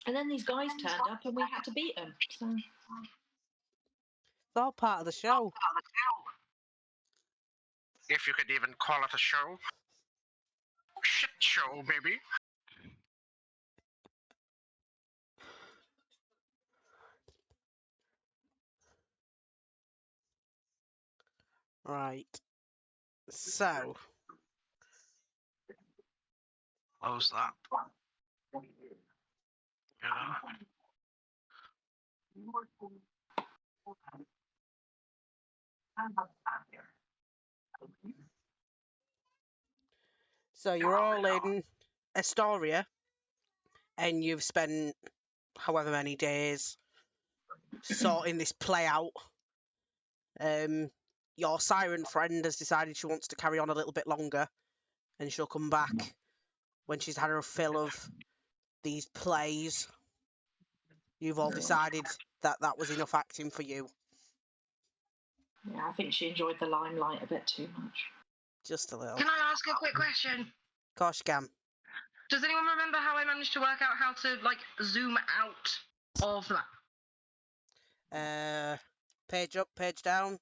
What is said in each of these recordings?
And then these guys turned up and we had to beat them. So It's all part of the show. If you could even call it a show. Shit show, baby. Right. So. Close that. Yeah. So you're all in Astoria, and you've spent however many days sorting this play out. Your siren friend has decided she wants to carry on a little bit longer, and she'll come back when she's had her fill of these plays. You've all decided that that was enough acting for you. yeah, I think she enjoyed the limelight a bit too much. Just a little. Can I ask a quick question? Of course you can. Does anyone remember how I managed to work out how to, like, zoom out of the map? Page up, page down.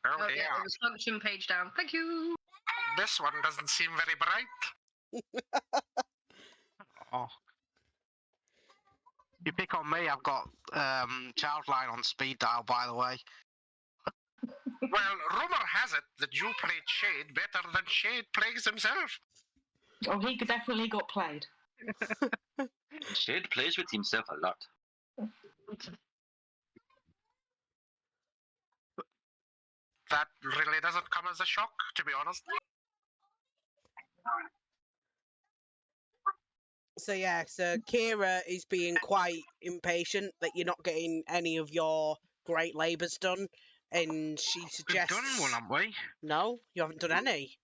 Oh Oh, dear. yeah, it was function page down. Thank you. This one doesn't seem very bright. Oh. You pick on me, I've got Childline on speed dial, by the way. Well, rumor has it that you played Shade better than Shade plays himself. Oh, he definitely got played. Shade plays with himself a lot. That really doesn't come as a shock, to be honest. So yeah, so Kira is being quite impatient that you're not getting any of your great labours done, and she suggests... We've done one, haven't we? No, you haven't done any.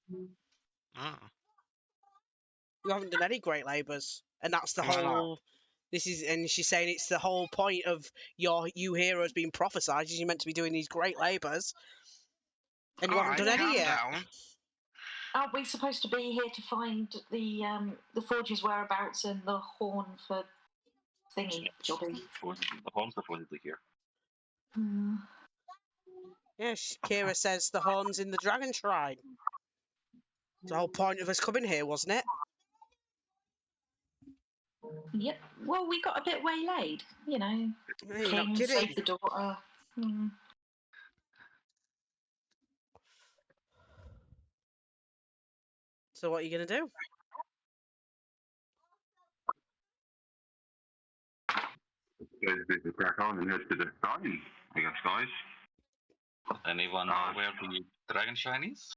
Oh. You haven't done any great labours, and that's the Why not? whole... This is, and she's saying it's the whole point of you heroes being prophesied is you're meant to be doing these great labours, and you haven't done any calm yet. down. Aren't we supposed to be here to find the forge's whereabouts and the horn for thingy jobby? The horn's supposedly here. Yes, Kira says the horn's in the Dragon Shrine. The whole point of us coming here, wasn't it? Yep. Well, we got a bit waylaid, you know. Hey, you're King not kidding. saved the daughter. So what are you going to do? We could crack on and head to the shrine, I guess, guys. Anyone know where the Dragon Shrine is?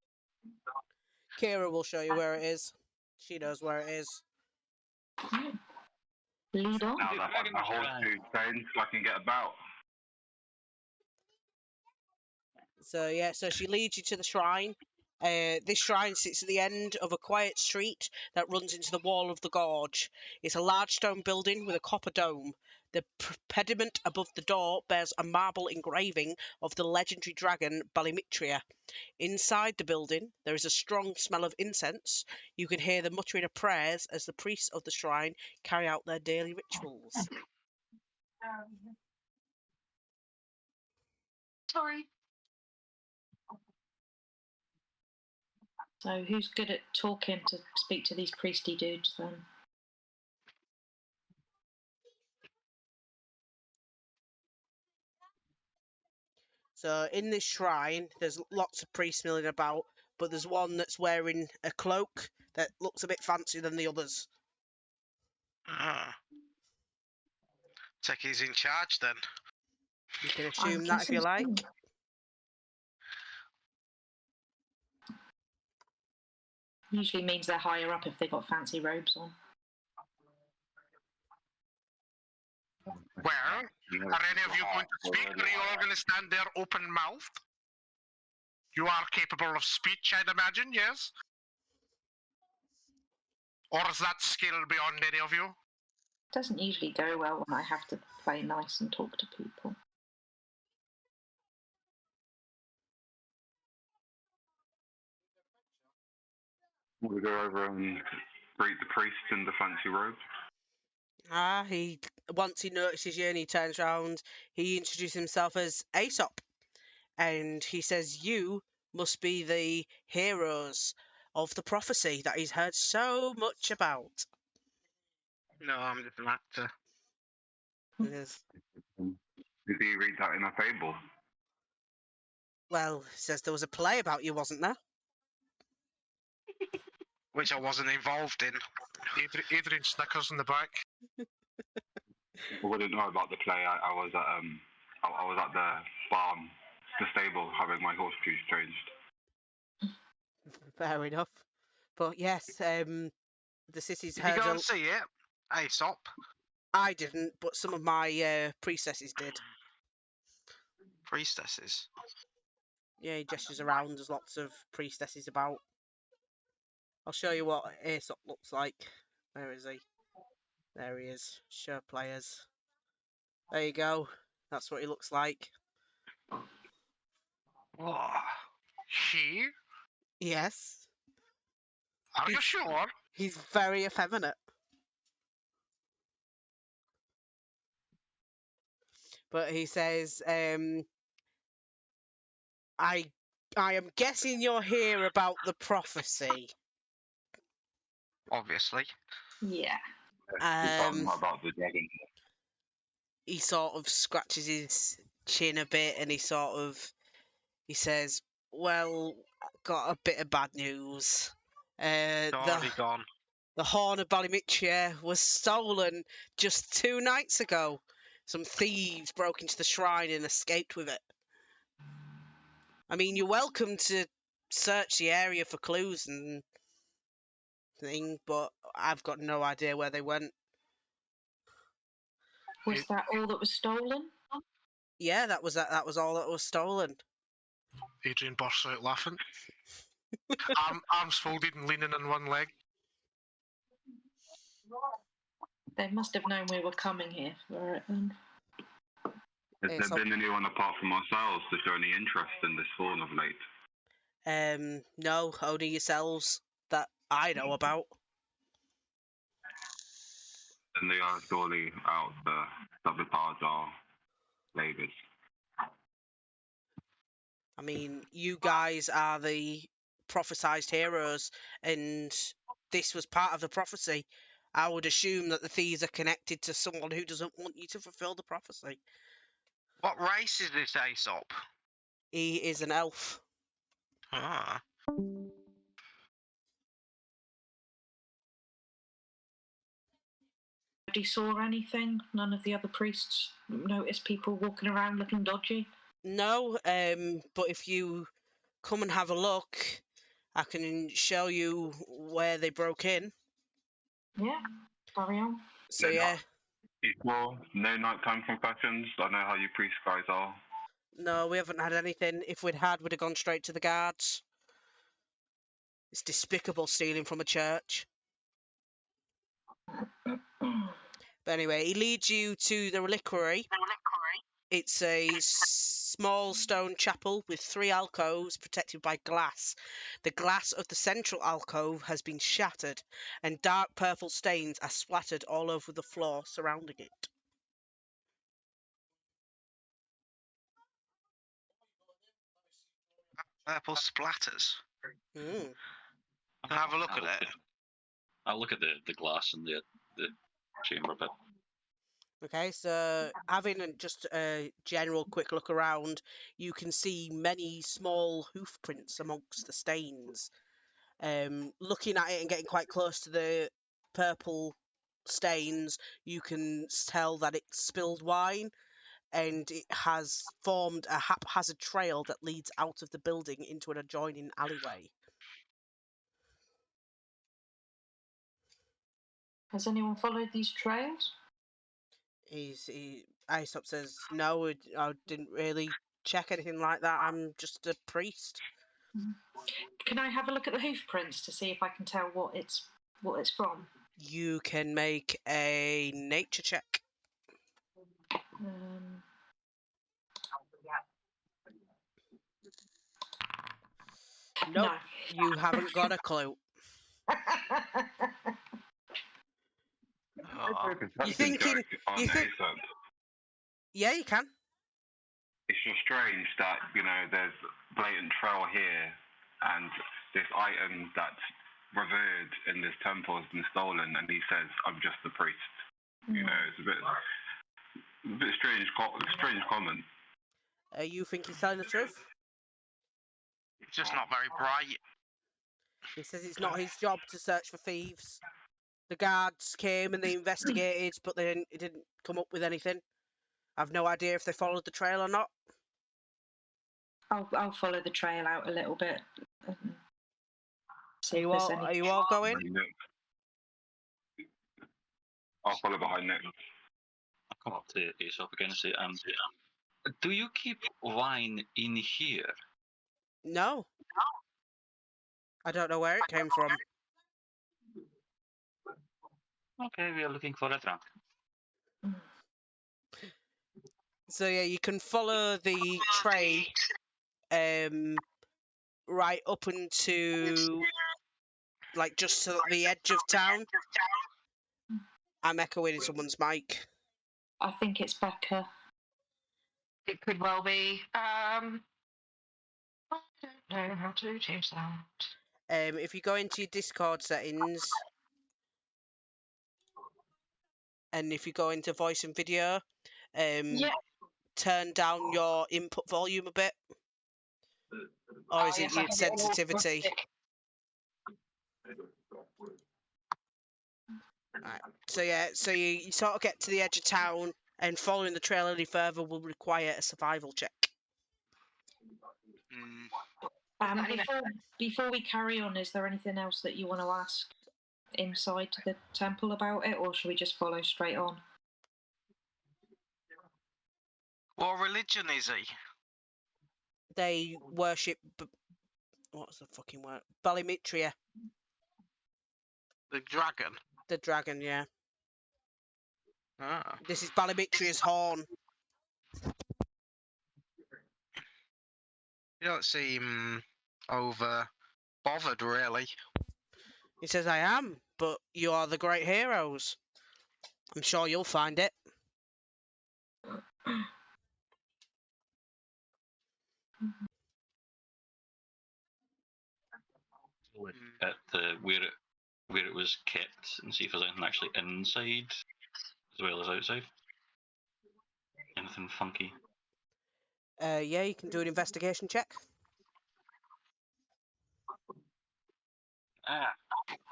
Kira will show you where it is. She knows where it is. Lead on. Now that I've got a whole two trains, so I can get about. So yeah, so she leads you to the shrine. This shrine sits at the end of a quiet street that runs into the wall of the gorge. It's a large stone building with a copper dome. The pediment above the door bears a marble engraving of the legendary dragon Balimitria. Inside the building, there is a strong smell of incense. You can hear the muttering of prayers as the priests of the shrine carry out their daily rituals. Sorry. So who's good at talking to speak to these priesty dudes then? So in this shrine, there's lots of priests milling about, but there's one that's wearing a cloak that looks a bit fancier than the others. Take he's in charge then. You can assume that if you like. Usually means they're higher up if they've got fancy robes on. Well, are any of you going to speak, or are you all going to stand there open-mouthed? You are capable of speech, I'd imagine, yes? Or is that skill beyond any of you? Doesn't usually go well when I have to play nice and talk to people. We'll go over and greet the priest in the fancy robe. Once he notices you and he turns around, he introduces himself as Aesop, and he says you must be the heroes of the prophecy that he's heard so much about. No, I'm just an actor. He says, Did he read that in a fable? well, he says there was a play about you, wasn't there? Which I wasn't involved in. Adrian snickers in the back. I wouldn't know about the play. I was at the farm, the stable, having my horse shoes changed. Fair enough. But yes, the city's Did you heard. go and see it, Aesop? I didn't, but some of my priestesses did. Priestesses. Yeah, he gestures around. There's lots of priestesses about. I'll show you what Aesop looks like. Where is he? There he is. Show players. There you go. That's what he looks like. Oh. He? Yes. Are you sure? He's very effeminate. But he says, I am guessing you're here about the prophecy. Obviously. Yeah. About the dragon. He sort of scratches his chin a bit and he says, well, I've got a bit of bad news. It's already gone. The horn of Ballymitchia was stolen just 2 nights ago. Some thieves broke into the shrine and escaped with it. I mean, you're welcome to search the area for clues and thing, but I've got no idea where they went. Was that all that was stolen? Yeah, that was all that was stolen. Adrian bursts out laughing. Arms folded and leaning on one leg. They must have known we were coming here for it then. Has there been anyone apart from ourselves to show any interest in this fawn of late? No, only yourselves that I know about. And they are surely out to sabotage our labours. I mean, you guys are the prophesized heroes, and this was part of the prophecy. I would assume that the thieves are connected to someone who doesn't want you to fulfill the prophecy. What race is this Aesop? He is an elf. Ah. Nobody saw anything? None of the other priests noticed people walking around looking dodgy? No, but if you come and have a look, I can show you where they broke in. Yeah, carry on. So yeah. Well, no nighttime confessions. I know how you priest guys are. No, we haven't had anything. If we'd had, we'd have gone straight to the guards. It's despicable stealing from a church. But anyway, he leads you to the reliquary. It's a small stone chapel with 3 alcoves protected by glass. The glass of the central alcove has been shattered, and dark purple stains are splattered all over the floor surrounding it. Purple splatters. Mm. Can I have a look at it? I'll look at the glass and the chamber bit. Okay, so having just a general quick look around, you can see many small hoof prints amongst the stains. Looking at it and getting quite close to the purple stains, you can tell that it's spilled wine, and it has formed a haphazard trail that leads out of the building into an adjoining alleyway. Has anyone followed these trails? Aesop says, no, I didn't really check anything like that. I'm just a priest. Can I have a look at the hoof prints to see if I can tell what it's from? You can make a nature check. Nope, No. you haven't got a clue. You're thinking, on you think, ASAP. yeah, you can. It's just strange that, there's blatant trail here and this item that's revered in this temple has been stolen and he says, I'm just the priest. It's a bit strange comment. You think he's telling the truth? It's just not very bright. He says it's not his job to search for thieves. The guards came and they investigated, but it didn't come up with anything. I've no idea if they followed the trail or not. I'll follow the trail out a little bit. Are you all going? I'll follow behind Nick. I'll come up to Aesop again and say, do you keep wine in here? No. I don't know where it came from. Okay, we are looking for a drunk. So yeah, you can follow the train right up into just to the edge of town. I'm echoing someone's mic. I think it's Becca. It could well be. I don't know how to change that. If you go into your Discord settings, and if you go into voice and video, turn down your input volume a bit. Or is it your sensitivity? Right. So yeah, you sort of get to the edge of town, and following the trail any further will require a survival check. Before we carry on, is there anything else that you want to ask inside the temple about it, or should we just follow straight on? What religion is he? They worship. What's the fucking word? Balimitria. The dragon? The dragon, yeah. Ah. This is Balimitria's horn. You don't seem over bothered, really. He says, I am, but you are the great heroes. I'm sure you'll find it. At where it was kept and see if there's anything actually inside as well as outside. Anything funky? Yeah, you can do an investigation check.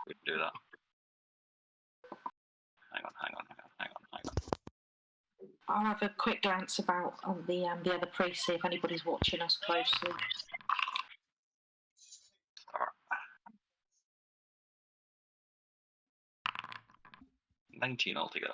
We can do that. Hang on. I'll have a quick glance about on the other priest, see if anybody's watching us closely. 19 altogether.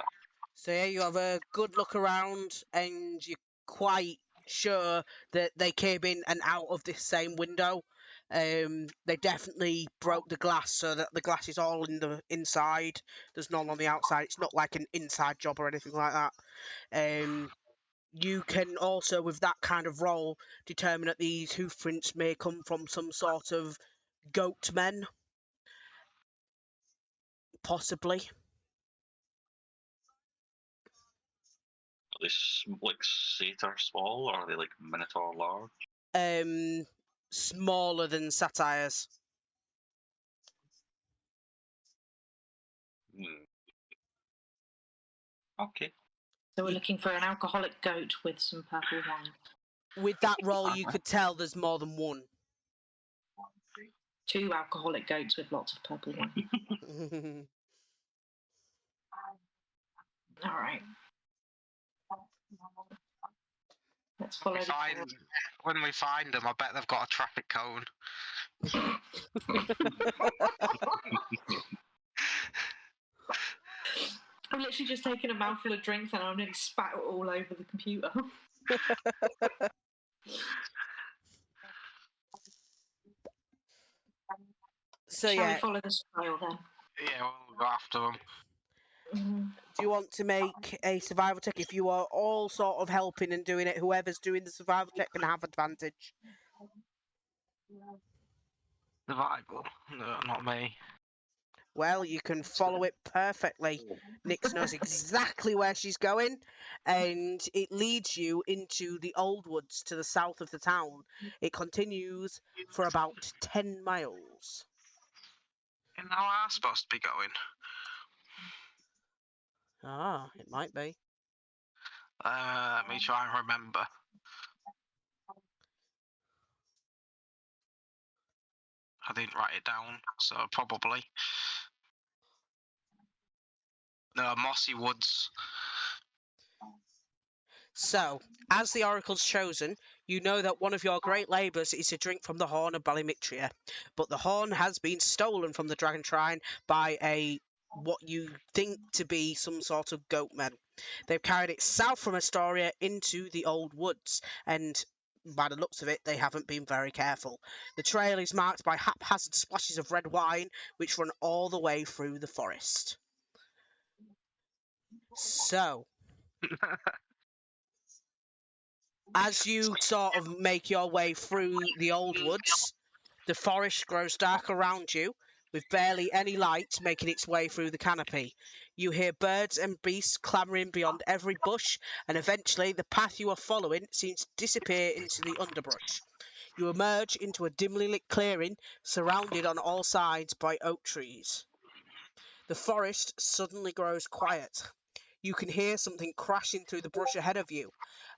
So yeah, you have a good look around, and you're quite sure that they came in and out of this same window. They definitely broke the glass so that the glass is all in the inside. There's none on the outside. It's not like an inside job or anything like that. You can also, with that kind of roll, determine that these hoof prints may come from some sort of goat men. Possibly. Are they like satyr small, or are they like minotaur large? Smaller than satyrs. Okay. So we're looking for an alcoholic goat with some purple wine. With that roll, you could tell there's more than one. 2 alcoholic goats with lots of purple wine. All right. Let's follow. When we find them, I bet they've got a traffic cone. I'm literally just taking a mouthful of drink and I'm nearly spat it all over the computer. So Shall yeah. we follow this trail then? Yeah, we'll go after them. Do you want to make a survival check? If you are all sort of helping and doing it, whoever's doing the survival check can have advantage. Survival? No, not me. Well, you can follow it perfectly. Nyx knows exactly where she's going, and it leads you into the old woods to the south of the town. It continues for about 10 miles. And how are supposed to be going? Ah, it might be. Let me try and remember. I didn't write it down, so probably. No, mossy woods. So, as the oracle's chosen, you know that one of your great labours is to drink from the horn of Ballymitria, but the horn has been stolen from the Dragon Shrine by what you think to be some sort of goatmen. They've carried it south from Astoria into the old woods, and by the looks of it, they haven't been very careful. The trail is marked by haphazard splashes of red wine, which run all the way through the forest. So, as you sort of make your way through the old woods, the forest grows dark around you, with barely any light making its way through the canopy. You hear birds and beasts clamouring beyond every bush, and eventually the path you are following seems to disappear into the underbrush. You emerge into a dimly lit clearing, surrounded on all sides by oak trees. The forest suddenly grows quiet. You can hear something crashing through the brush ahead of you.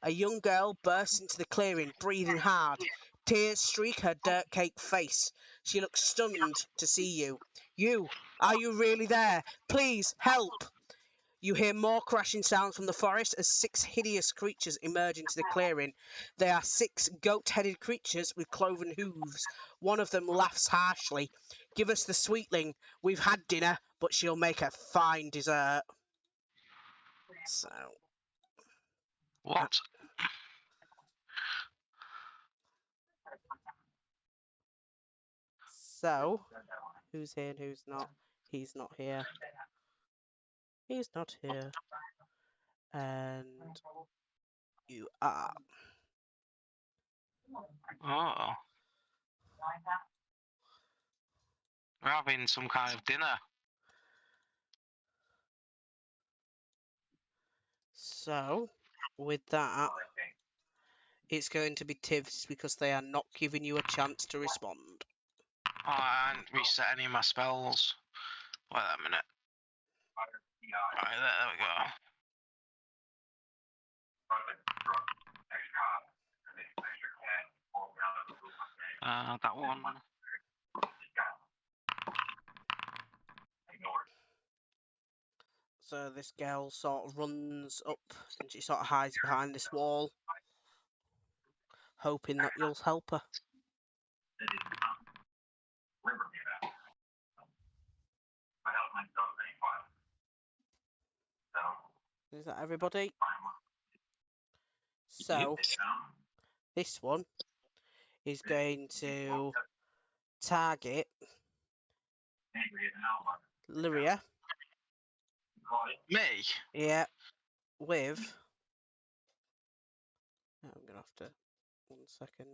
A young girl bursts into the clearing, breathing hard. Tears streak her dirt-caked face. She looks stunned to see you. You! Are you really there? Please, help! You hear more crashing sounds from the forest as 6 hideous creatures emerge into the clearing. They are 6 goat-headed creatures with cloven hooves. One of them laughs harshly. Give us the sweetling. We've had dinner, but she'll make a fine dessert. So, What? who's here and who's not? He's not here. He's not here. And you are. Oh. We're having some kind of dinner. So, with that, it's going to be Tiv's because they are not giving you a chance to respond. Oh, I haven't reset any of my spells. Wait a minute. Right, there we go. That one. So this girl sort of runs up and she sort of hides behind this wall, hoping that you'll help her. Is that everybody? So, this one is going to target Lyria. Me? Yeah, with... I'm going to have to... 1 second.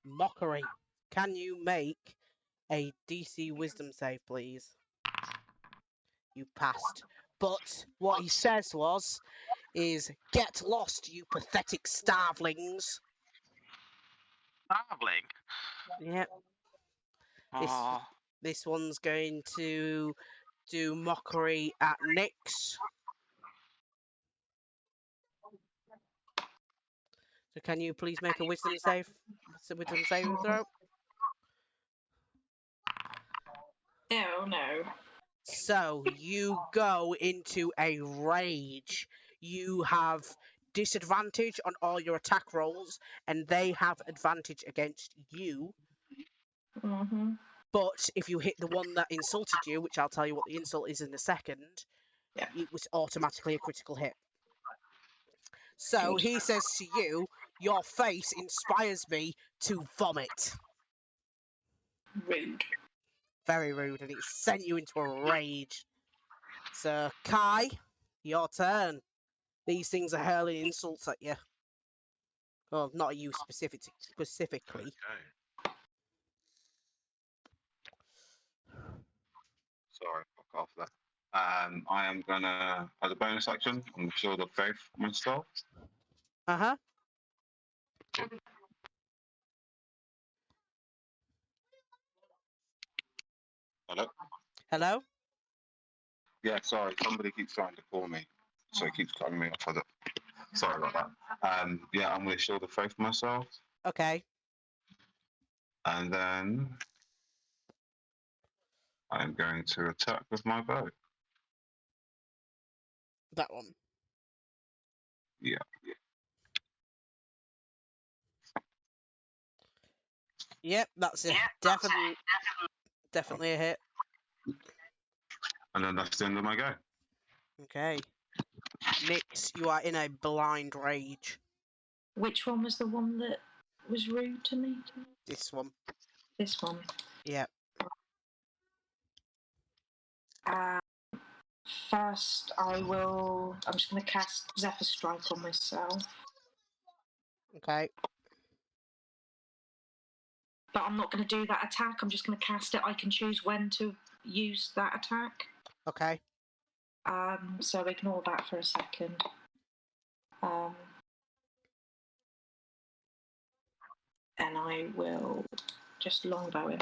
Mockery. Can you make a DC Wisdom save, please? You passed. But what he says is, get lost, you pathetic starvelings. Starveling? Yep. Oh. This one's going to do mockery at Nyx. So can you please make a wisdom save? Wisdom saving throw? Oh no. So you go into a rage. You have disadvantage on all your attack rolls, and they have advantage against you. Mm-hmm. But if you hit the one that insulted you, which I'll tell you what the insult is in a second, it was automatically a critical hit. So Good. he says to you, your face inspires me to vomit. Rude. Very rude, and it sent you into a rage. So, Kai, your turn. These things are hurling insults at you. Well, not at you specifically. Okay. Sorry, fuck off that. I am gonna, as a bonus action, I'm gonna Shield of Faith myself. Uh-huh. Hello? Hello? Yeah, sorry, somebody keeps trying to call me, so it keeps cutting me off. Sorry about that. Yeah, I'm gonna Shield of Faith myself, Okay. and then I'm going to attack with my bow. That one. Yeah. Yep, that's a definitely a hit. And then that's the end of my go. Okay. Nix, you are in a blind rage. Which one was the one that was rude to me? This one. This one. Yep. First, I'm just going to cast Zephyr Strike on myself. Okay. But I'm not going to do that attack. I'm just going to cast it. I can choose when to use that attack. Okay. So ignore that for a second. And I will just longbow him.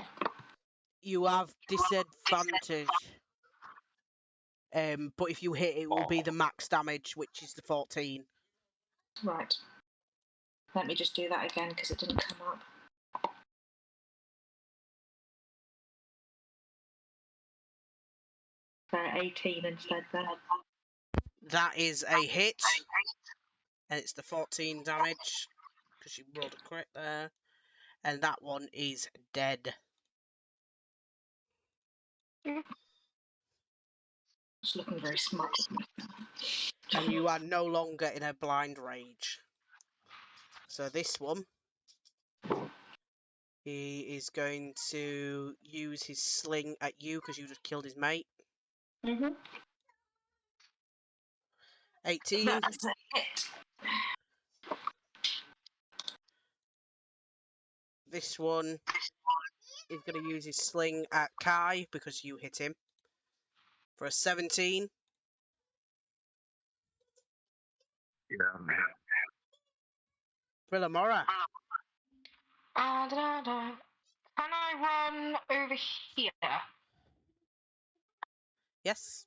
You have disadvantage. But if you hit, it will be the max damage, which is the 14. Right. Let me just do that again because it didn't come up. So 18 instead then. That is a hit. And it's the 14 damage. Because you rolled a crit there. And that one is dead. Just looking very smug with myself. And you are no longer in a blind rage. So this one, he is going to use his sling at you because you just killed his mate. 18. That's a hit. This one is going to use his sling at Kai because you hit him for a 17. Yeah. Brillamora. Can I run over here Yes.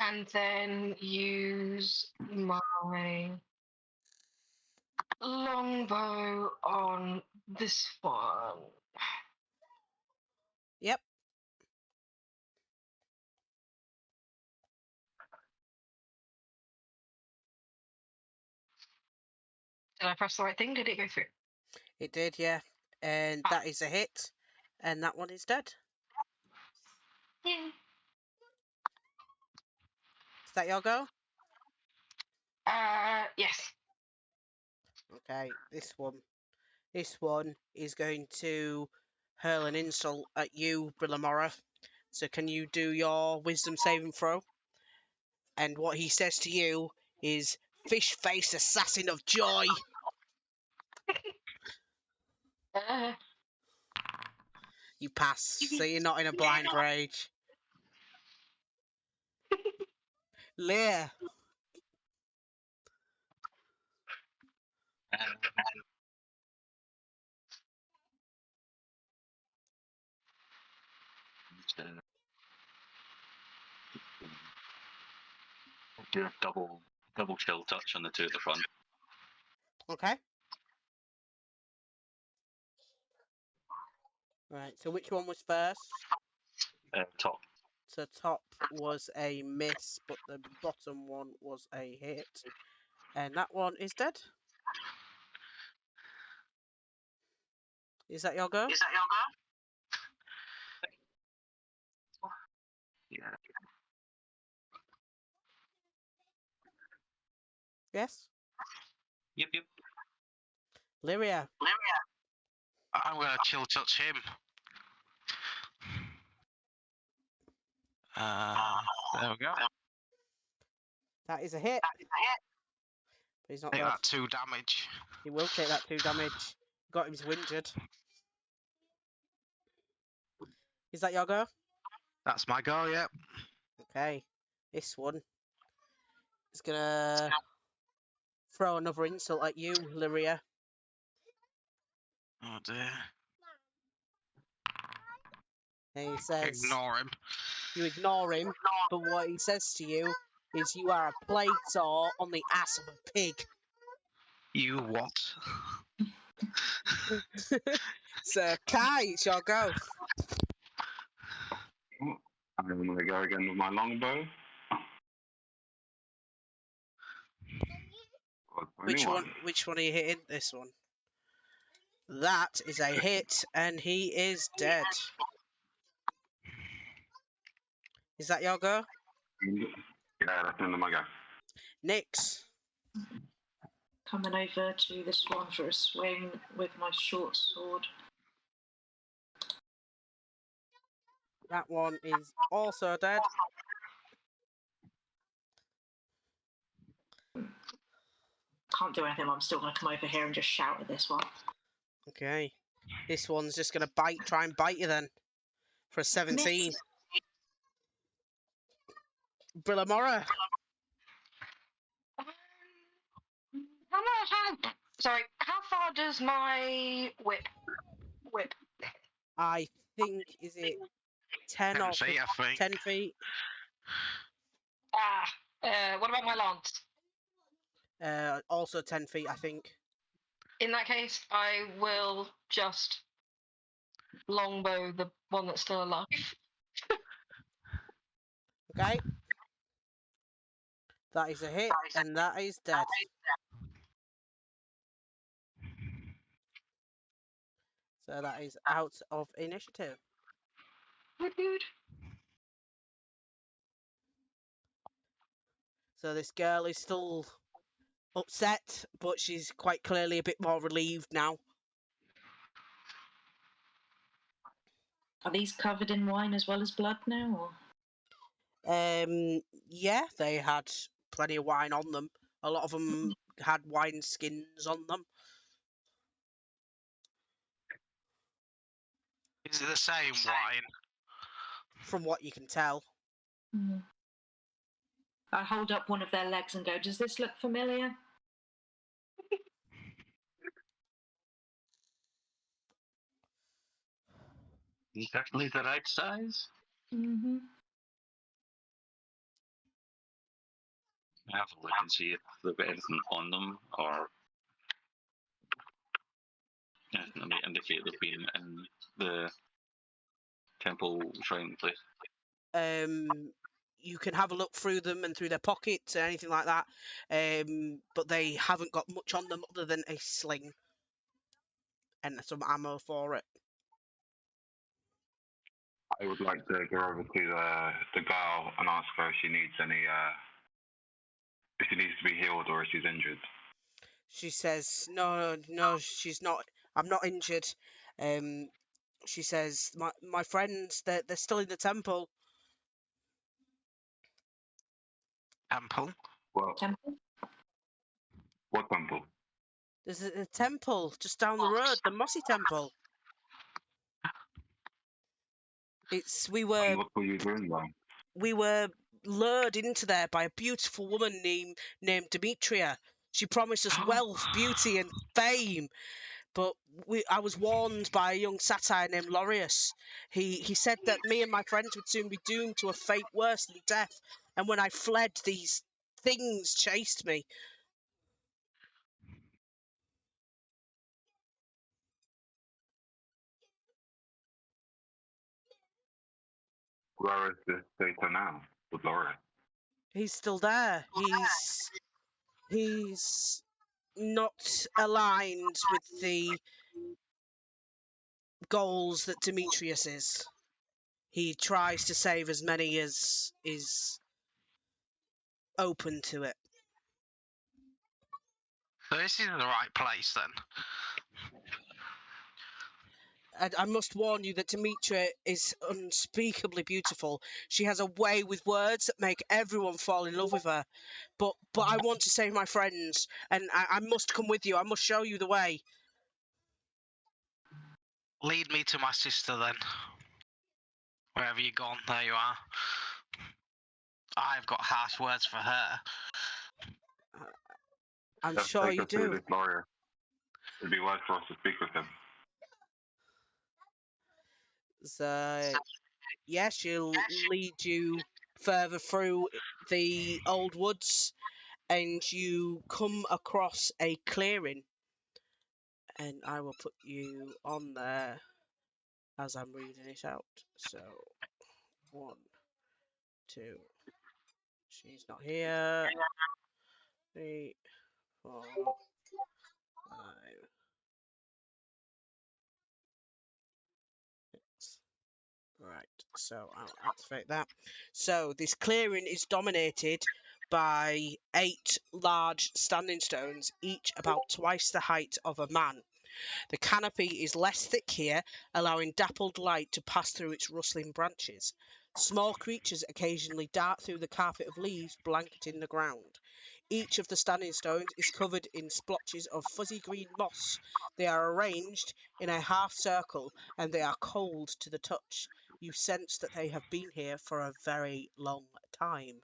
and then use my longbow on this one? Yep. Did I press the right thing? Did it go through? It did, yeah. And that is a hit. And that one is dead. Yeah. Is that your go? Yes. Okay, this one. This one is going to hurl an insult at you, Brillamora. So can you do your wisdom saving throw? And what he says to you is, fish-faced assassin of joy. You pass, so you're not in a blind rage. Lear. Do a double chill touch on the two at the front. Okay. Right, so which one was first? Top. So top was a miss, but the bottom one was a hit. And that one is dead. Is that your go? Yeah. Yes? Yep. Lyria. I'm gonna chill touch him. There we go. That is a hit. But he's not Take dead. that 2 damage. He will take that 2 damage. Got him to injured. Is that your go? That's my go, yeah. Okay. This one is gonna throw another insult at you, Lyria. Oh dear. And he says, Ignore him. you ignore him, but what he says to you is you are a plague sore on the ass of a pig. You what? So, Kai, it's your go. I'm going to go again with my longbow. Which one are you hitting? This one. That is a hit, and he is dead. Is that your go? Yeah, that's the end of my go. Nyx. Coming over to this one for a swing with my short sword. That one is also dead. Can't do anything. I'm still going to come over here and just shout at this one. Okay. This one's just going to try and bite you then. For a 17. Miss. Brillamora. Sorry, how far does my whip? I think, is it 10 10 or feet, I think. 10 feet? What about my lance? Also 10 feet, I think. In that case, I will just longbow the one that's still alive. Okay. That is a hit, and that is dead. So that is out of initiative. Good. So this girl is still upset, but she's quite clearly a bit more relieved now. Are these covered in wine as well as blood now? Or? Yeah, they had plenty of wine on them. A lot of them had wine skins on them. Is it the same wine? From what you can tell. Mm. I hold up one of their legs and go, does this look familiar? Exactly the right size. Mm-hmm. Have a look and see if they've got anything on them or anything that might indicate they've been in the temple shrine place. You can have a look through them and through their pockets and anything like that. But they haven't got much on them other than a sling and some ammo for it. I would like to go over to the girl and ask her if she needs any, if she needs to be healed or if she's injured. She says, no, she's not. I'm not injured. She says, my friends, they're still in the temple. Temple? Well, Temple? what temple? There's a temple just down the road, the Mossy Temple. We And what were you doing there? we were lured into there by a beautiful woman named Demetria. She promised us wealth, beauty, and fame. But I was warned by a young satyr named Laureus. He said that me and my friends would soon be doomed to a fate worse than death. And when I fled, these things chased me. Where is this data now with Laura? He's still there. He's not aligned with the goals that Demetrius is. He tries to save as many as is open to it. So this is the right place then. I must warn you that Demetra is unspeakably beautiful. She has a way with words that make everyone fall in love with her. But I want to save my friends, and I must come with you. I must show you the way. Lead me to my sister then. Wherever you're gone, there you are. I've got harsh words for her. I'm Let's sure take you us to do. this lawyer. It'd be wise for us to speak with him. So, yes, she'll lead you further through the old woods, and you come across a clearing. And I will put you on there as I'm reading it out. So, 1, 2. She's not here. 3, 4, 5, 6. Right, so I'll activate that. So this clearing is dominated by 8 large standing stones, each about twice the height of a man. The canopy is less thick here, allowing dappled light to pass through its rustling branches. Small creatures occasionally dart through the carpet of leaves blanketing the ground. Each of the standing stones is covered in splotches of fuzzy green moss. They are arranged in a half circle, and they are cold to the touch. You sense that they have been here for a very long time.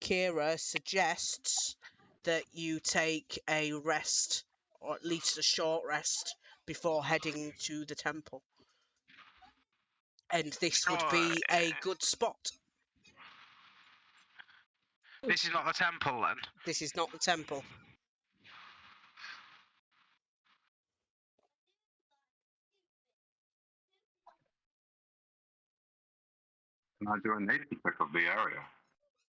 Kira suggests that you take a rest, or at least a short rest, before heading to the temple. And this would be a good spot. This is not the temple then. This is not the temple. Can I do a nature check of the area?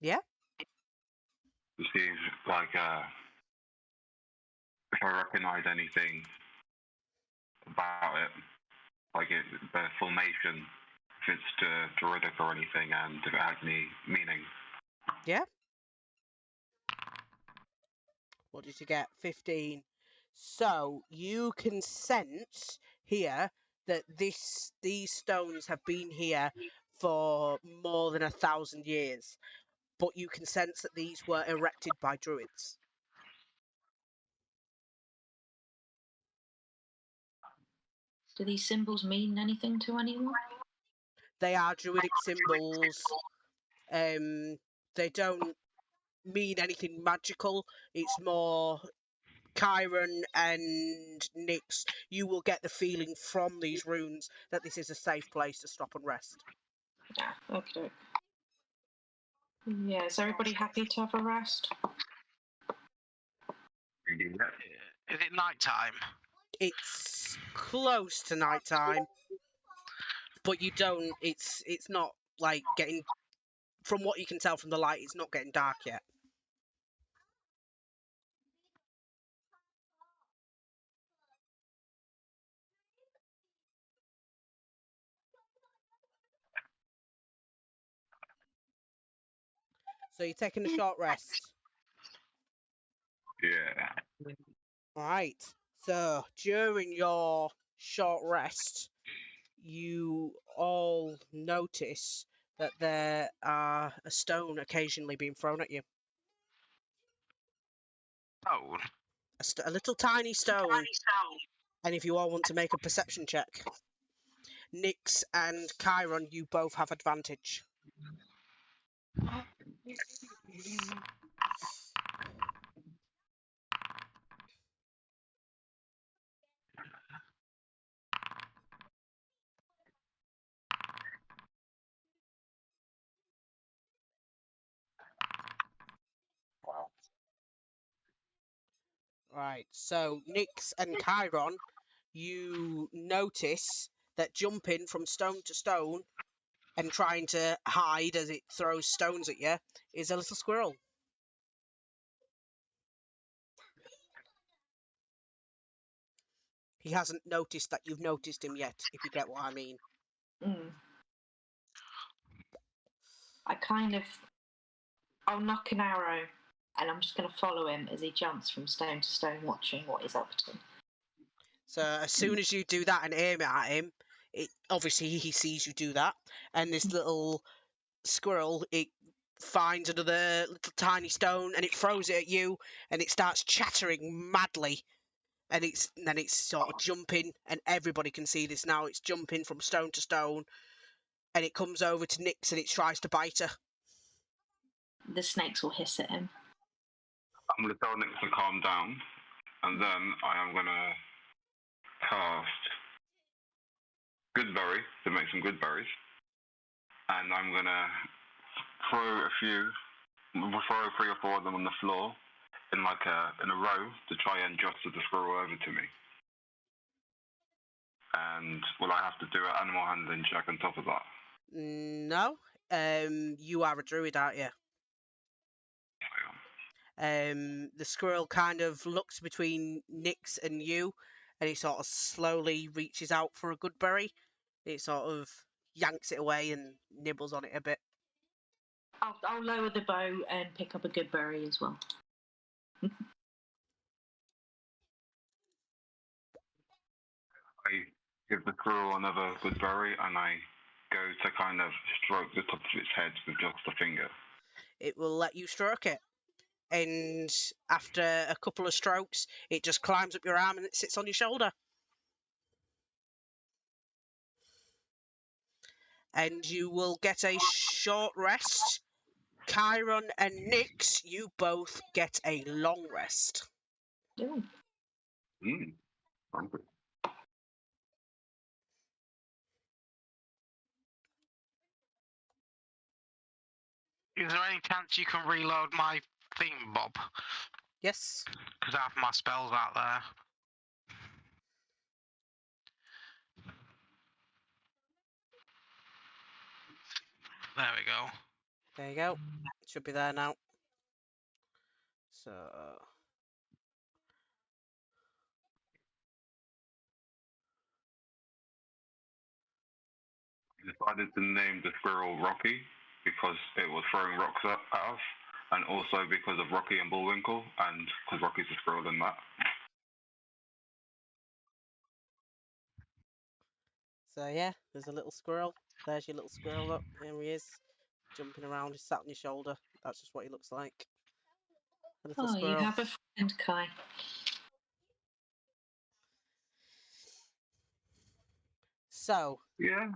Yeah. To see if, like, if I recognize anything about it, like the formation, if it's Druidic or anything, and if it has any meaning. Yeah. What did you get? 15. So you can sense here that these stones have been here for more than 1,000 years, but you can sense that these were erected by druids. Do these symbols mean anything to anyone? They are druidic symbols. They don't mean anything magical. It's more Chiron and Nyx. You will get the feeling from these runes that this is a safe place to stop and rest. Yeah, okay. Yeah, is everybody happy to have a rest? Is it night time? It's close to night time, but you don't. It's not like getting. From what you can tell from the light, it's not getting dark yet. So you're taking a short rest. Yeah. Right. So during your short rest, you all notice that there are a stone occasionally being thrown at you. Oh. A little tiny stone. And if you all want to make a perception check, Nyx and Chiron, you both have advantage. Wow. Right, so Nyx and Chiron, you notice that jumping from stone to stone and trying to hide as it throws stones at you is a little squirrel. He hasn't noticed that you've noticed him yet, if you get what I mean. I kind of I'll knock an arrow, and I'm just going to follow him as he jumps from stone to stone, watching what he's up to. So as soon as you do that and aim it at him, obviously he sees you do that, and this little squirrel, it finds another little tiny stone and it throws it at you, and it starts chattering madly, and then it's sort of jumping, and everybody can see this now. It's jumping from stone to stone, and it comes over to Nyx and it tries to bite her. The snakes will hiss at him. I'm going to tell Nyx to calm down, and then I am going to cast Goodberry to make some good berries, and I'm going to throw 3 or 4 of them on the floor in a row to try and jostle the squirrel over to me. And will I have to do an animal handling check on top of that? No, you are a druid, aren't you? The squirrel kind of looks between Nyx and you, and he sort of slowly reaches out for a good berry. It sort of yanks it away and nibbles on it a bit. I'll lower the bow and pick up a good berry as well. I give the squirrel another good berry, and I go to kind of stroke the top of its head with just a finger. It will let you stroke it. And after a couple of strokes, it just climbs up your arm and it sits on your shoulder. And you will get a short rest. Chiron and Nyx, you both get a long rest. Ooh. Hungry. Is there any chance you can reload my thing, Bob? Yes. Because I have my spells out there. There we go. There you go. It should be there now. So I decided to name the squirrel Rocky because it was throwing rocks at us, and also because of Rocky and Bullwinkle, and because Rocky's a squirrel in that. So yeah, there's a little squirrel. There's your little squirrel. Look, here he is, jumping around. He's sat on your shoulder. That's just what he looks like. A little squirrel. You have a friend, Kai. So Yeah.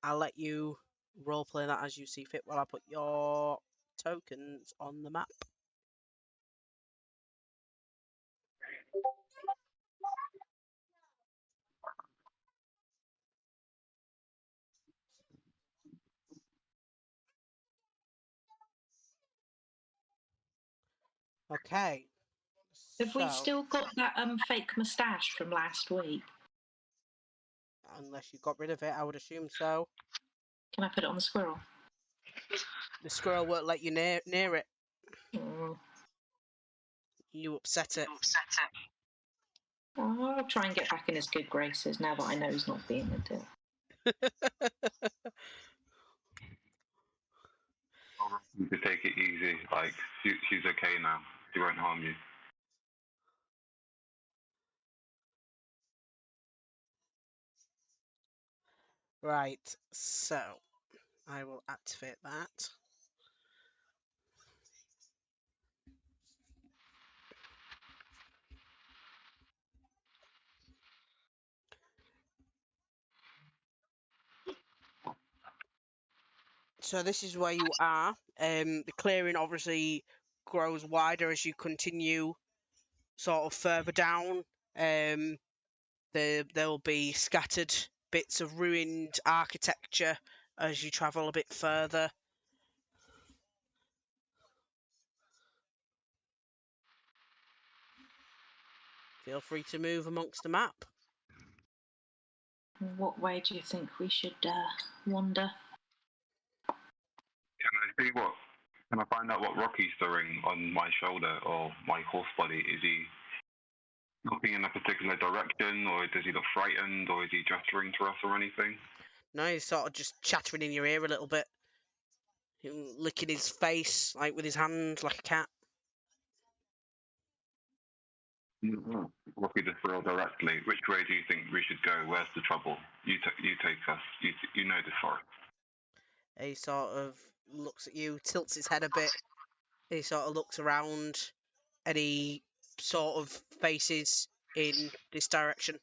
I'll let you roleplay that as you see fit while I put your tokens on the map. Okay. Have we So, still got that fake moustache from last week? unless you got rid of it, I would assume so. Can I put it on the squirrel? The squirrel won't let you near it. Oh. You upset it. I'll try and get back in his good graces now that I know he's not being a dick. You could take it easy. Like, she's okay now. She won't harm you. Right, so I will activate that. So this is where you are. The clearing obviously grows wider as you continue sort of further down. There will be scattered bits of ruined architecture as you travel a bit further. Feel free to move amongst the map. What way do you think we should wander? Can I find out what Rocky's doing on my shoulder or my horse body? Is he looking in a particular direction, or does he look frightened, or is he gesturing to us or anything? No, he's sort of just chattering in your ear a little bit. Him licking his face like with his hand, like a cat. Rocky just real directly. Which way do you think we should go? Where's the trouble? You take us. You know this forest. He sort of looks at you, tilts his head a bit. He sort of looks around, and he sort of faces in this direction.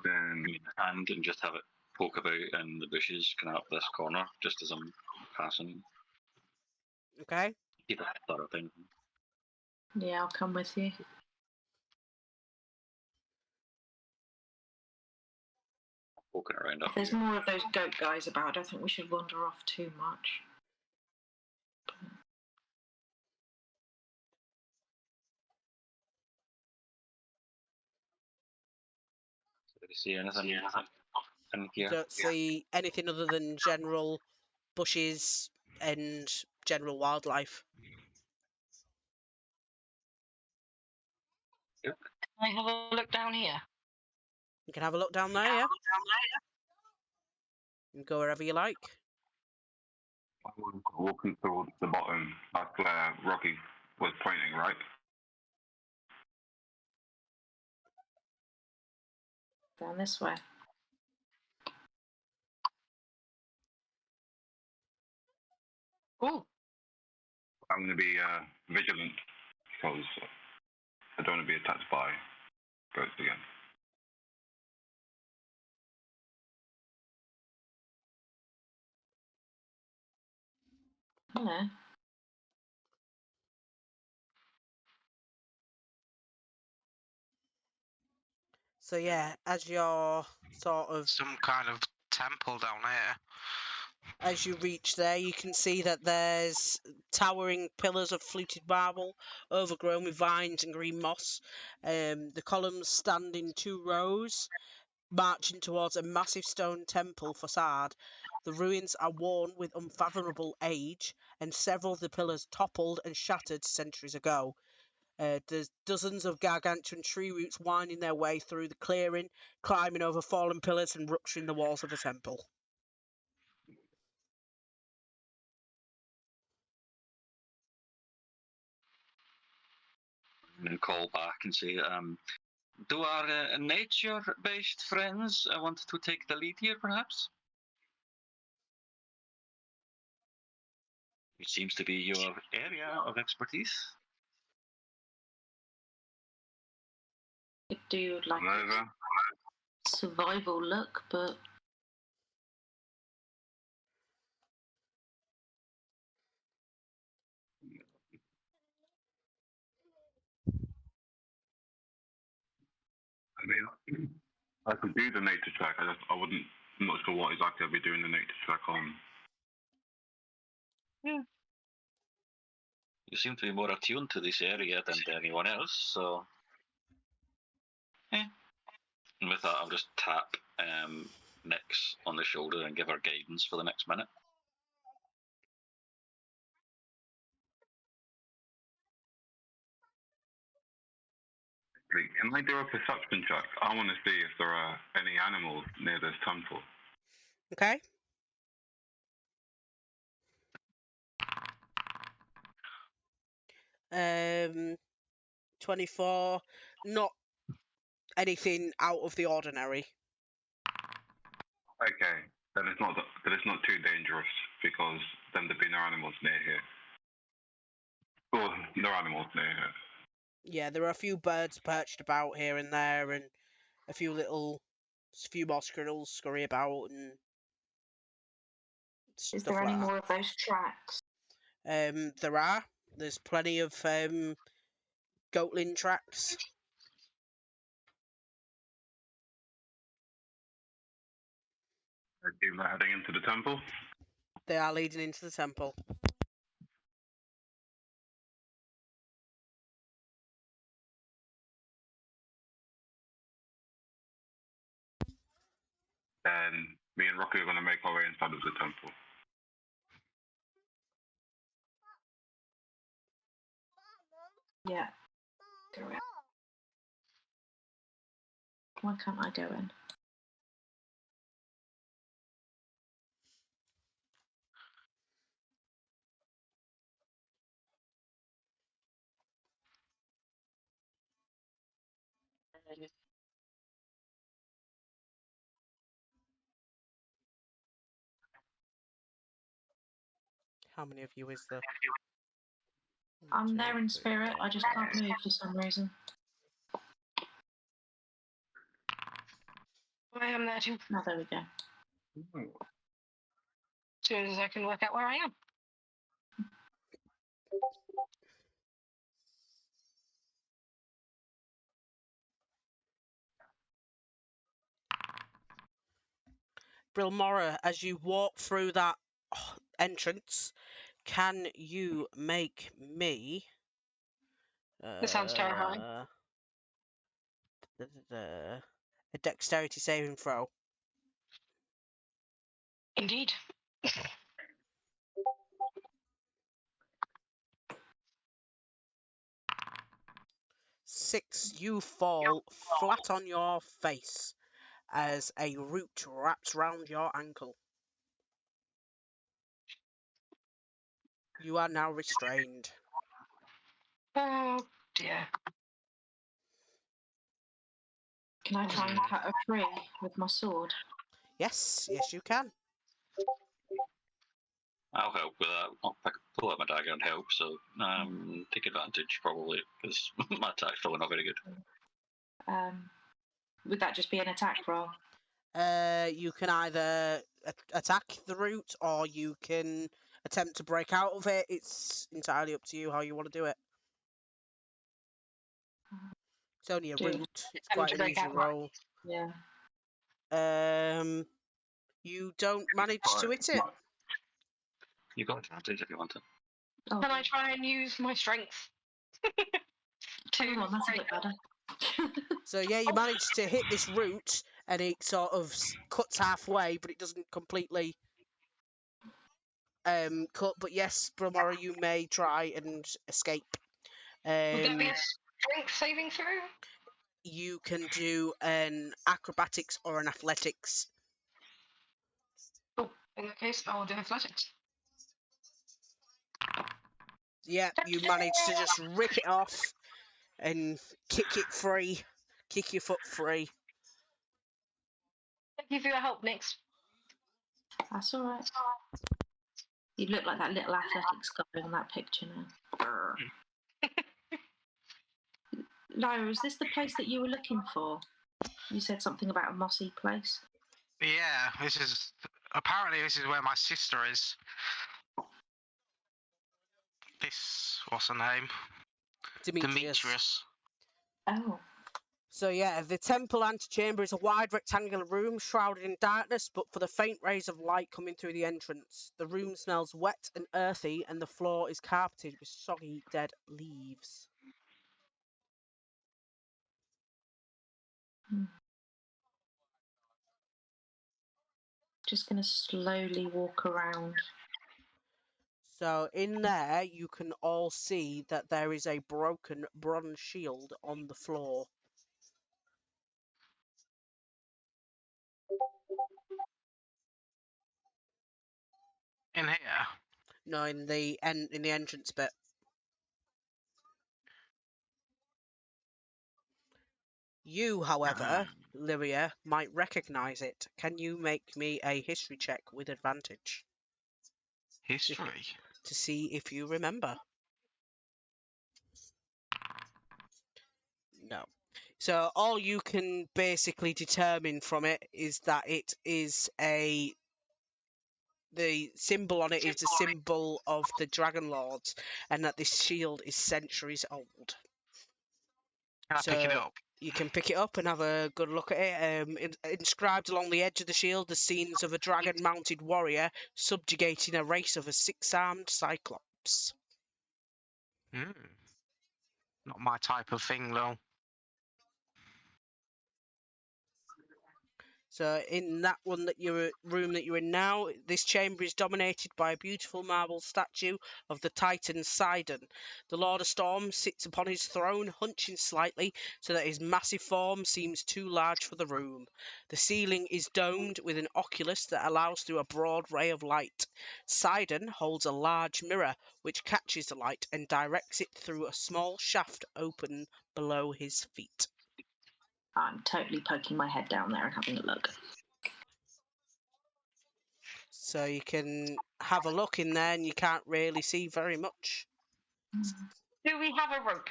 Then And just have it poke about in the bushes, kind of up this corner, just as I'm passing. Okay. Keep it thorough thing. Yeah, I'll come with you. Poking around up If there's here. more of those goat guys about, I don't think we should wander off too much. Did you see anything in here? Don't see anything other than general bushes and general wildlife. Can I have a look down here? You can have a look down there, yeah? And go wherever you like. walking towards the bottom. That's where Rocky was pointing, right? Down this way. Ooh. I'm going to be vigilant because I don't want to be attacked by goats again. Yeah. So yeah, as you're sort of Some kind of temple down here. as you reach there, you can see that there's towering pillars of fluted marble, overgrown with vines and green moss. The columns stand in 2 rows, marching towards a massive stone temple facade. The ruins are worn with unfathomable age, and several of the pillars toppled and shattered centuries ago. There's dozens of gargantuan tree roots winding their way through the clearing, climbing over fallen pillars and rupturing the walls of the temple. And call back and say, do our nature-based friends want to take the lead here, perhaps? It seems to be your area of expertise. Could do like Over. a survival look, but I mean, I could do the nature track. I wouldn't. I'm not sure what exactly I'll be doing the nature track on. You seem to be more attuned to this area than to anyone else, so... And with that, I'll just tap Nyx on the shoulder and give her guidance for the next minute. Can I do a perception check? I want to see if there are any animals near this temple. Okay? 24, not anything out of the ordinary. Okay, then it's not too dangerous because then there'd be no animals near here. Or no animals near here. Yeah, there are a few birds perched about here and there, and a few more squirrels scurry about and is stuff there like any that. more of those tracks? There's plenty of goatling tracks. People are heading into the temple. They are leading into the temple. And me and Rocky are going to make our way inside of the temple. Yeah. Go in. Why can't I go in? How many of you is there? I'm there in spirit. I just can't move for some reason. I am there too. Oh, there we go. As soon as I can work out where I am. Brilmora, as you walk through that entrance, can you make me This sounds terrifying. a dexterity saving throw? Indeed. 6, you fall flat on your face as a root wraps round your ankle. You are now restrained. Oh dear. Can I try and cut her free with my sword? Yes, you can. I'll help with that. I'll pull out my dagger and help, so take advantage probably, because my attack's probably not very good. Would that just be an attack roll? You can either attack the root or you can attempt to break out of it. It's entirely up to you how you want to do it. It's only a root. It's quite an easy roll. Yeah. You don't manage to hit it. You've got advantage if you want to. Oh, Can I try and use my strength? Come on, that's a bit better. So yeah, you manage to hit this root, and it sort of cuts halfway, but it doesn't completely cut. But yes, Brilmora, you may try and escape. Would that be a strength saving throw? You can do an acrobatics or an athletics. Oh, in that case, I'll do athletics. Yeah, you manage to just rip it off and kick it free, kick your foot free. Thank you for your help, Nix. That's all right. You look like that little athletics guy on that picture now. Lyra, is this the place that you were looking for? You said something about a mossy place. Yeah, this is where my sister is. What's her name? Demetrius. Oh. So yeah, the temple antechamber is a wide rectangular room shrouded in darkness, but for the faint rays of light coming through the entrance. The room smells wet and earthy, and the floor is carpeted with soggy, dead leaves. Just going to slowly walk around. So in there, you can all see that there is a broken bronze shield on the floor. In here? No, in the entrance bit. You, however, Lyria, might recognise it. Can you make me a history check with advantage? History? To see if you remember. No. So all you can basically determine from it is that it is the symbol on it is the symbol of the Dragonlords, and that this shield is centuries old. Can I pick it up? You can pick it up and have a good look at it. Inscribed along the edge of the shield, the scenes of a dragon-mounted warrior subjugating a race of a six-armed cyclops. Not my type of thing, though. So in that room that you're in now, this chamber is dominated by a beautiful marble statue of the Titan Sidon. The Lord of Storm sits upon his throne, hunching slightly so that his massive form seems too large for the room. The ceiling is domed with an oculus that allows through a broad ray of light. Sidon holds a large mirror which catches the light and directs it through a small shaft open below his feet. I'm totally poking my head down there and having a look. So you can have a look in there and you can't really see very much. Do we have a rope?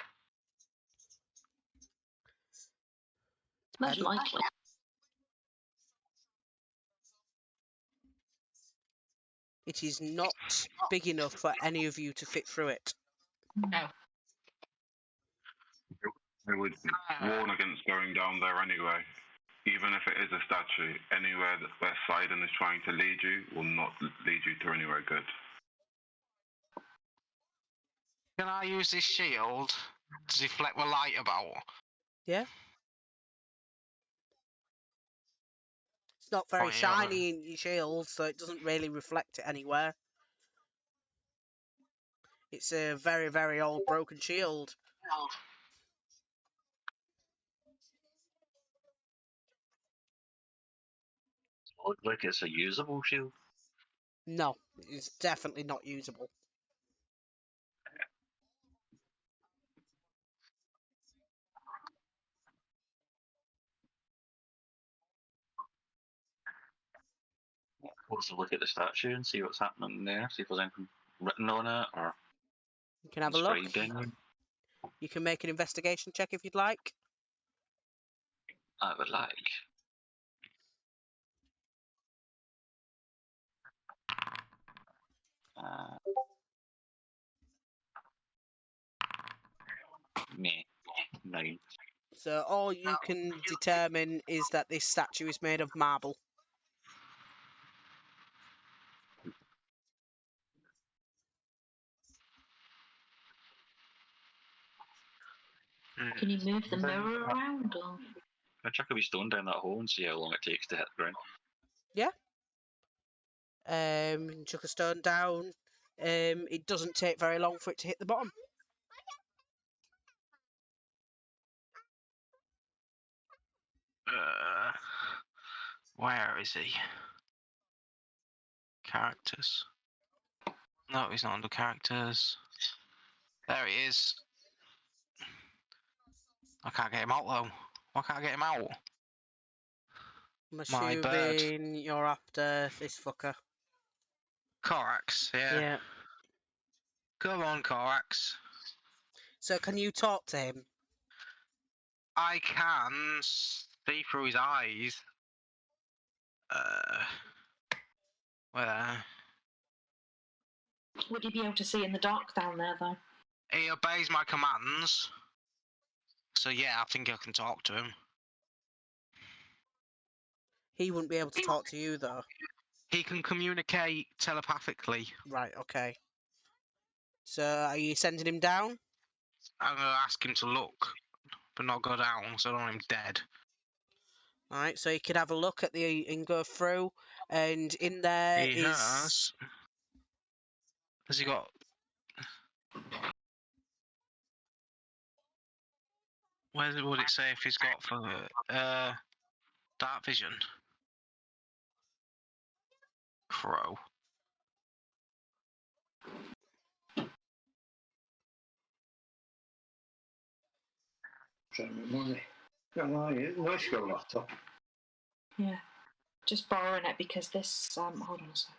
Most And likely. it is not big enough for any of you to fit through it. No. I would warn against going down there anyway. Even if it is a statue, anywhere where Sidon is trying to lead you will not lead you to anywhere good. Can I use this shield to deflect the light about? Yeah? It's not very Pointing at them. shiny in your shield, so it doesn't really reflect it anywhere. It's a very, very old broken shield. Looks like it's a usable shield. No, it's definitely not usable. Let's look at the statue and see what's happening there. See if there's anything written on it or You can have a look. inscribed in. You can make an investigation check if you'd like. I would like. Me. 9. So all you can determine is that this statue is made of marble. Can you move the mirror around? Or? Can I chuck a wee stone down that hole and see how long it takes to hit the ground? Chuck a stone down. It doesn't take very long for it to hit the bottom. Where is he? Characters. No, he's not under characters. There he is. I can't get him out though. Why can't I get him out? I'm My bird. assuming you're after this fucker. Corax, yeah. Yeah. Come on, Corax. So can you talk to him? I can see through his eyes. Where? Would you be able to see in the dark down there, though? He obeys my commands. So yeah, I think I can talk to him. He wouldn't be able to talk to you, though. He can communicate telepathically. Right, okay. So are you sending him down? I'm gonna ask him to look, but not go down, so I don't want him dead. Alright, so you could have a look at the and go through, and in there He has. Has he got? Where would it say if he's got for dark vision? Crow. Nice go laptop. Yeah. Just borrowing it because this. Hold on a sec.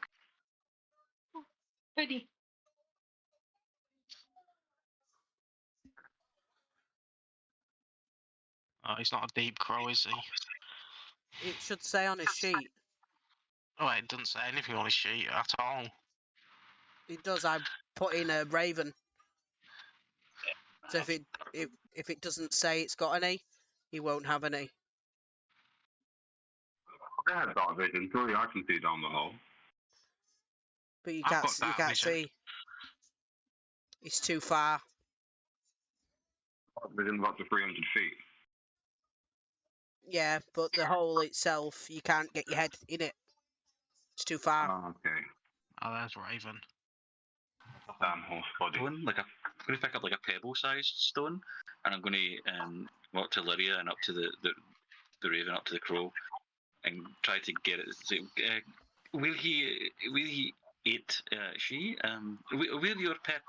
Ready. Oh, he's not a deep crow, is he? it should say on his sheet. Oh, it doesn't say anything on his sheet at all. It does. I put in a raven. So if it doesn't say it's got any, he won't have any. I have dark vision, surely I can see down the hole. But you I've can't got dark vision. see. It's too far. Dark vision up to 300 feet. Yeah, but the hole itself, you can't get your head in it. It's too far. Oh, okay. Oh, there's Raven. Damn horse body. Stone, I'm going to pick up like a pebble-sized stone, and I'm going to go up to Lyria and up to the raven, up to the crow, and try to get it. Say, will he eat she? Will your pet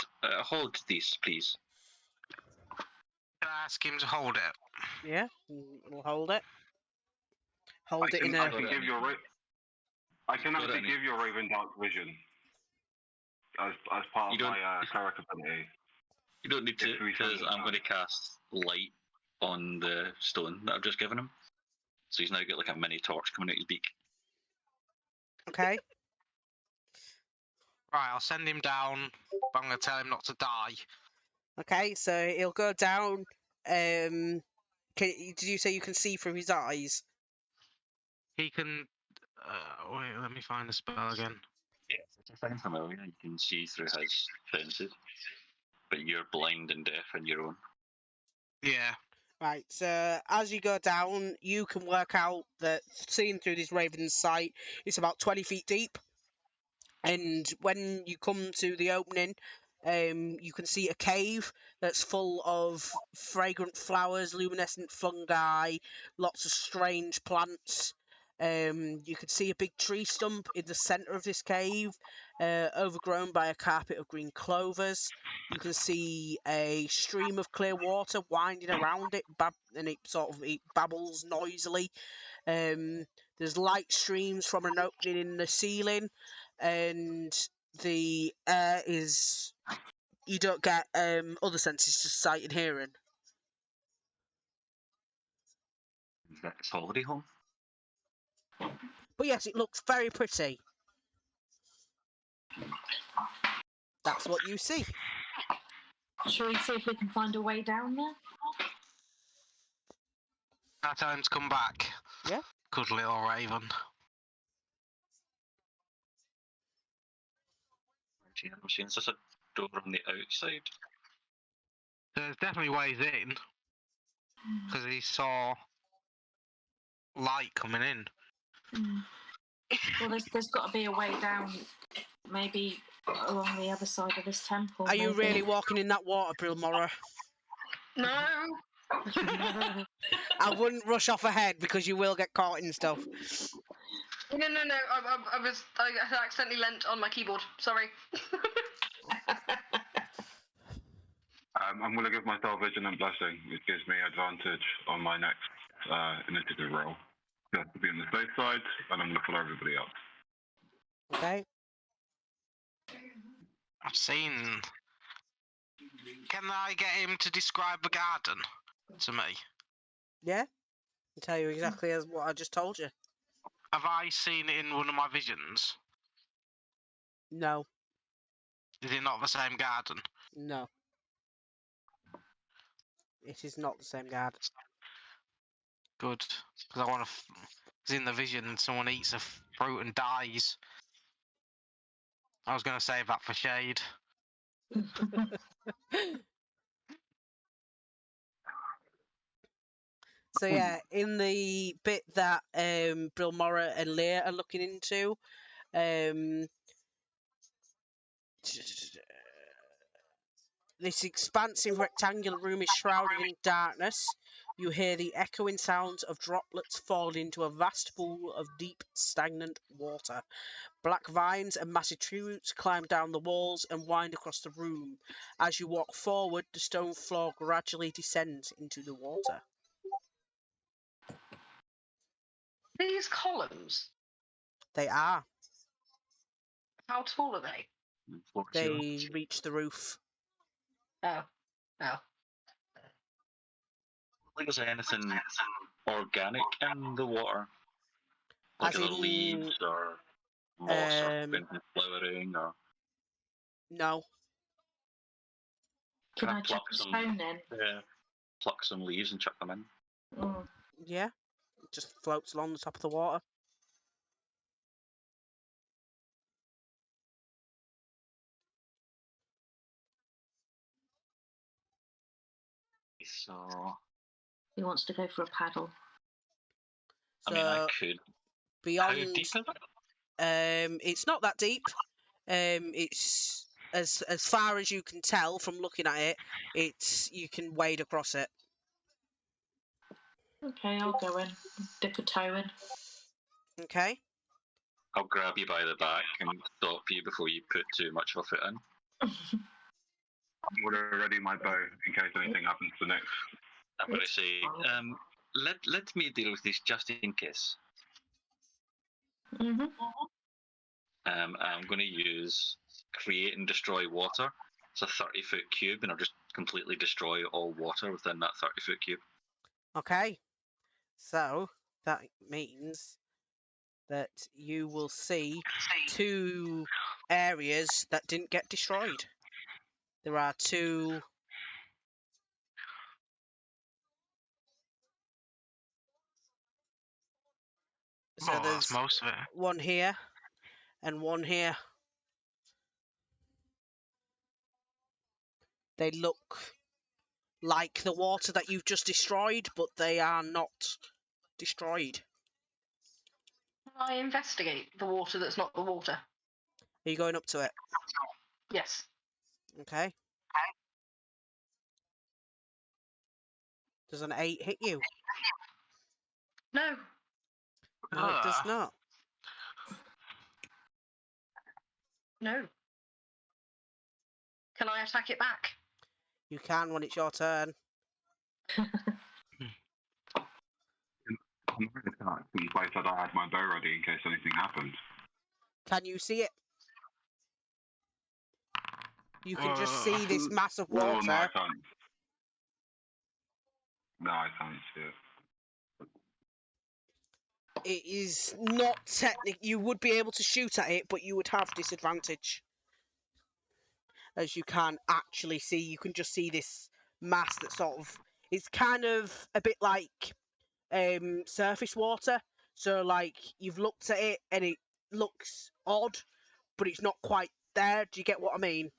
hold this, please? Can I ask him to hold it? Yeah, we'll hold it. I Hold it can, in I a. can give you a I can Got actually any- give you a Raven Dark Vision as part You of don't- my cleric ability. You don't need to, If we because send it I'm going to cast light on the stone that I've just given him. So he's now got like a mini torch coming out his beak. Okay. Right, I'll send him down. But I'm going to tell him not to die. Okay, so he'll go down. Did you say you can see through his eyes? He can. Wait, let me find the spell again. Yeah, if you find familiar, you can see through his senses. But you're blind and deaf on your own. Yeah. Right, so as you go down, you can work out that seeing through this raven's sight, it's about 20 feet deep. And when you come to the opening, you can see a cave that's full of fragrant flowers, luminescent fungi, lots of strange plants. You can see a big tree stump in the centre of this cave, overgrown by a carpet of green clovers. You can see a stream of clear water winding around it, and it babbles noisily. There's light streams from an opening in the ceiling, and the air is. You don't get other senses, just sight and hearing. Is that his holiday home? But yes, it looks very pretty. That's what you see. Shall we see if we can find a way down there? Our time to come back. Yeah. Good little Raven. Actually, I'm seeing such a door on the outside. There's definitely ways in. Because he saw light coming in. Well, there's got to be a way down, maybe along the other side of this temple. Are you maybe. really walking in that water, Brilmora? No. I wouldn't rush off ahead because you will get caught in stuff. No. I accidentally leant on my keyboard. Sorry. I'm going to give myself Vigilant Blessing. It gives me advantage on my next initiative roll. You have to be on the safe side, and I'm going to follow everybody else. Okay. I've seen. Can I get him to describe the garden to me? Yeah. I'll tell you exactly as what I just told you. Have I seen it in one of my visions? No. Is it not the same garden? No. It is not the same garden. Good. Because I want to. Because in the vision, someone eats a fruit and dies. I was going to save that for Shade. So yeah, in the bit that Brilmora and Leah are looking into, this expansive rectangular room is shrouded in darkness. You hear the echoing sounds of droplets falling into a vast pool of deep, stagnant water. Black vines and massive tree roots climb down the walls and wind across the room. As you walk forward, the stone floor gradually descends into the water. These columns, They are. how tall are they? They reach the roof. Oh. Like, is there anything organic in the water? Like As are there in, leaves or moss or um, anything flowering or? no. Can I I chuck pluck a some? stone in? Pluck some leaves and chuck them in. Mm. Yeah. It just floats along the top of the water. So He wants to go for a paddle. I mean, I So could. How beyond, deep is it? it's not that deep. It's as far as you can tell from looking at it. You can wade across it. Okay, I'll go in, dip a toe in. Okay. I'll grab you by the back and stop you before you put too much of it in. I'm going to ready my bow in case anything happens to Nick. I'm going to say, let me deal with this just in case. Mhm. I'm going to use create and destroy water. It's a 30-foot cube, and I'll just completely destroy all water within that 30-foot cube. Okay. So that means that you will see 2 areas that didn't get destroyed. There are 2. So Well, there's that's most of it. one here and one here. They look like the water that you've just destroyed, but they are not destroyed. Can I investigate the water that's not the water? Are you going up to it? Yes. Okay. Does an 8 hit you? No. No, it does Ugh. not. No. Can I attack it back? You can when it's your turn. I'm going to attack, but I said I had my bow ready in case anything happened. Can you see it? You can just see this mass of Oh, no, I water. can't. No, I can't see it. It is not technical. You would be able to shoot at it, but you would have disadvantage. As you can't actually see, you can just see this mass that sort of... It's kind of a bit like surface water. So, like, you've looked at it and it looks odd, but it's not quite there. Do you get what I mean?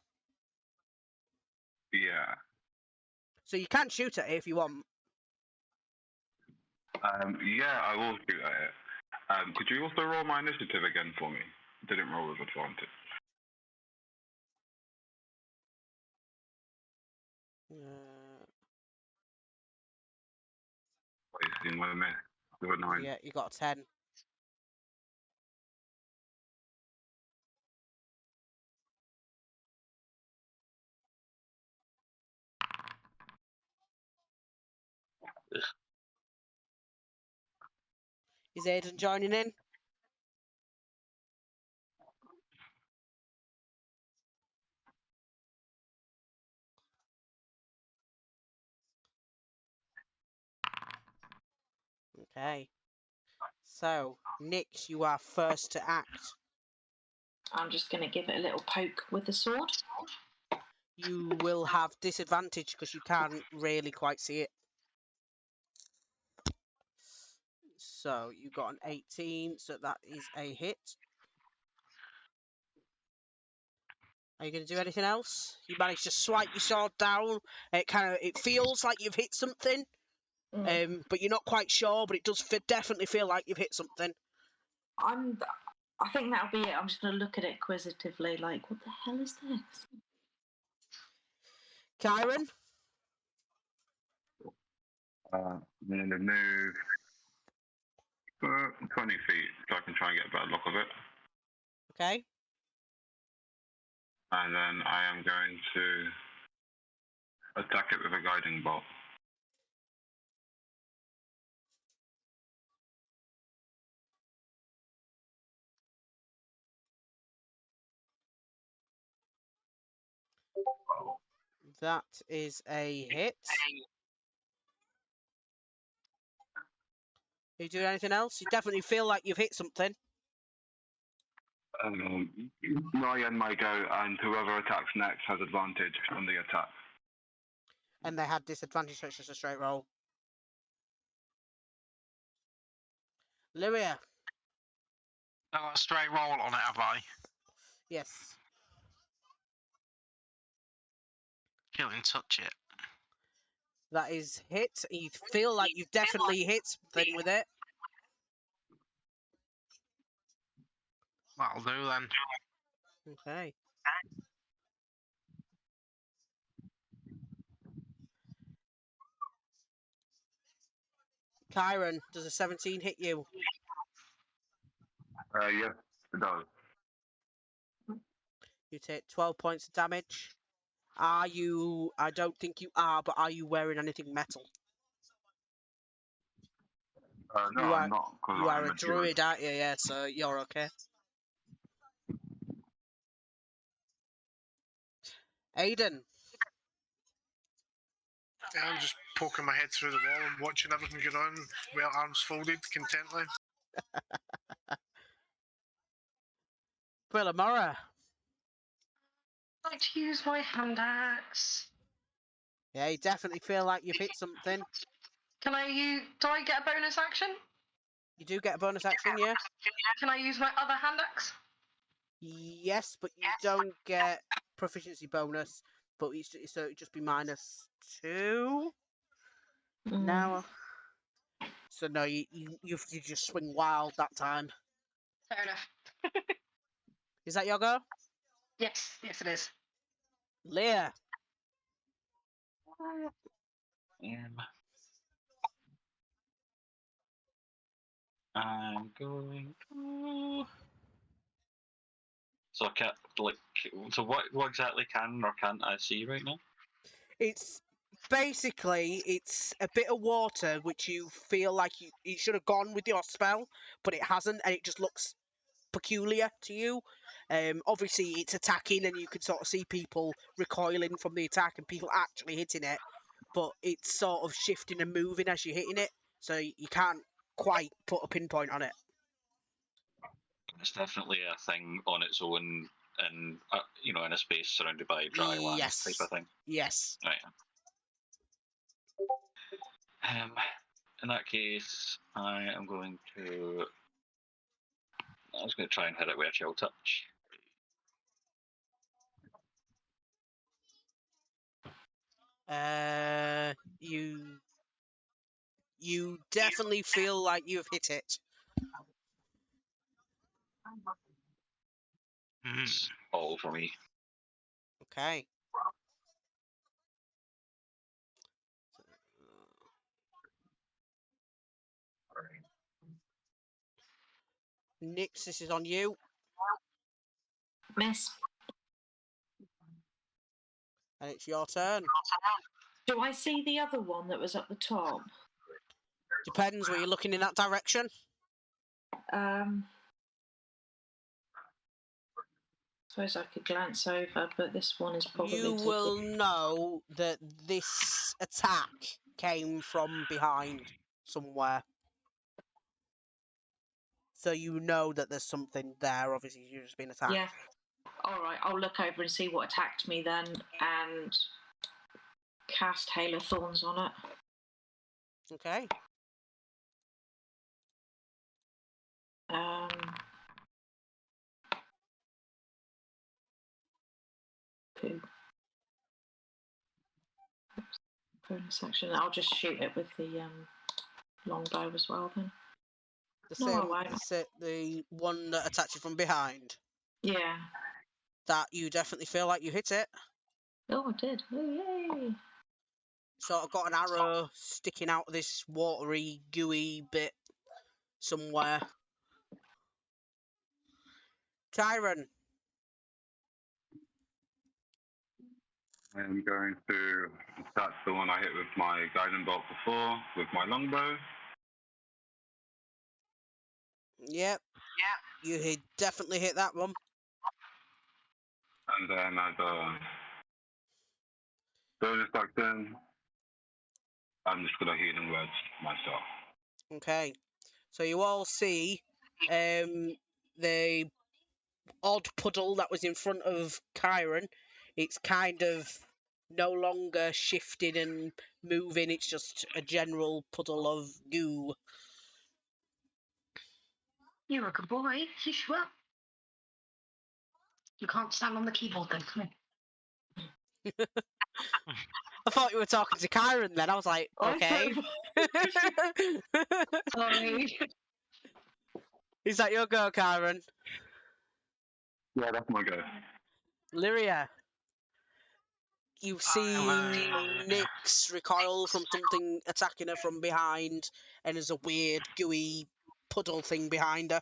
Yeah. So you can shoot at it if you want. Yeah, I will shoot at it. Could you also roll my initiative again for me? Didn't roll with advantage. Wasting my miss. With a 9. Yeah, you got a 10. Is Aidan joining in? Okay. So, Nix, you are first to act. I'm just going to give it a little poke with the sword. You will have disadvantage because you can't really quite see it. So, you got an 18, so that is a hit. Are you going to do anything else? You managed to swipe your sword down. It feels like you've hit something, but you're not quite sure. But it does definitely feel like you've hit something. I think that'll be it. I'm just going to look at it inquisitively, like, what the hell is this? Kyron? I'm going to move 20 feet so I can try and get a better look of it. Okay. And then I am going to attack it with a guiding bolt. That is a hit. Are you doing anything else? You definitely feel like you've hit something. My end, my go, and whoever attacks next has advantage on the attack. And they had disadvantage, so it's just a straight roll. Lyria. I got a straight roll on it, have I? Yes. Killing touch it. That is hit. You feel like you've definitely hit something with it. That'll do then. Okay. Kyron, does a 17 hit you? Yes, it does. You take 12 points of damage. Are you... I don't think you are, but are you wearing anything metal? No, You I'm not, because You are I'm a a druid. druid, aren't you? Yeah, so you're okay. Aiden. Yeah, I'm just poking my head through the wall and watching everything go on with arms folded contently. Brillamora. I'd like to use my hand axe. Yeah, you definitely feel like you've hit something. Can I use? Do I get a bonus action? You do get a bonus action, yeah? Can I use my other hand axe? Yes, but you don't get proficiency bonus, but so it'd just be -2 now. So no, you just swing wild that time. Fair enough. Is that your go? Yes, yes it is. Leah. I'm going to. So I can't like. So what exactly can or can't I see right now? It's basically it's a bit of water which you feel like it should have gone with your spell, but it hasn't, and it just looks peculiar to you. Obviously it's attacking, and you can sort of see people recoiling from the attack and people actually hitting it, but it's sort of shifting and moving as you're hitting it, so you can't quite put a pinpoint on it. It's definitely a thing on its own, and in a space surrounded by dry land Yes. type of thing. Yes. Right. In that case, I was going to try and hit it with a chill touch. You definitely feel like you've hit it. It's all for me. Okay. Nix, this is on you. Miss. And it's your turn. Do I see the other one that was at the top? Depends, were you looking in that direction? Suppose I could glance over, but this one is probably You taking... will know that this attack came from behind somewhere. So you know that there's something there, obviously you've just been attacked. Yeah. Alright, I'll look over and see what attacked me then, and cast Hail of Thorns on it. Okay. Cool. Bonus action. I'll just shoot it with the longbow as well then. The No, I same, won't. the one that attacked you from behind. Yeah. That you definitely feel like you hit it. Oh, I did. Oh, yay. Sort of got an arrow sticking out of this watery, gooey bit somewhere. Tyron. I'm going to. That's the one I hit with my guiding bolt before, with my longbow. Yep. You definitely hit that one. And then as a bonus action, I'm just going to healing words myself. Okay. So you all see the odd puddle that was in front of Kyron. It's kind of no longer shifting and moving. It's just a general puddle of goo. You're a good boy. Yes, you are. You can't stand on the keyboard then. Come in. I thought you were talking to Kyron then. I was like, okay. Sorry. Is that your go, Kyron? Yeah, that's my go. Lyria, you've seen Nyx recoil from something attacking her from behind, and there's a weird, gooey puddle thing behind her.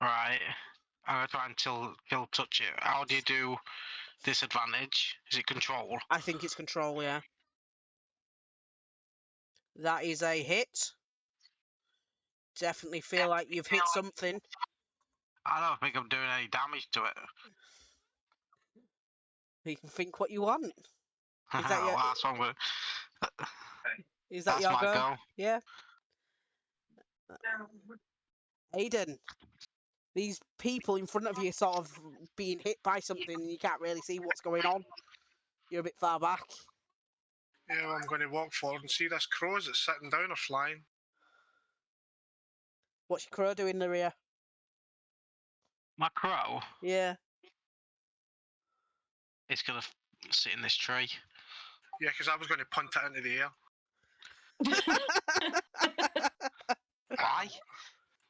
Right. I'm gonna try and kill touch it. How do you do disadvantage? Is it control? I think it's control, yeah. That is a hit. Definitely feel like you've hit something. I don't think I'm doing any damage to it. You can think what you want. Is that Well, your, that's what I'm gonna. is that That's your my go? go. Yeah. Aiden, these people in front of you sort of being hit by something and you can't really see what's going on. You're a bit far back. Yeah, well, I'm going to walk forward and see this crow. Is it sitting down or flying? What's your crow doing, Lyria? My crow Yeah. is gonna sit in this tree. Yeah, because I was going to punt it into the air. Why?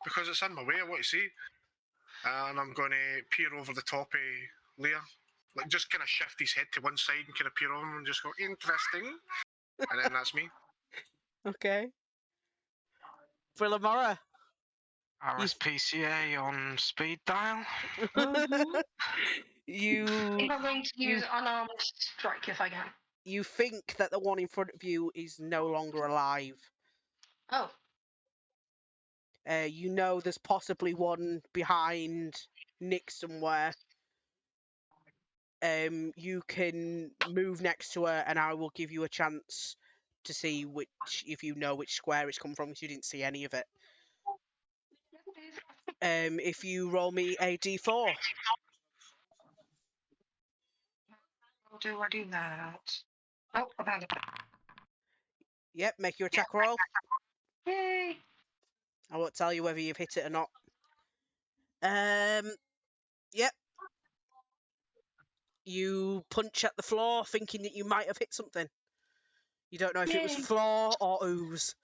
Because it's in my way, I want to see. And I'm going to peer over the top of Leah. Like, just kind of shift his head to one side and kind of peer over him and just go, interesting. And then that's me. Okay. Brillamora. RSPCA on speed dial. You I'm going to use unarmed strike if I can. you think that the one in front of you is no longer alive. Oh, You know there's possibly one behind Nick somewhere. You can move next to her and I will give you a chance to see if you know which square it's come from, because you didn't see any of it. If you roll me a d4. how do I do that? Oh, I found it. Yep, make your attack roll. Yay! I won't tell you whether you've hit it or not. Yep. You punch at the floor thinking that you might have hit something. You don't know if it was Yay. floor or ooze.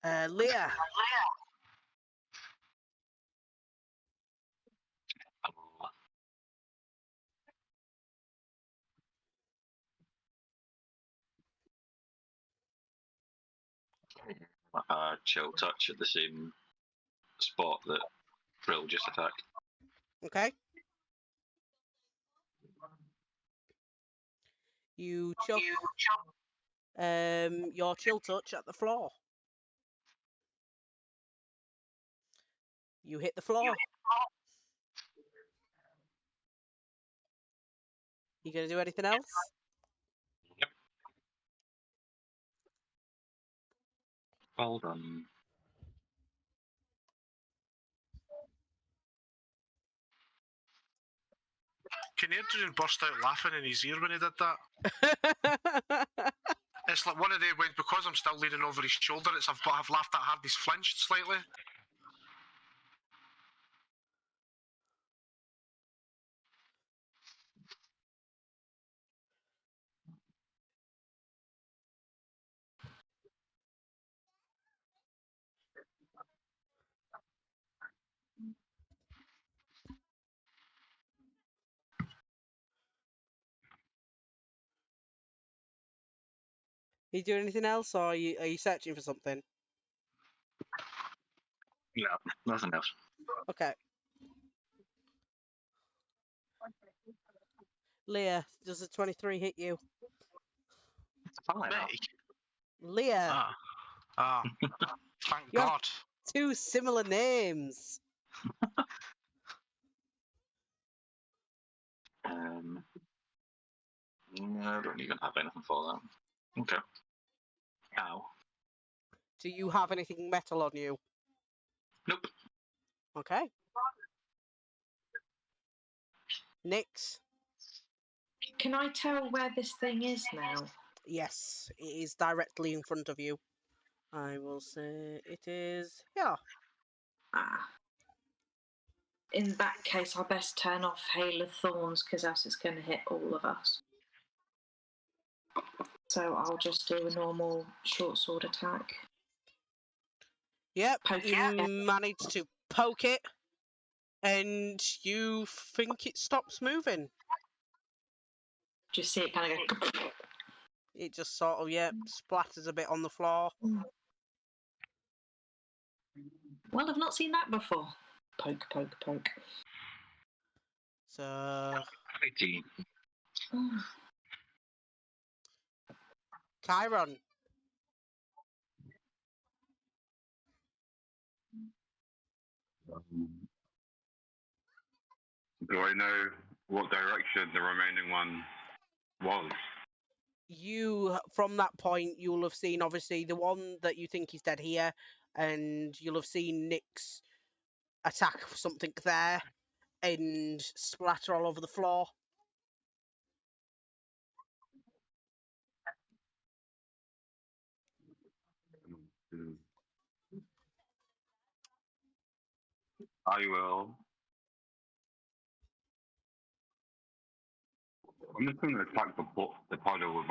Leah, Chill touch at the same spot that Frill just attacked. okay. You chuck your chill touch at the floor. You hit the floor. You gonna do anything else? Yep. Well done. Kinnaird just burst out laughing in his ear when he did that. It's like one of the when because I'm still leaning over his shoulder. I've laughed that hard. He's flinched slightly. You do anything else, or are you searching for something? No, nothing else. Okay. Leah, does a 23 hit you? Fine. Me? Leah, Ah. Thank You have- God. 2 similar names. I don't even have anything for that. Okay. Ow. Do you have anything metal on you? Nope. Okay. Nyx. Can I tell where this thing is now? Yes, it is directly in front of you. I will say it is here. Ah. In that case, I best turn off Hail of Thorns because else it's going to hit all of us. So I'll just do a normal short sword attack. Yep, Poke you it. managed to poke it, and you think it stops moving. Just see it kind of go. It just sort of, splatters a bit on the floor. Well, I've not seen that before. Poke, poke, poke. So, Pretty. Chiron, Do I know what direction the remaining one was? you, from that point, you'll have seen, obviously, the one that you think is dead here, and you'll have seen Nyx attack something there and splatter all over the floor. I will. I'm just going to attack the puddle with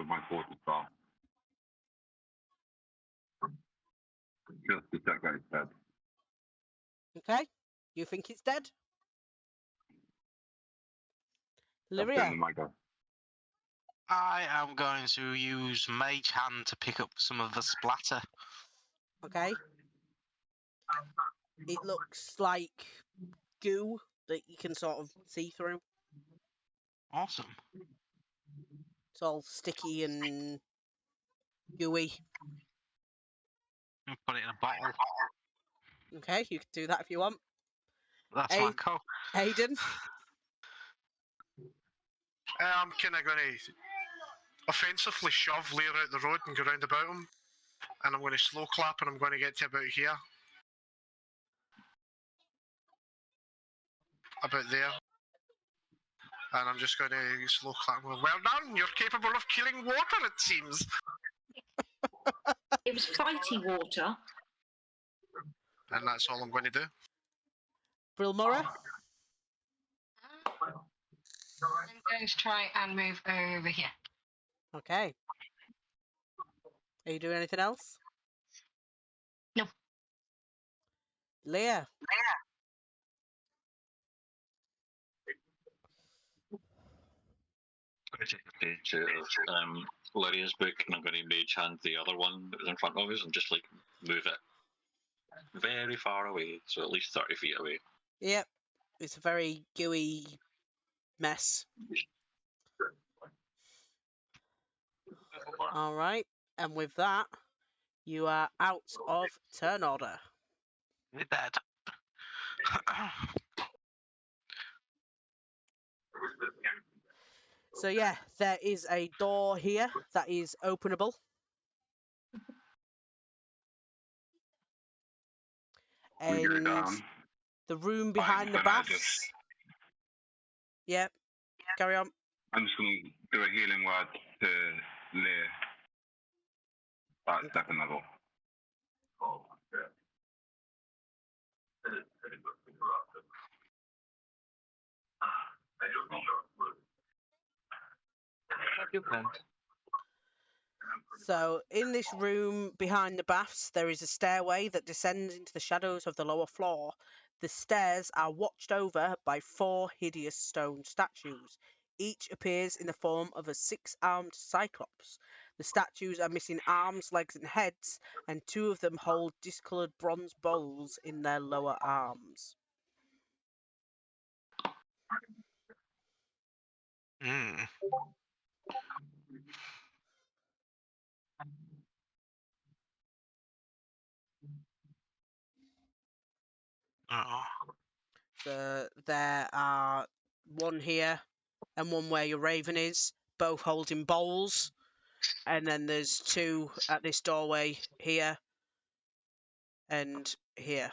my force spell. Just to check that it's dead. Okay? You think it's dead? That's the Lyria, end of my go. I am going to use Mage Hand to pick up some of the splatter. okay? It looks like goo that you can sort of see through. Awesome. It's all sticky and gooey. I'll put it in a bottle. Okay, you can do that if you want. That's Hey. my call. Hayden, I'm kind of going to offensively shove Lear out the road and go round about him. And I'm going to slow clap and I'm going to get to about here. About there. And I'm just going to slow clap. Well done, you're capable of killing water, it seems. It was fighty water. And that's all I'm going to do. Brilmora, I'm going to try and move over here. okay. Are you doing anything else? No. Leah, I'm going to take a page out of Lyria's book, and I'm going to mage hand the other one that was in front of us and just like move it very far away, so at least 30 feet away. yep, it's a very gooey mess. All right, and with that, you are out of turn order. You're dead. So yeah, there is a door here that is openable. We go And down. the room behind the gonna baths. just- Yep, carry on. I'm just going to do a healing word to Lear. At second level. So in this room behind the baths, there is a stairway that descends into the shadows of the lower floor. The stairs are watched over by 4 hideous stone statues. Each appears in the form of a 6-armed cyclops. The statues are missing arms, legs, and heads, and 2 of them hold discoloured bronze bowls in their lower arms. Mm. Oh. So there are one here and one where your raven is, both holding bowls. And then there's 2 at this doorway here and here.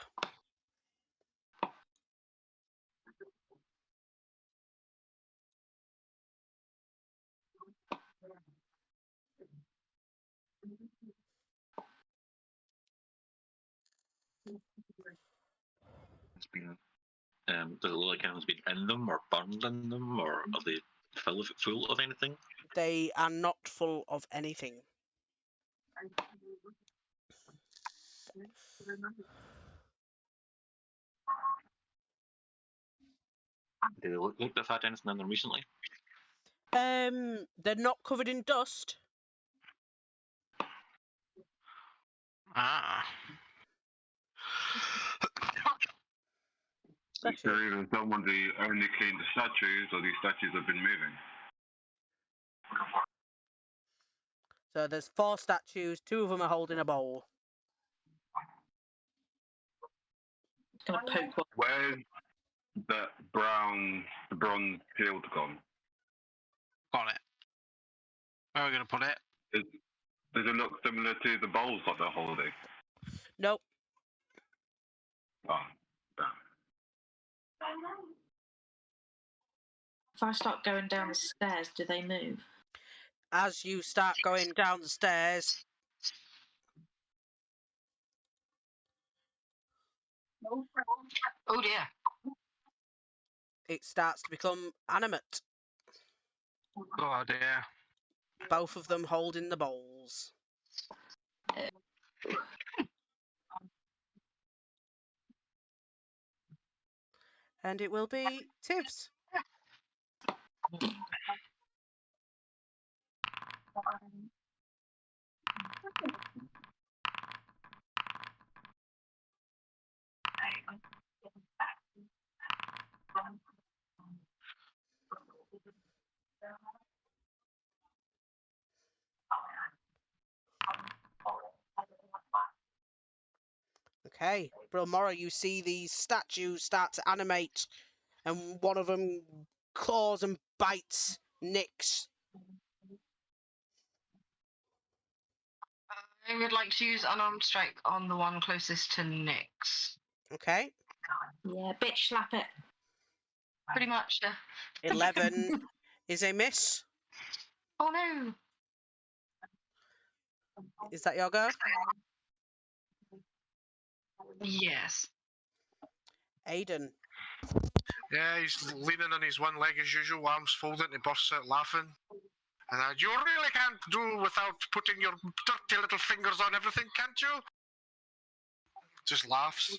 It's been, does it look like anyone's been in them or burned in them, or are they full of anything? They are not full of anything. Do they look like they've had anything in them recently? They're not covered in dust. Ah. So either somebody only cleaned the statues, or these statues have been moving. So there's 4 statues. 2 of them are holding a bowl. Gonna poke one. Where's the bronze shield gone? Got it. Where are we going to put it? Does it look similar to the bowls that they're holding? Nope. Oh, damn. If I start going down the stairs, do they move? As you start going down the stairs, Oh dear. it starts to become animate. Oh dear. Both of them holding the bowls. And it will be Tiv's. Okay, Brilmora, you see these statues start to animate, and one of them claws and bites Nyx. I would like to use unarmed strike on the one closest to Nyx. Okay, Yeah, bitch slap it. Pretty much, yeah. 11 is a miss. Oh no. Is that your go? Yes. Aiden. Yeah, he's leaning on his one leg as usual, arms folded, and he bursts out laughing. And you really can't do without putting your dirty little fingers on everything, can't you? Just laughs.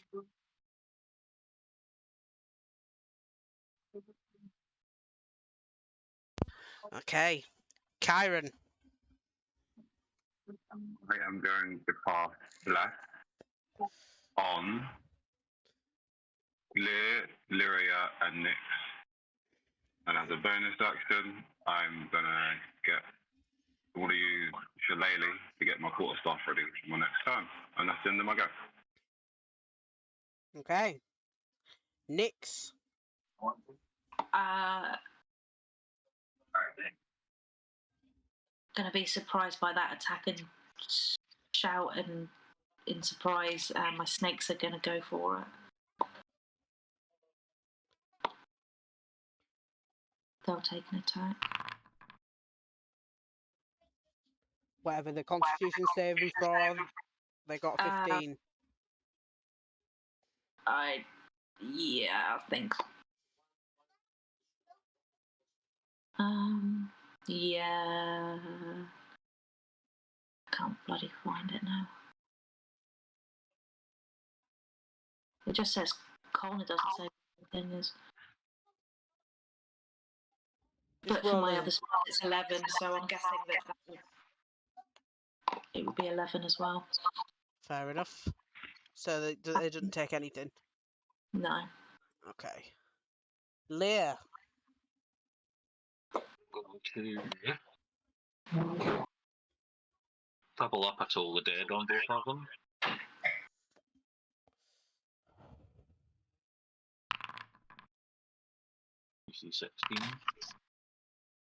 Okay, Kyron. I am going to cast Bless on Lyria and Nyx. And as a bonus action, I'm gonna want to use Shillelagh to get my quarterstaff ready for my next turn. And that's the end of my go. Okay. Nyx. Gonna be surprised by that attack and shout and in surprise. My snakes are gonna go for it. They'll take an attack. Whatever the Constitution saving throw, they got a 15. Yeah, I think. Yeah. Can't bloody find it now. It just says Colin, it doesn't say what the thing is. But for my other spell, it's 11, so I'm guessing that it would be 11 as well. Fair enough. So they didn't take anything. No. Okay. Lear. Going to double up at all the dead on both of them. DC 16.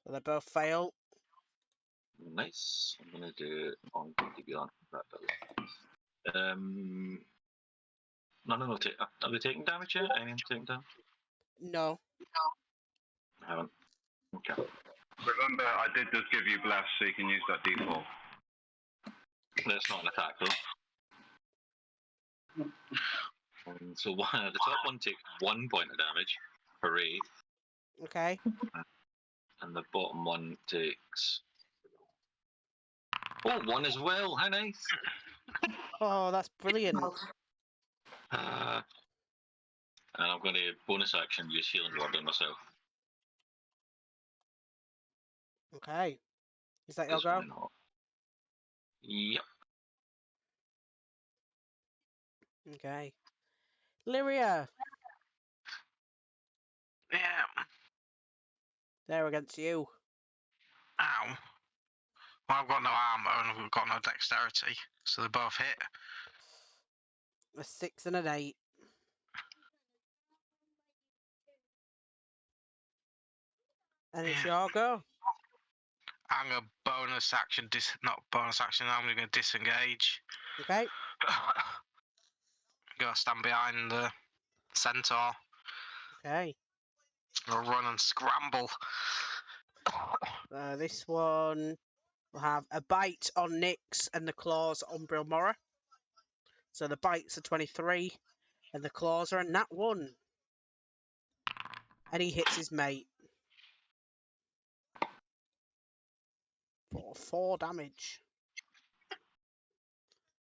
So they both fail. Nice. I'm gonna do on DB on that bill. None of them are they taking damage yet? Any of them taking damage? No. I haven't. Okay. Remember, I did just give you Bless, so you can use that D4. That's not an attack though. So the top one takes 1 point of damage per wraith, Okay. and the bottom one takes 1 as well. How nice! Oh, that's brilliant. And I'm going to bonus action use healing word on myself. Okay. Is that your 'Cause go? why not? Yep. Okay. Lyria, Yeah. they're against you. Ow. Well, I've got no armor and I've got no dexterity, so they both hit. A 6 and an 8. And it's Yeah. your go. I'm gonna bonus action, not bonus action. I'm gonna disengage. Okay. Go stand behind the centaur. Okay. I'll run and scramble. This one will have a bite on Nyx and the claws on Brilmora. So the bites are 23 and the claws are a nat 1. And he hits his mate. For 4 damage.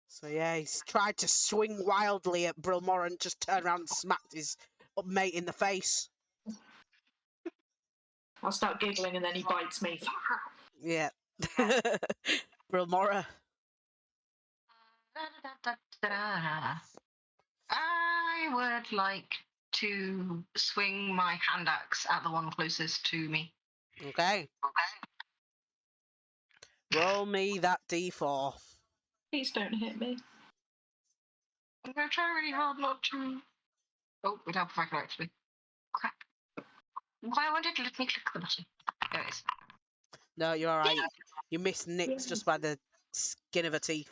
So yeah, he's tried to swing wildly at Brilmora and just turned around and smacked his mate in the face. I'll start giggling and then he bites me. Yeah. Brilmora. I would like to swing my hand axe at the one closest to me. Okay. Roll me that d4. Please don't hit me. I'm going to try really hard not to. Oh, we'd help if I could actually. Crap. Why wanted to let me click the button? There it is. No, you're alright. You missed Nyx just by the skin of her teeth.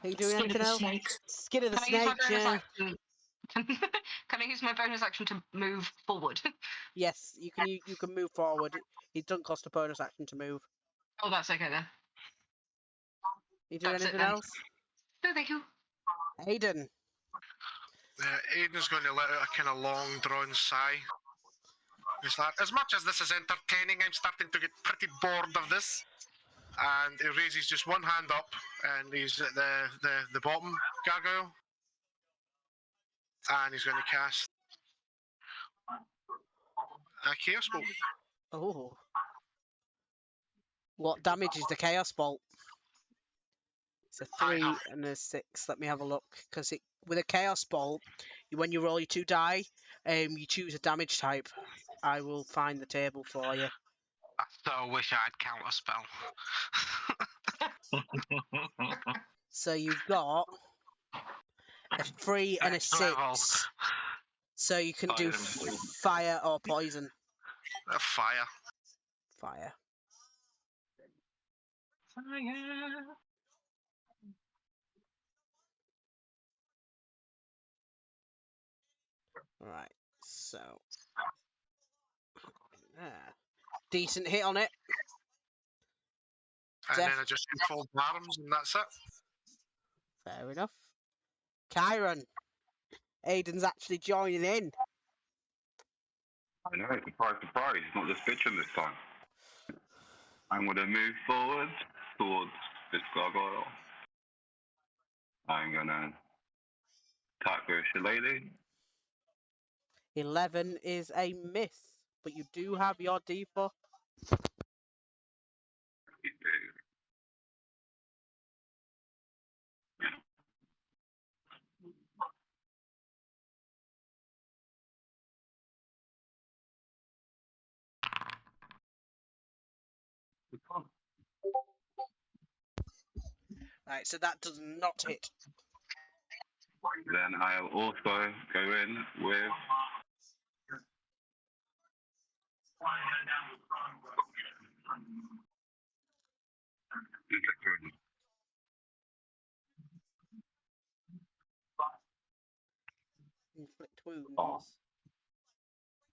Are you doing Skin of anything the else? snakes. Skin of the Can I use my snake, bonus yeah. action? Can I use my bonus action to move forward? Yes, you can move forward. It doesn't cost a bonus action to move. Oh, that's okay then. You doing That's it anything then. else? No, thank you. Aiden. Aiden's going to let out a kind of long drawn sigh. He's like, as much as this is entertaining, I'm starting to get pretty bored of this. And he raises just one hand up, and he's at the bottom gargoyle. And he's going to cast a Chaos Bolt. Oh. What damage is the Chaos Bolt? It's a 3 and a 6. Let me have a look. Because with a Chaos Bolt, when you roll your 2 die, you choose a damage type. I will find the table for you. I so wish I had counter spell. So you've got a 3 and a Next level. 6. So you can Fire do and poison. fire or poison. Fire. Fire. Right. So. Decent hit on it. And Def- then I just fold arms, and that's it. Fair enough. Chiron. Aiden's actually joining in. I know, surprise, surprise. It's not just bitching this time. I'm going to move forward towards this gargoyle. I'm going to attack the shillelagh. 11 is a miss, but you do have your D4. Right, so that does not hit. Then I'll also go in with Inflict wounds. Oh.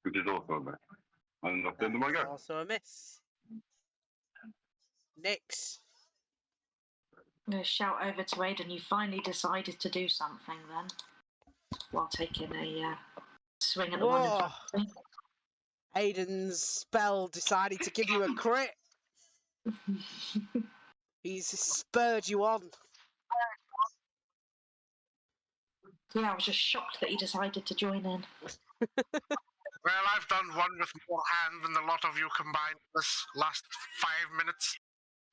which is also a miss. And that's the end of my That's go. also a miss. Nyx. I'm going to shout over to Aiden. You finally decided to do something then, while taking a swing at the one in front of me. Aiden's spell decided to give you a crit. He's spurred you on. Yeah, I was just shocked that he decided to join in. Well, I've done one with more hand than a lot of you combined this last 5 minutes.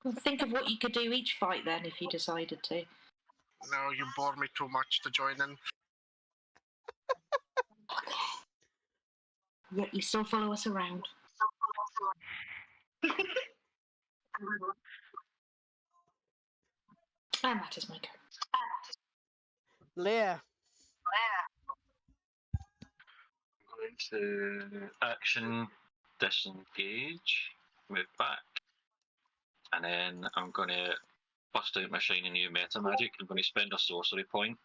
Well, think of what you could do each fight then if you decided to. No, you bore me too much to join in. Yet you still follow us around. And that is my go. Leah. Going to action, disengage, move back, and then I'm going to bust out my shiny new meta magic. I'm going to spend a sorcery point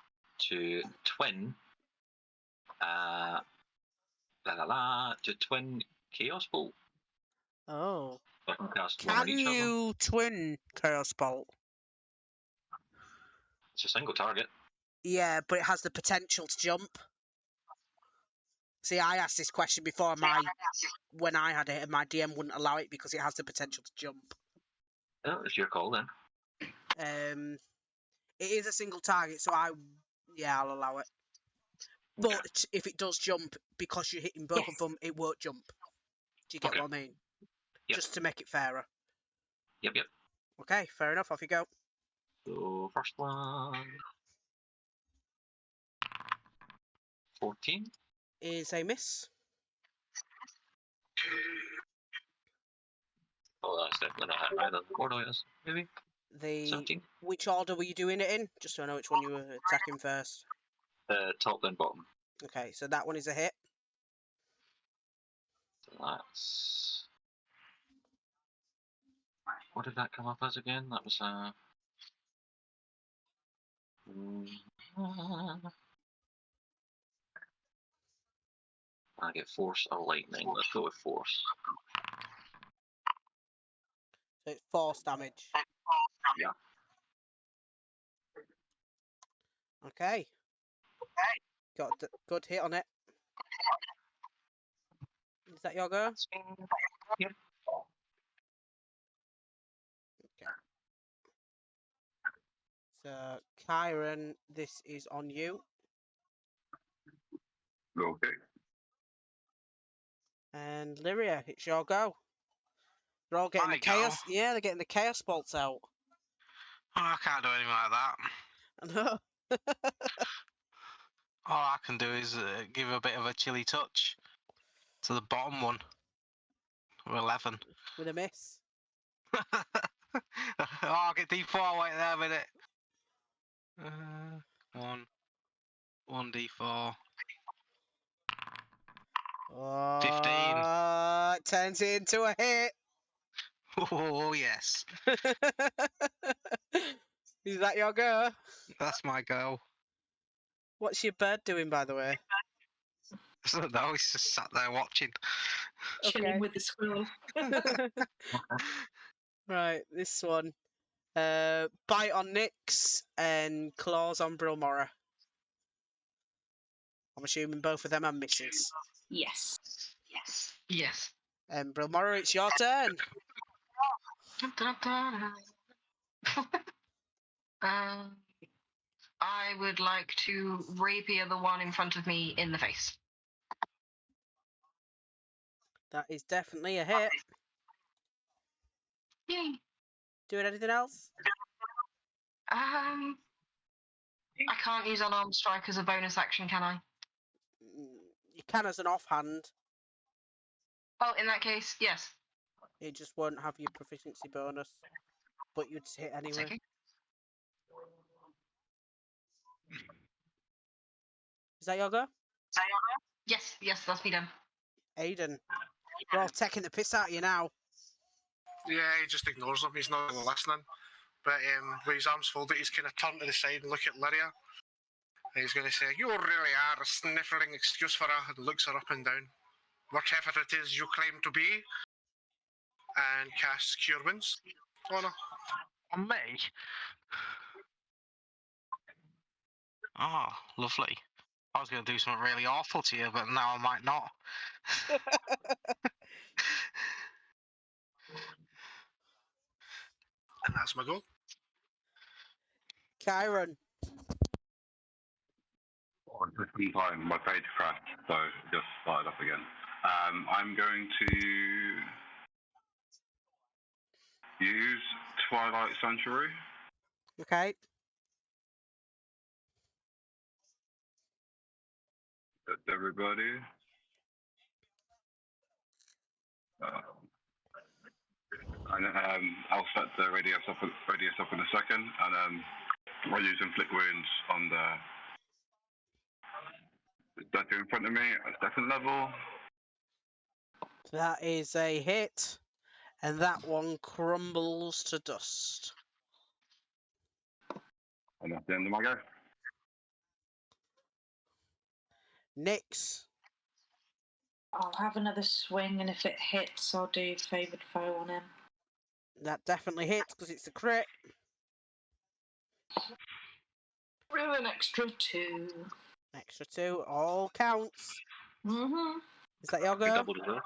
to twin, to twin Chaos Bolt. Oh. I can cast one on Can each of them. you twin Chaos Bolt? It's a single target. Yeah, but it has the potential to jump. See, I asked this question before when I had it, and my DM wouldn't allow it because it has the potential to jump. Oh, it's your call then. It is a single target, so I'll allow it. Okay. But if it does jump, because you're hitting both of them, it won't jump. Do you get what I mean? Yep. Just to make it fairer. Yep. Okay, fair enough. Off you go. So first one. 14. Is a miss. Oh, that's definitely not hit either. What is maybe? 17. Which order were you doing it in? Just so I know which one you were attacking first. Top then bottom. Okay, so that one is a hit. So that's. What did that come up as again? That was I get force or lightning. Let's go with force. So it's force damage. Yeah. Okay. Got a good hit on it. Is that your go? Yep. Okay. So, Kyron, this is on you. Okay. And Lyria, it's your go. They're all getting My the chaos. go? Yeah, they're getting the chaos bolts out. Oh, I can't do anything like that. I know. All I can do is give a bit of a chilly touch to the bottom one. 11. With a miss. Oh, I'll get D4. Wait there a minute. 1 D4. 15. It turns into a hit. Oh yes, Is that your go? that's my go. What's your bird doing, by the way? So now he's just sat there watching. Chilling Okay. with the squirrel. Right, this one. Bite on Nyx and claws on Brilmora. I'm assuming both of them are misses. Yes. Yes. And Brilmora, it's your turn. I would like to rapier the one in front of me in the face. That is definitely a hit. Yay. Doing anything else? I can't use unarmed strike as a bonus action, can I? You can as an offhand. Oh, in that case, yes. It just won't have your proficiency bonus. But you'd hit anyway. Okay. Is that your go? Yes, that's me done. Aiden. They're all taking the piss out of you now. Yeah, he just ignores them. He's not really listening. But with his arms folded, he's kind of turned to the side and look at Lyria. And he's going to say, "You really are a sniffling excuse for her," and looks her up and down. "Whatever it is you claim to be," and casts Cure Wounds on her. On me? Oh, lovely. I was going to do something really awful to you, but now I might not. And that's my goal. Kyron. Oh, just in time, my page crashed, so it just started up again. I'm going to use Twilight Sanctuary. Okay. Everybody. And I'll set the radius up in a second, and I'll use Inflict Wounds on the statue in front of me at second level. That is a hit, and that one crumbles to dust. And that's the end of my go. Nyx. I'll have another swing, and if it hits, I'll do favoured foe on him. That definitely hits because it's a crit. With an extra 2. Extra 2, all counts. Mm-hmm. Is that your We go? doubled as well.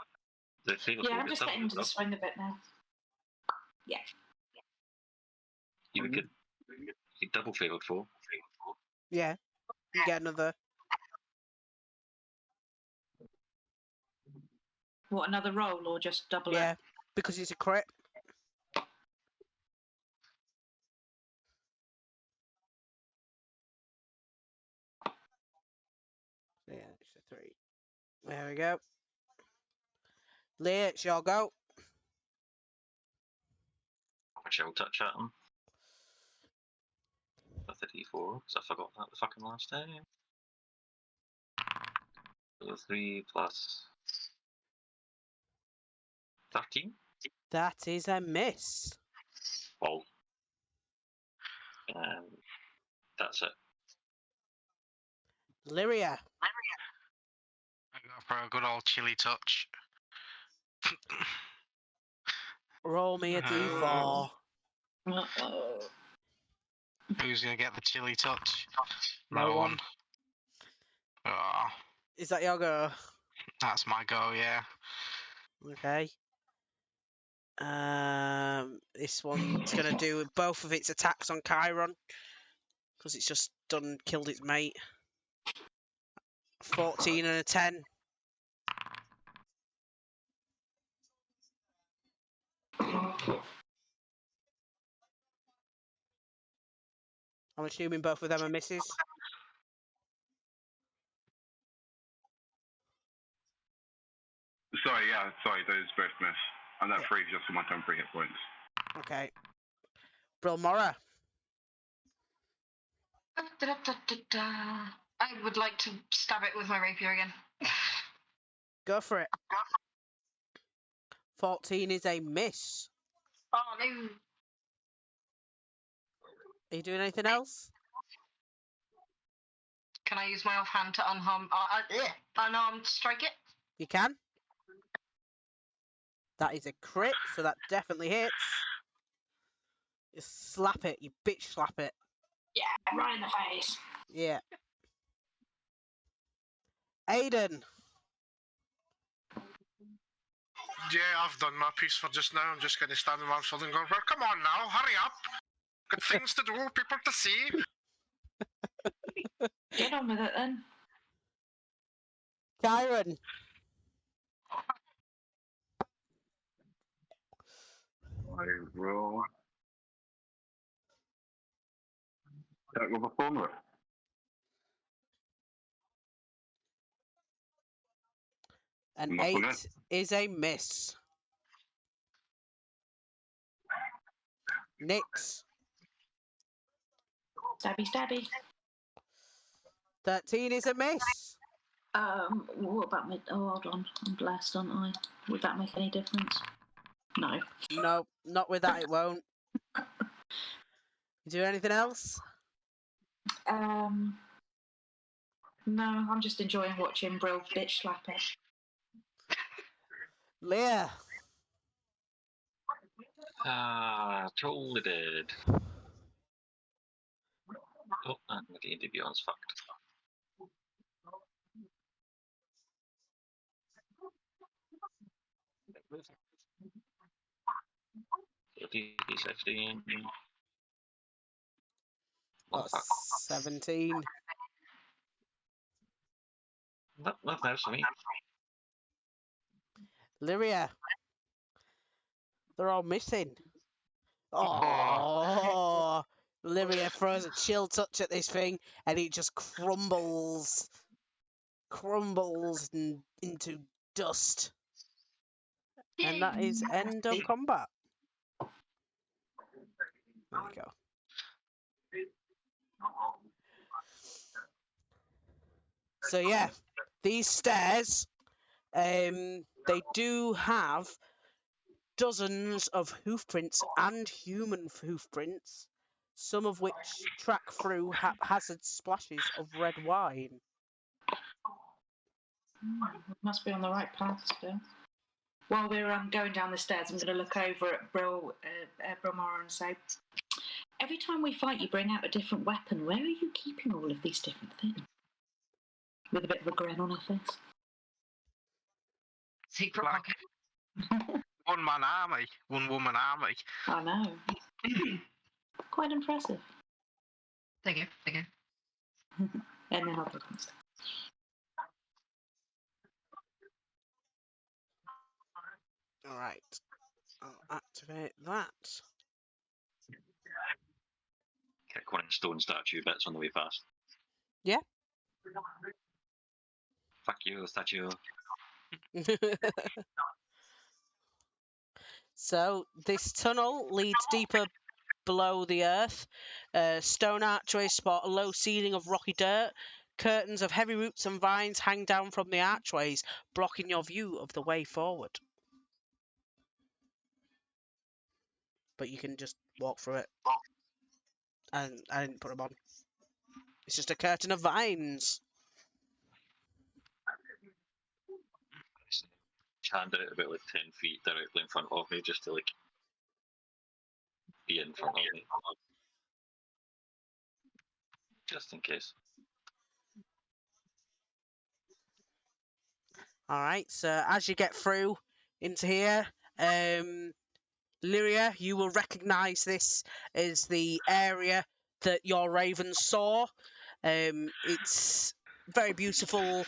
The favour Yeah, four I'm gets just getting doubled into the as well. swing a bit now. Yeah. You could double favoured four. Yeah. You get another. What, another roll or just double Yeah, it? because it's a crit. Yeah, extra 3. There we go. Leah, it's your go. Which I will touch at him. With the D4, because I forgot that the fucking last time. So 3 plus 13. That is a miss. Well, that's it. Lyria. I go for a good old chilly touch. Roll me a d4. Uh-oh. Who's gonna get the chilly touch? No one. Oh, Is that your go? that's my go, yeah. Okay. This one's gonna do both of its attacks on Chiron because it's just killed its mate. 14 and a 10. I'm assuming both of them are misses. Sorry, those both miss. And that 3 is just for my temporary hit points. Okay. Brilmora. I would like to stab it with my rapier again. Go for it. 14 is a miss. Oh no! Are you doing anything else? Can I use my offhand to unarmed strike it? You can. That is a crit, so that definitely hits. You slap it. You bitch slap it. Yeah, right in the face. Yeah. Aiden. Yeah, I've done my piece for just now. I'm just going to stand in my sword and go, well, come on now, hurry up. Got things to do, people to see. Get on with it then. Chiron. I will attack with a formula. An Not 8 on it. is a miss. Nyx. Stabby, stabby. 13 is a miss. What about me? Oh, hold on. I'm blessed, aren't I? Would that make any difference? No. No, not with that it won't. You do anything else? No, I'm just enjoying watching Brill bitch slap it. Leah. Totally dead. Oh, and my D&D Beyond's fucked. So D16. What, 17? Nothing else for me. Lyria. They're all missing. Oh, Lyria throws a chill touch at this thing, and it just crumbles into dust. And that is end of combat. There you go. So yeah, these stairs, they do have dozens of hoofprints and human hoofprints, some of which track through haphazard splashes of red wine. Must be on the right path still. While we're going down the stairs, I'm going to look over at Brilmora and say, every time we fight, you bring out a different weapon. Where are you keeping all of these different things? With a bit of a grin on her face. Secret Like- pocket. One-man army, one-woman army. I know. Quite impressive. There you go. And then I'll put on stuff. All right, I'll activate that. Kick one of the stone statue bits on the way past. Yeah. Fuck you, statue. So this tunnel leads deeper below the earth. Stone archways spot a low ceiling of rocky dirt. Curtains of heavy roots and vines hang down from the archways, blocking your view of the way forward. But you can just walk through it. And I didn't put them on. It's just a curtain of vines. Hand out about like 10 feet directly in front of me, just to like be in front of me. Just in case. Alright, so as you get through into here, Lyria, you will recognise this as the area that your ravens saw. It's very beautiful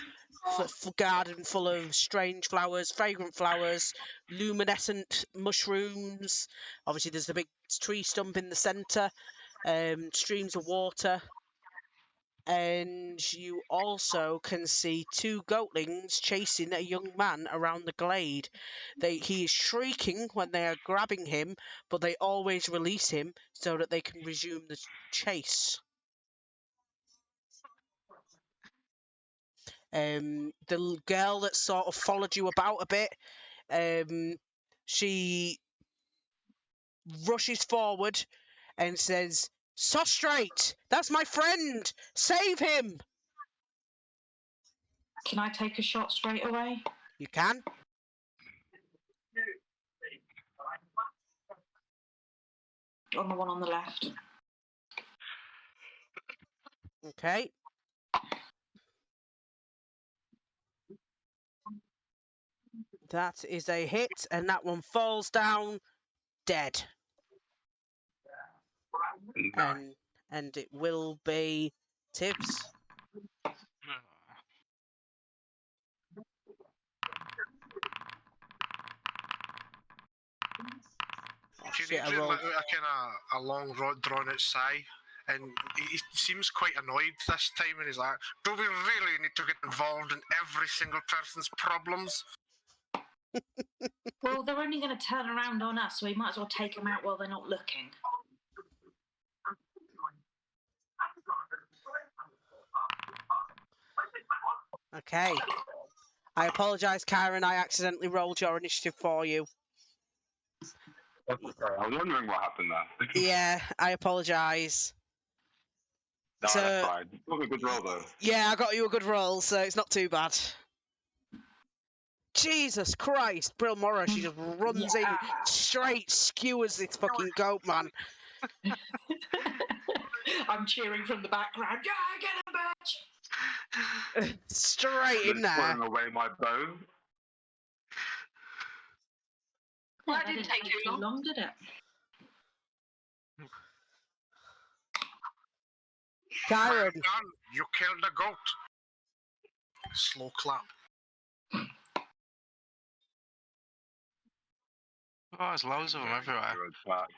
garden full of strange flowers, fragrant flowers, luminescent mushrooms. Obviously, there's the big tree stump in the centre, streams of water. And you also can see two goatlings chasing a young man around the glade. He is shrieking when they are grabbing him, but they always release him so that they can resume the chase. The girl that sort of followed you about a bit, she rushes forward and says, "Sostrate, that's my friend! Save him!" Can I take a shot straight away? You can. On the one on the left. Okay. That is a hit, and that one falls down dead. And it will be Tibbs. She Shit, I needs rolled. like a kind of a long, drawn out sigh, and he seems quite annoyed this time. And he's like, "Do we really need to get involved in every single person's problems?" Well, they're only going to turn around on us, so we might as well take them out while they're not looking. Okay. I apologise, Karen. I accidentally rolled your initiative for you. That's okay. I was wondering what happened there. Yeah, I apologise. No, So- that's fine. It was a good roll, though. Yeah, I got you a good roll, so it's not too bad. Jesus Christ, Brilmora, she just runs in, straight skewers this fucking goat, man. I'm cheering from the background. Yeah, get him, bitch! Straight in Just there. putting away my bow. Well, That that didn't take too long. did it? Karen, Well done. You killed the goat. Slow clap. Oh, there's loads of them everywhere. Attack.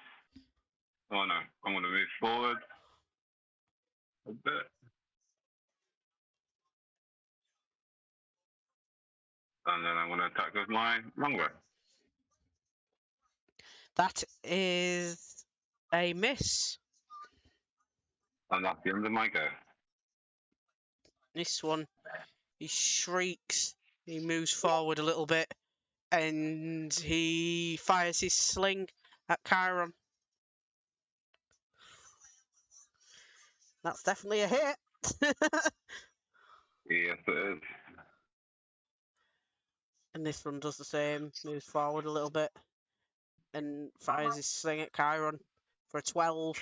Oh no, I'm going to move forward a bit. And then I'm going to attack with my longbow. That is a miss. And that's the end of my go. This one, he shrieks. He moves forward a little bit, and he fires his sling at Chiron. That's definitely a hit. Yes, it is. And this one does the same, moves forward a little bit, and fires his sling at Chiron for a 12.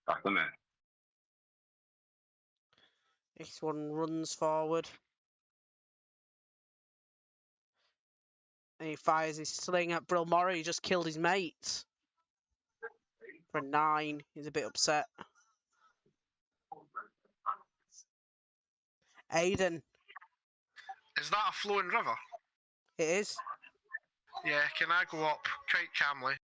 That's a miss. This one runs forward. And he fires his sling at Brilmora. He just killed his mates. For a 9. He's a bit upset. Aiden. Is that a flowing river? It is. Yeah, can I go up quite calmly,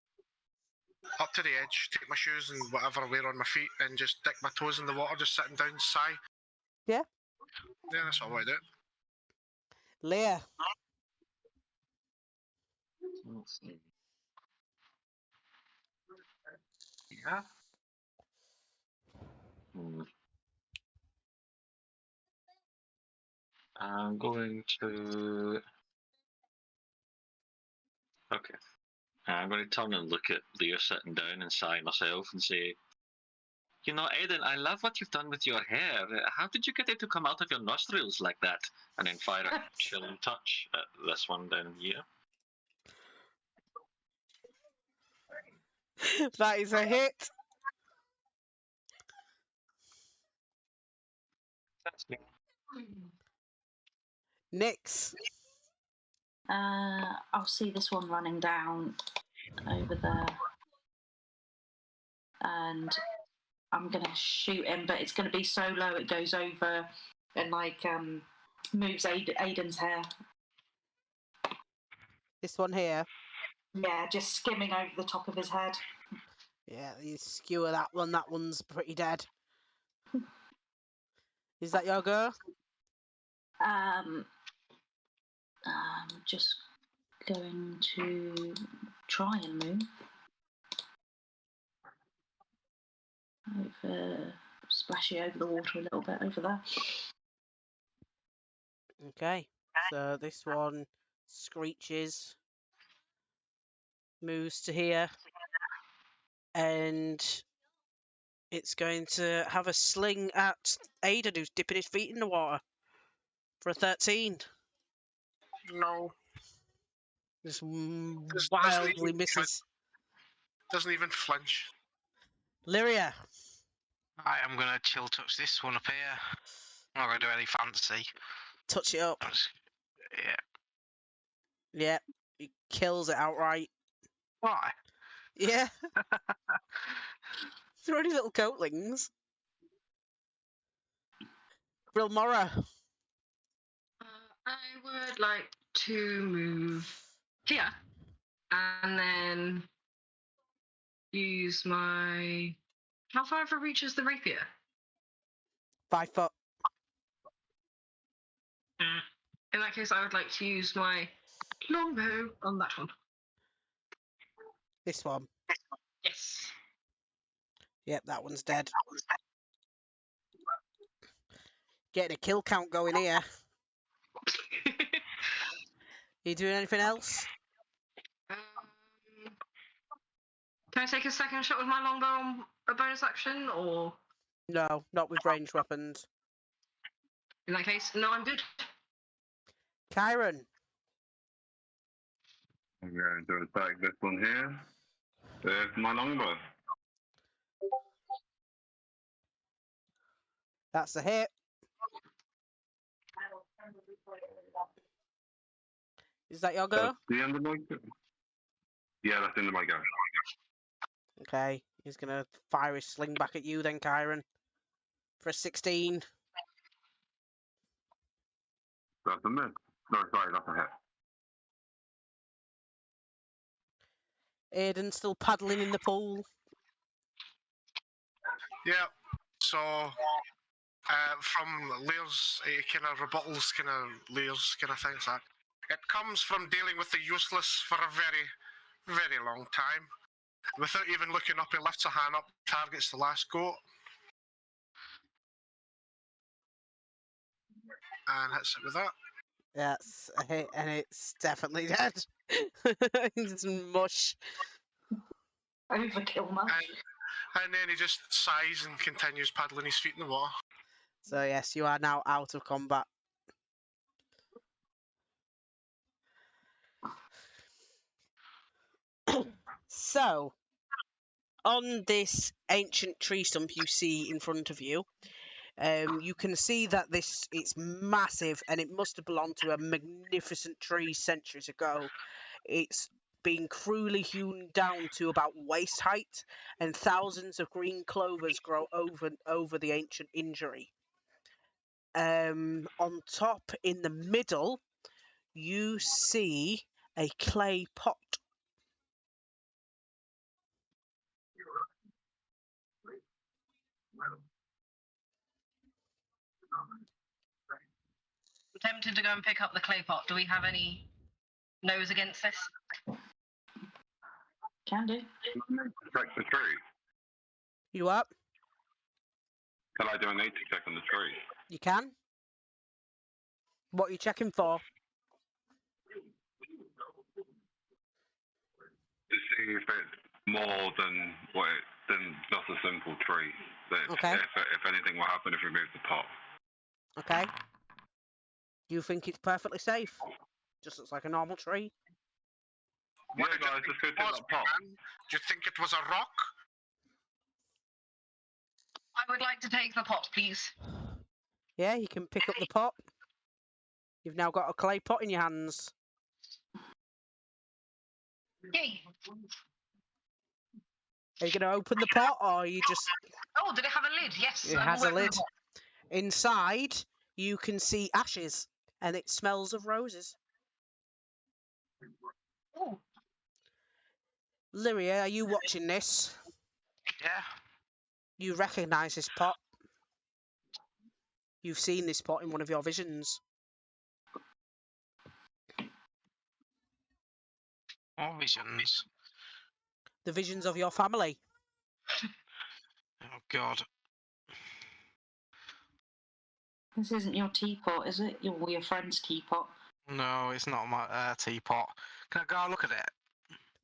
up to the edge, take my shoes and whatever I wear on my feet, and just dip my toes in the water, just sitting down, sigh? Yeah. Yeah, that's all I do. Leah. Let's see. Yeah. I'm going to. Okay. I'm going to turn and look at Leah sitting down and sigh myself and say, "You know, Aiden, I love what you've done with your hair. How did you get it to come out of your nostrils like that?" And then fire a chilling touch at this one down here. That is a hit. That's me. Nyx. I'll see this one running down over there, and I'm gonna shoot him, but it's gonna be so low it goes over and moves Aiden's hair. This one here. Yeah, just skimming over the top of his head. Yeah, you skewer that one. That one's pretty dead. Is that your go? I'm just going to try and move over, splashy over the water a little bit over there. Okay. So this one screeches, moves to here, and it's going to have a sling at Aiden, who's dipping his feet in the water, for a 13. No, Just Doesn't wildly even misses. doesn't even flinch. Lyria. Right, I'm going to chill touch this one up here. I'm not going to do any fancy. Touch it up. Yeah. Yeah. He kills it outright. Why? Yeah. They're only little goatlings. Brilmora. I would like to move here and then use my. How far over reaches the rapier? 5 foot. In that case, I would like to use my longbow on that one. This one. Yes. Yep, that one's dead. Getting a kill count going here. You doing anything else? Can I take a second shot with my longbow on a bonus action, or No, not with ranged weapons. in that case, no, I'm good. Chiron. I'm going to attack this one here. There's my longbow. That's a hit. Is that your go? That's the end of my go. Yeah, that's the end of my go. Okay, he's going to fire his sling back at you then, Chiron. For a 16. That's a miss. No, sorry, that's a hit. Aiden's still paddling in the pool. Yeah. So, from Lear's kind of rebuttals, kind of Lear's kind of things that it comes from dealing with the useless for a very, very long time. Without even looking up, he lifts a hand up, targets the last goat, and hits it with that. That's a hit, and it's definitely dead. It's mush. Overkill much. And then he just sighs and continues paddling his feet in the water. So yes, you are now out of combat. So, on this ancient tree stump you see in front of you, you can see that it's massive, and it must have belonged to a magnificent tree centuries ago. It's been cruelly hewn down to about waist height, and thousands of green clovers grow over the ancient injury. On top, in the middle, you see a clay pot. I'm tempted to go and pick up the clay pot. Do we have any no's against this? Can do. Check the tree. You up? Can I do a nature check on the tree? You can. What are you checking for? To see if it's more than than just a simple tree. That Okay. If anything will happen if we move the pot. Okay. You think it's perfectly safe? Just looks like a normal tree. Yeah, What did you guys, think let's go it take was, that pot. man? Do you think it was a rock? I would like to take the pot, please. Yeah, you can pick up the pot. You've now got a clay pot in your hands. Yay! Are you going to open the pot, or are you just... Oh, did it have a lid? Yes. It I has will a open the lid. pot. Inside, you can see ashes, and it smells of roses. Ooh. Lyria, are you watching this? Yeah. You recognise this pot. You've seen this pot in one of your visions. What visions? The visions of your family. Oh God. This isn't your teapot, is it? Your friend's teapot. No, it's not my teapot. Can I go look at it?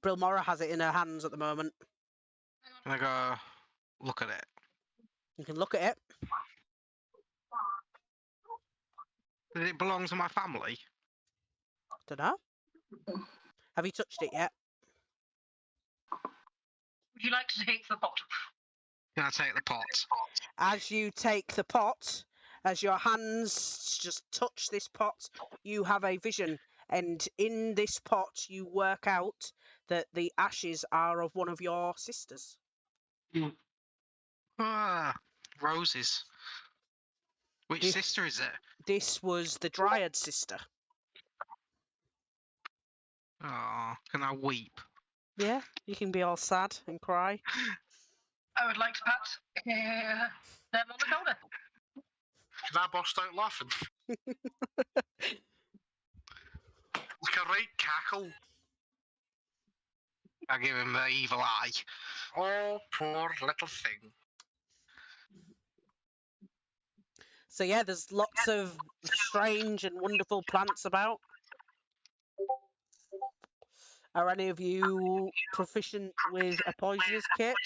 Brilmora has it in her hands at the moment. Can I go look at it? You can look at it. Does it belong to my family? Dunno. Have you touched it yet? Would you like to take the pot? Can I take the pot? As you take the pot, as your hands just touch this pot, you have a vision. And in this pot, you work out that the ashes are of one of your sisters. Ah, roses. Which This- sister is it? This was the Dryad sister. Oh, can I weep? Yeah, you can be all sad and cry. I would like to pat them on the shoulder. Can I burst out laughing? Like a right cackle. I give him the evil eye. Oh, poor little thing. So yeah, there's lots of strange and wonderful plants about. Are any of you proficient with a poisonous kit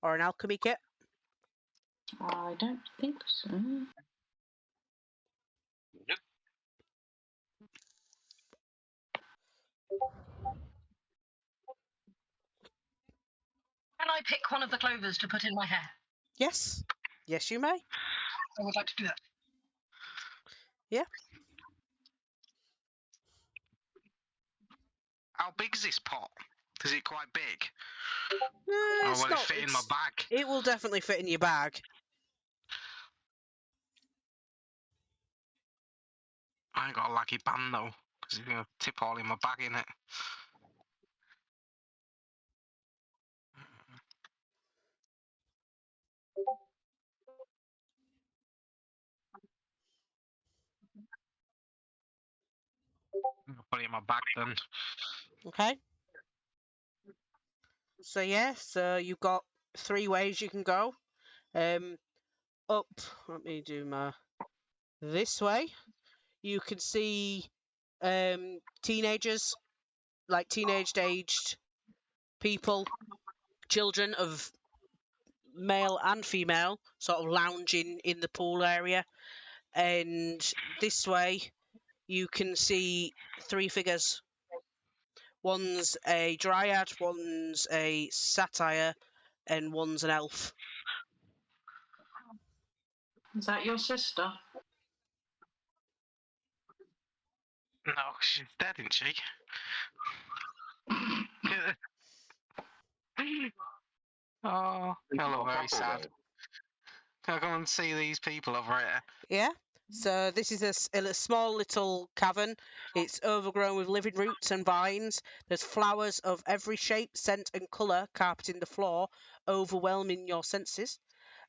or an alchemy kit? I don't think so. Yep. Can I pick one of the clovers to put in my hair? Yes. Yes, you may. I would like to do that. How big is this pot? Is it quite big? Eh, Or it's will it not- fit in my it's- bag? It will definitely fit in your bag. ain't got a laggy band though, because he's gonna tip all in my bag in it. I'm gonna put it in my bag then. Okay. So yeah, so you've got 3 ways you can go. Up, let me do my this way. You can see teenagers, like teenage-aged people, children of male and female, sort of lounging in the pool area. And this way, you can see 3 figures. One's a dryad, one's a satyr, and one's an elf. Is that your sister? No, she's dead, isn't she? Oh, I look very sad. Can I go and see these people over here? Yeah. So this is a small little cavern. It's overgrown with living roots and vines. There's flowers of every shape, scent, and colour carpeting the floor, overwhelming your senses.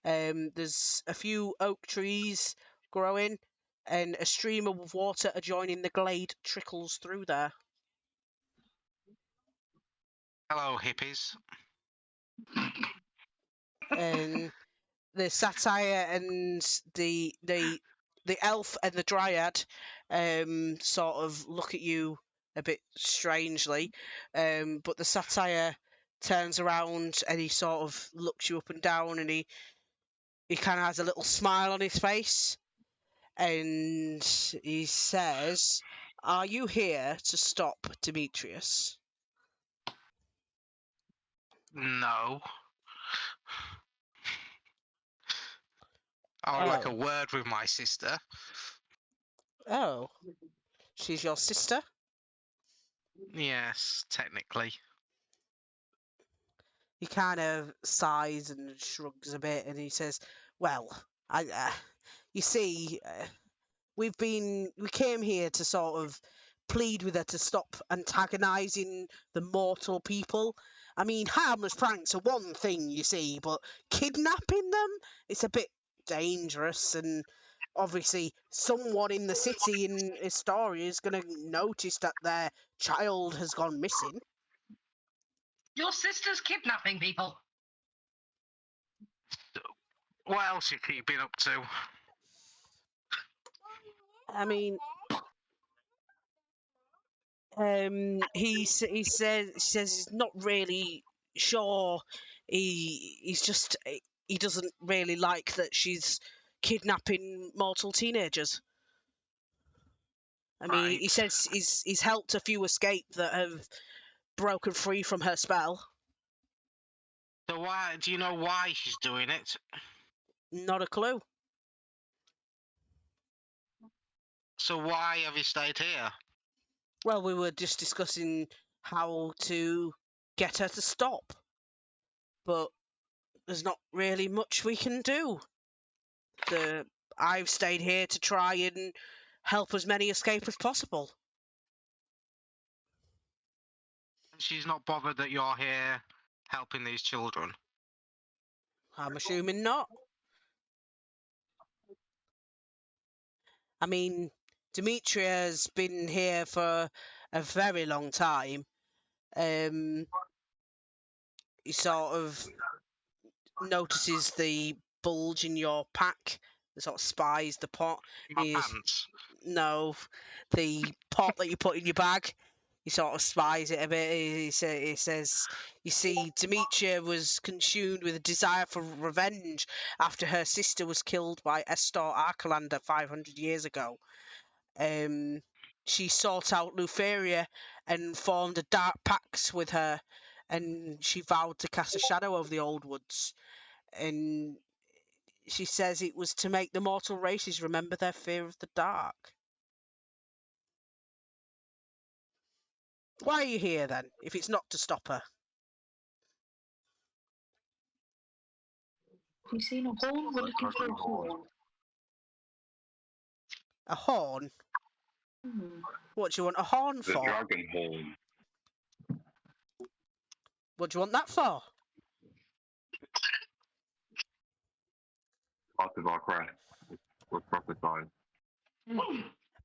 There's a few oak trees growing, and a stream of water adjoining the glade trickles through there. Hello, hippies. And the satyr and the elf and the dryad sort of look at you a bit strangely, but the satyr turns around and he sort of looks you up and down, and he kind of has a little smile on his face, and he says, "Are you here to stop Demetrius?" No. I would like a Oh. word with my sister. Oh, she's your sister? Yes, technically. He kind of sighs and shrugs a bit, and he says, "Well, you see, we came here to sort of plead with her to stop antagonising the mortal people. I mean, harmless pranks are one thing, you see, but kidnapping them, it's a bit dangerous, and obviously someone in the city in Astoria is going to notice that their child has gone missing." Your sister's kidnapping people. What else have you been up to? I mean, he says he's not really sure. He's just he doesn't really like that she's kidnapping mortal teenagers. I mean, he Right. says he's helped a few escape that have broken free from her spell. So why do you know why she's doing it? Not a clue. So why have you stayed here? Well, we were just discussing how to get her to stop, but there's not really much we can do. I've stayed here to try and help as many escape as possible. She's not bothered that you're here helping these children. I'm assuming not. I mean, Demetria's been here for a very long time. He sort of notices the bulge in your pack, and sort of spies the pot. My He's, pants. no, the pot that you put in your bag. He sort of spies it a bit. He says, "You see, Demetria was consumed with a desire for revenge after her sister was killed by Estor Archelander 500 years ago. She sought out Lutheria and formed a dark pact with her, and she vowed to cast a shadow over the old woods. And she says it was to make the mortal races remember their fear of the dark." Why are you here then, if it's not to stop her? Have you seen a horn? We're looking for a horn. A horn? Hmm. What do you want a horn The for? dragon horn. What do you want that for? Part of our crest was prophesied.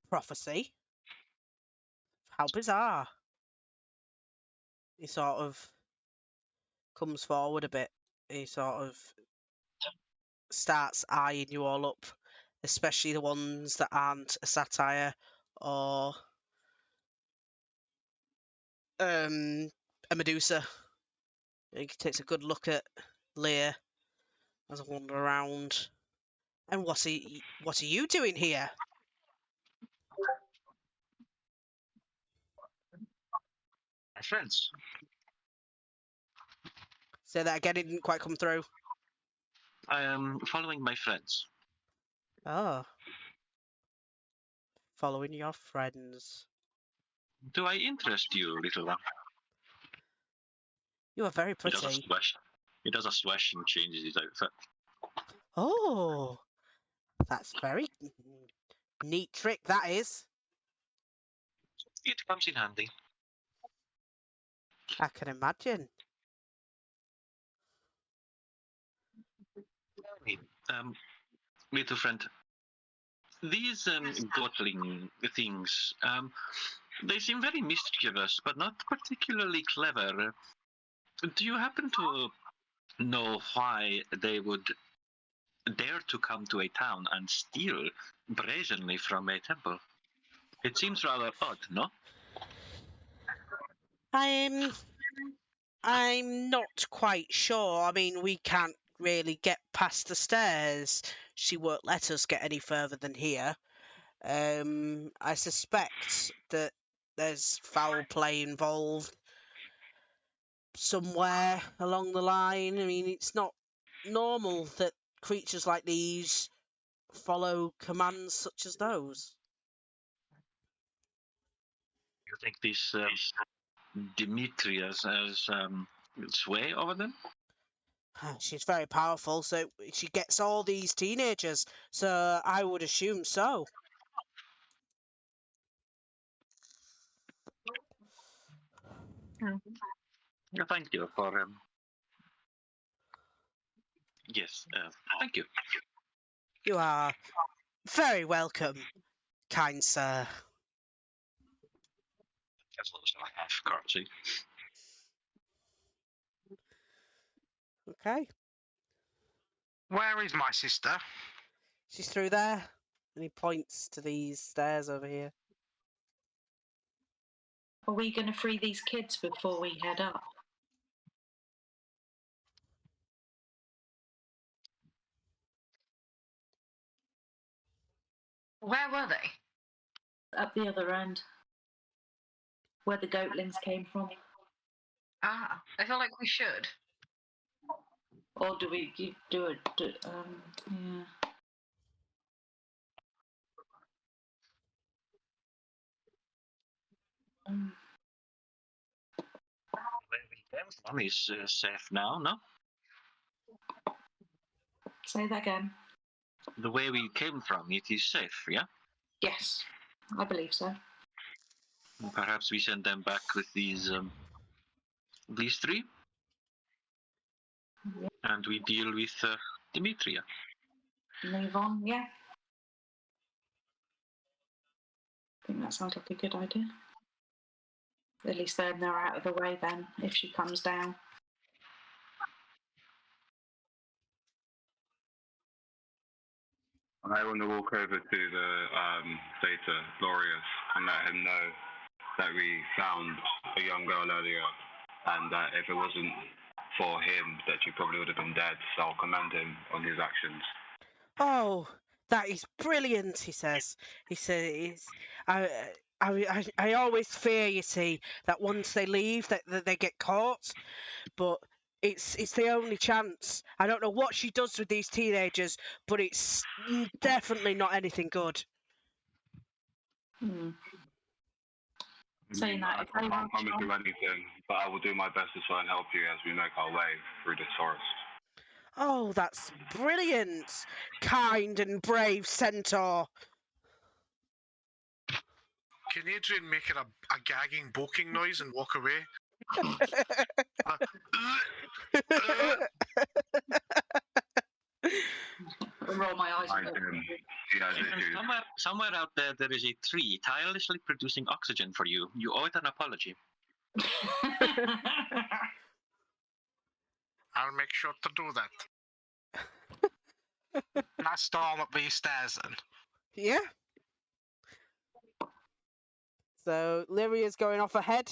Prophecy? How bizarre. He sort of comes forward a bit. He sort of starts eyeing you all up, especially the ones that aren't a satire or a Medusa. He takes a good look at Lear as I wander around. And what are you doing here? My friends. Say that again, it didn't quite come through. I am following my friends. Oh. Following your friends. Do I interest you, little one? You are very He does a pretty. swish. He does a swish and changes his outfit. Oh. That's very neat trick, that is. It comes in handy. I can imagine. Little friend. These godling things, they seem very mischievous, but not particularly clever. Do you happen to know why they would dare to come to a town and steal brazenly from a temple? It seems rather odd, no? I'm not quite sure. I mean, we can't really get past the stairs. She won't let us get any further than here. I suspect that there's foul play involved somewhere along the line. I mean, it's not normal that creatures like these follow commands such as those. You think this Demetrius has sway over them? She's very powerful, so she gets all these teenagers, so I would assume so. Thank you for yes, thank you. You are very welcome, kind sir. That's a little half curtsy. Okay, Where is my sister? she's through there, and he points to these stairs over here. Are we going to free these kids before we head up? Where were they? Up the other end, where the goatlings came from. Ah, I feel like we should. Or do we do it? Yeah. Where we came from is safe now, no? Say that again. The way we came from, it is safe, yeah? Yes, I believe so. Perhaps we send them back with these three, Yeah. and we deal with Demetria. Move on, yeah. I think that sounds like a good idea. At least they're out of the way then, if she comes down. I want to walk over to the Theta Glorious and let him know that we found a young girl earlier, and that if it wasn't for him, that she probably would have been dead. So I'll commend him on his actions. Oh, that is brilliant, he says. He says, I always fear, you see, that once they leave, that they get caught. But it's the only chance. I don't know what she does with these teenagers, but it's definitely not anything good. Saying that, I can't promise you anything, but I will do my best to try and help you as we make our way through this forest. Oh, that's brilliant, kind and brave centaur. Can Adrian make it a gagging, boking noise and walk away? Roll my eyes. She has issues. Somewhere out there, there is a tree tirelessly producing oxygen for you. You owe it an apology. I'll make sure to do that. Can I storm up these stairs then? Yeah. So Lyria's going off ahead.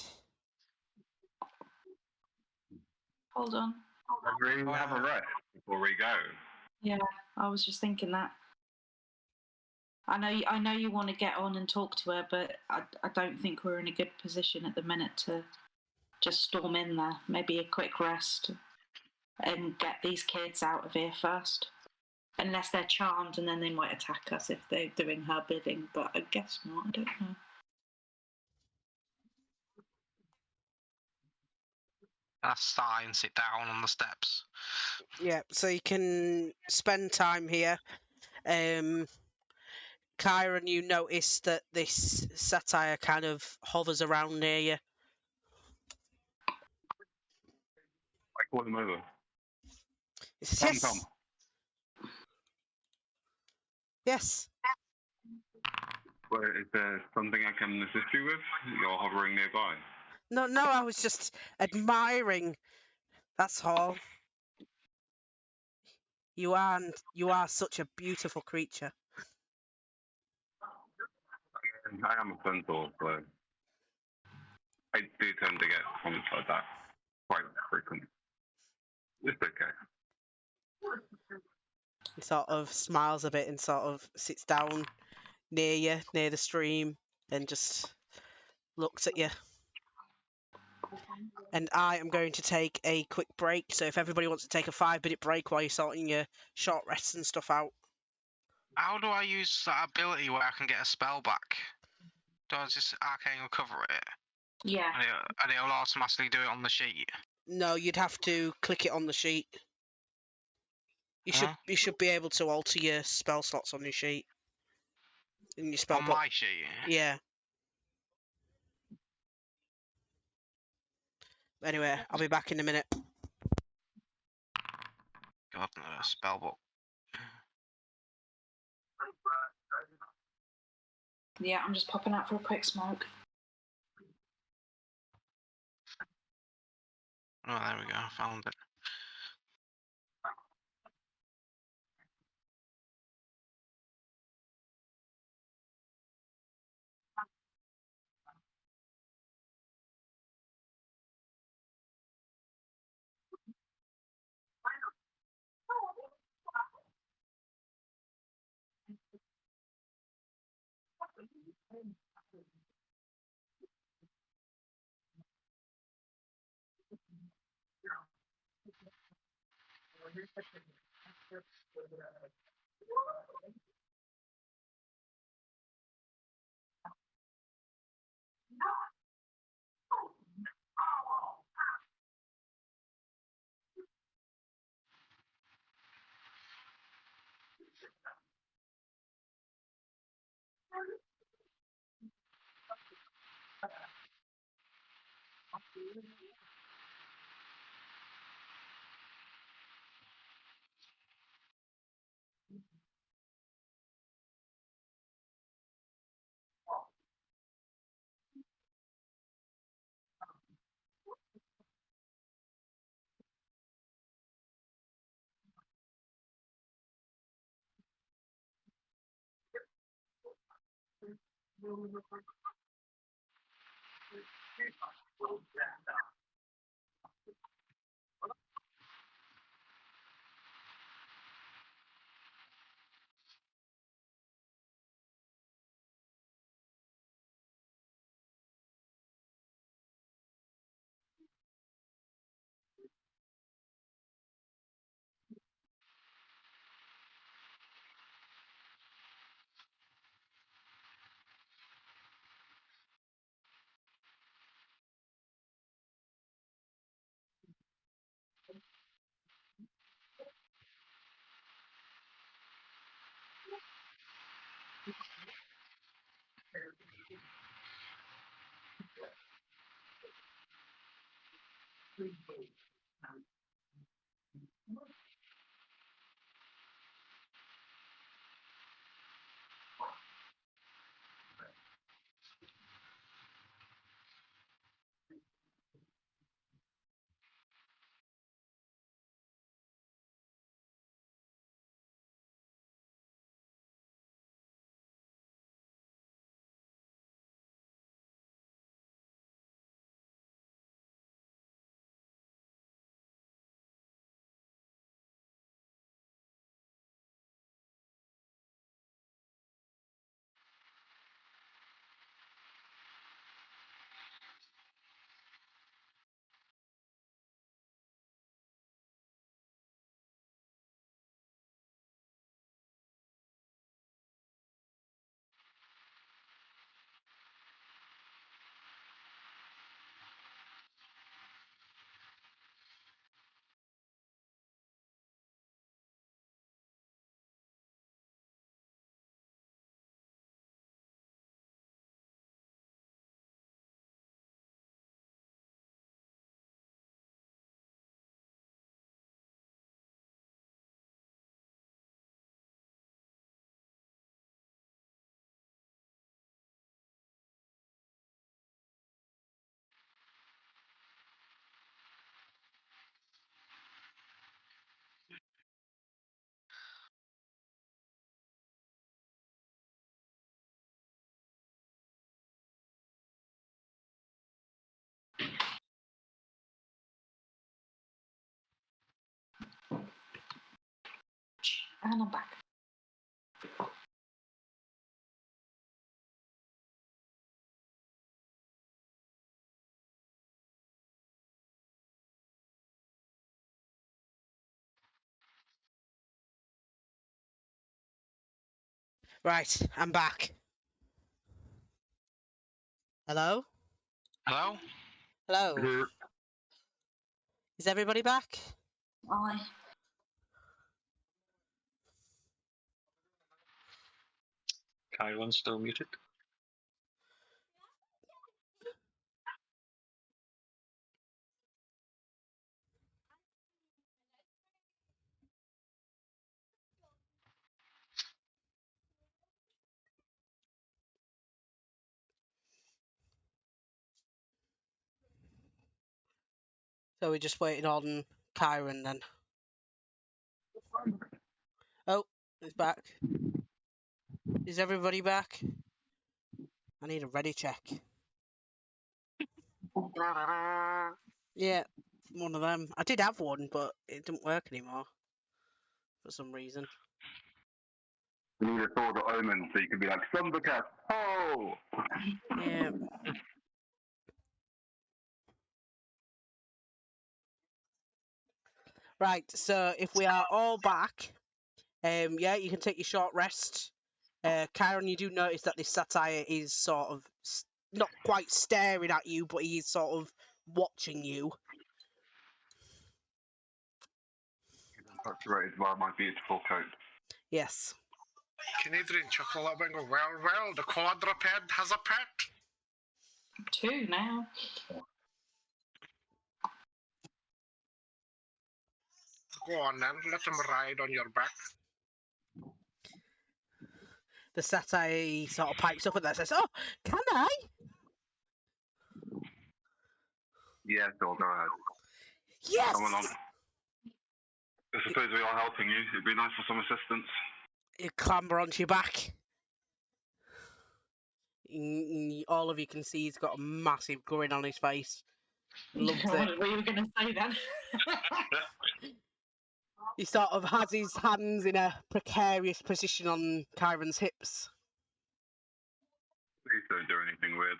Hold on. We have a rest before we go. Yeah, I was just thinking that. I know you want to get on and talk to her, but I don't think we're in a good position at the minute to just storm in there. Maybe a quick rest and get these kids out of here first. Unless they're charmed, and then they might attack us if they're doing her bidding, but I guess not. I don't know. I sigh and sit down on the steps. Yeah, so you can spend time here. Kyron, you notice that this satire kind of hovers around near you. I call him over. He says, Tom, yes. Tom. Yes. Well, is there something I can assist you with? You're hovering nearby. No, I was just admiring. That's all. You are such a beautiful creature. I am a centaur, so I do tend to get comments like that quite frequently. It's okay. He sort of smiles a bit and sort of sits down near you, near the stream, and just looks at you. And I am going to take a quick break, so if everybody wants to take a 5-minute break while you're sorting your short rests and stuff out. How do I use that ability where I can get a spell back? Does this arcane recover it? Yeah. And it'll automatically do it on the sheet? No, you'd have to click it on the sheet. You should be able to alter your spell slots on your sheet. In your spell On book. my sheet? Yeah. Anyway, I'll be back in a minute. God, no, spell book. Yeah, I'm just popping out for a quick smoke. Oh, there we go. I found it. And I'm back. Right, I'm back. Hello? Hello? Hello? Is everybody back? Aye. Kyron's still muted. So we're just waiting on Kyron then. Oh, he's back. Is everybody back? I need a ready check. Yeah, one of them. I did have one, but it didn't work anymore for some reason. You need a sword of omen so you can be like, Thundercat, ho! Yeah. Right, so if we are all back, yeah, you can take your short rest. Kyron, you do notice that this satire is sort of not quite staring at you, but he is sort of watching you. Infatuated by my beautiful coat. Yes. Can Adrian chuckle a little bit and go, well, the quadruped has a pet? 2 now. Go on then, let him ride on your back. The satire sort of pipes up and that says, "Oh, can I?" Yeah, Phil, go ahead. Yes. Come along. I suppose we are helping you. It'd be nice for some assistance. You clamber onto your back. All of you can see he's got a massive grin on his face. Loves it. What were you going to say then? He sort of has his hands in a precarious position on Kyron's hips. Please don't do anything weird.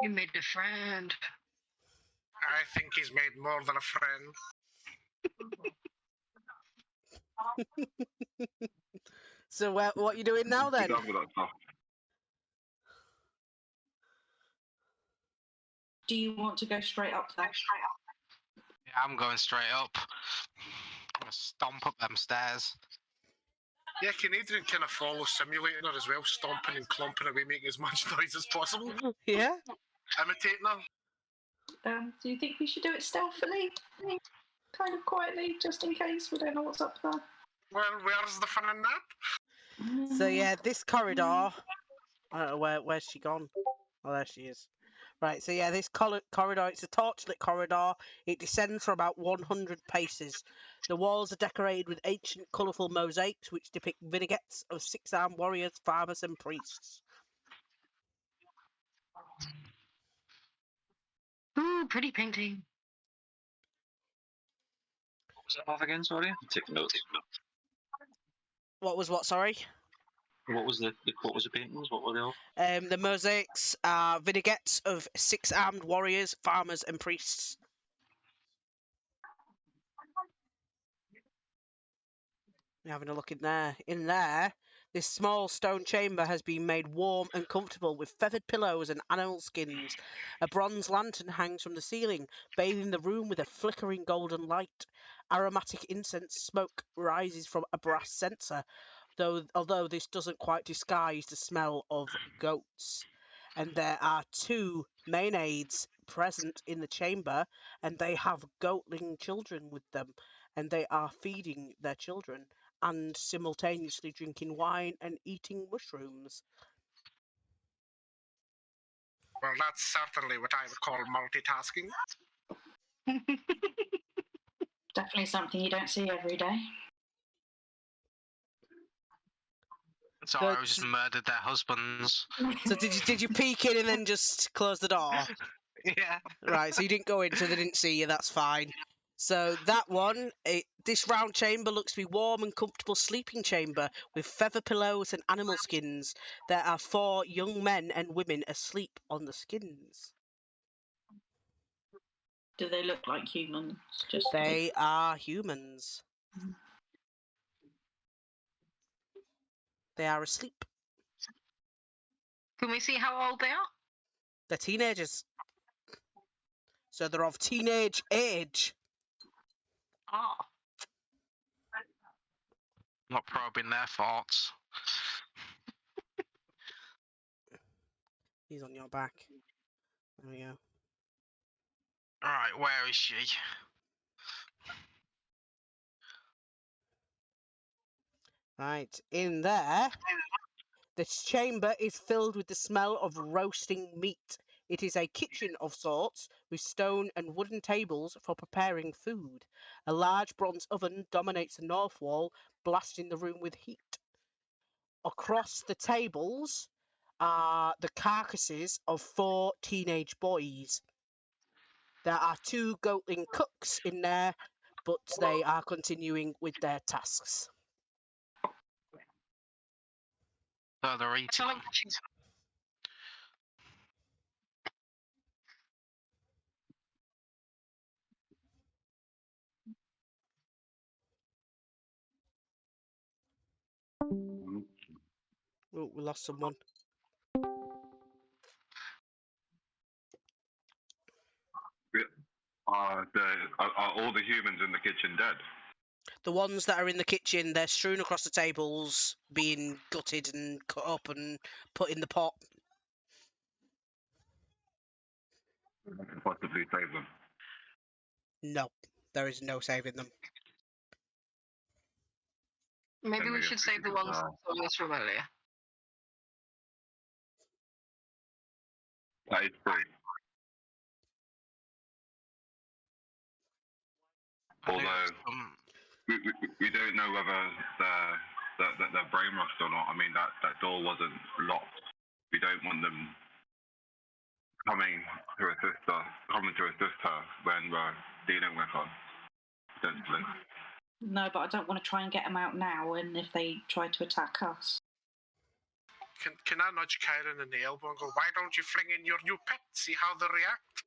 You made a friend. I think he's made more than a friend. So what are you doing now then? Be done with that stuff. Do you want to go straight up there? Yeah, I'm going straight up. I'm gonna stomp up them stairs. Yeah, Canadian kind of follows simulating her as well, stomping and clomping away, making as much noise as possible, Yeah. imitating her. Do you think we should do it stealthily? Kind of quietly, just in case we don't know what's up there. Well, where's the fun in that? So yeah, this corridor. Where's she gone? Oh, there she is. Right, so yeah, this corridor, it's a torchlit corridor. It descends for about 100 paces. The walls are decorated with ancient, colourful mosaics which depict vignettes of six-armed warriors, farmers and priests. Ooh, pretty painting. What was it off again? Sorry, I'm taking notes. What was what, sorry? What was the paintings? What were they all? The mosaics are vignettes of six-armed warriors, farmers and priests. You're having a look in there. In there, this small stone chamber has been made warm and comfortable with feathered pillows and animal skins. A bronze lantern hangs from the ceiling, bathing the room with a flickering golden light. Aromatic incense smoke rises from a brass censer, although this doesn't quite disguise the smell of goats. And there are two Maenads present in the chamber, and they have goatling children with them, and they are feeding their children and simultaneously drinking wine and eating mushrooms. Well, that's certainly what I would call multitasking. Definitely something you don't see every day. So I was just murdered their husbands. So did you peek in and then just close the door? Yeah. Right, so you didn't go in, so they didn't see you, that's fine. So that one, this round chamber looks to be warm and comfortable sleeping chamber with feather pillows and animal skins. There are 4 young men and women asleep on the skins. Do they look like humans? They are humans. They are asleep. Can we see how old they are? They're teenagers. So they're of teenage age. Ah. Not probing their thoughts. He's on your back. There we go. Alright, where is she? Right, in there, this chamber is filled with the smell of roasting meat. It is a kitchen of sorts, with stone and wooden tables for preparing food. A large bronze oven dominates the north wall, blasting the room with heat. Across the tables are the carcasses of 4 teenage boys. There are 2 goatling cooks in there, but they are continuing with their tasks. So they're I feel eating. like she's Oh, we lost someone. Are all the humans in the kitchen dead? The ones that are in the kitchen, they're strewn across the tables, being gutted and cut up and put in the pot. Possibly save them. No, there is no saving them. maybe Then we we should guess save the we could, ones that saw us from earlier. That is true. Although we don't know whether they're brainwashed or not. I mean, that door wasn't locked. We don't want them coming to assist her when we're dealing with her, potentially. No, but I don't want to try and get them out now, and if they try to attack us. Can I nudge Kyron in the elbow and go, why don't you fling in your new pet, see how they react?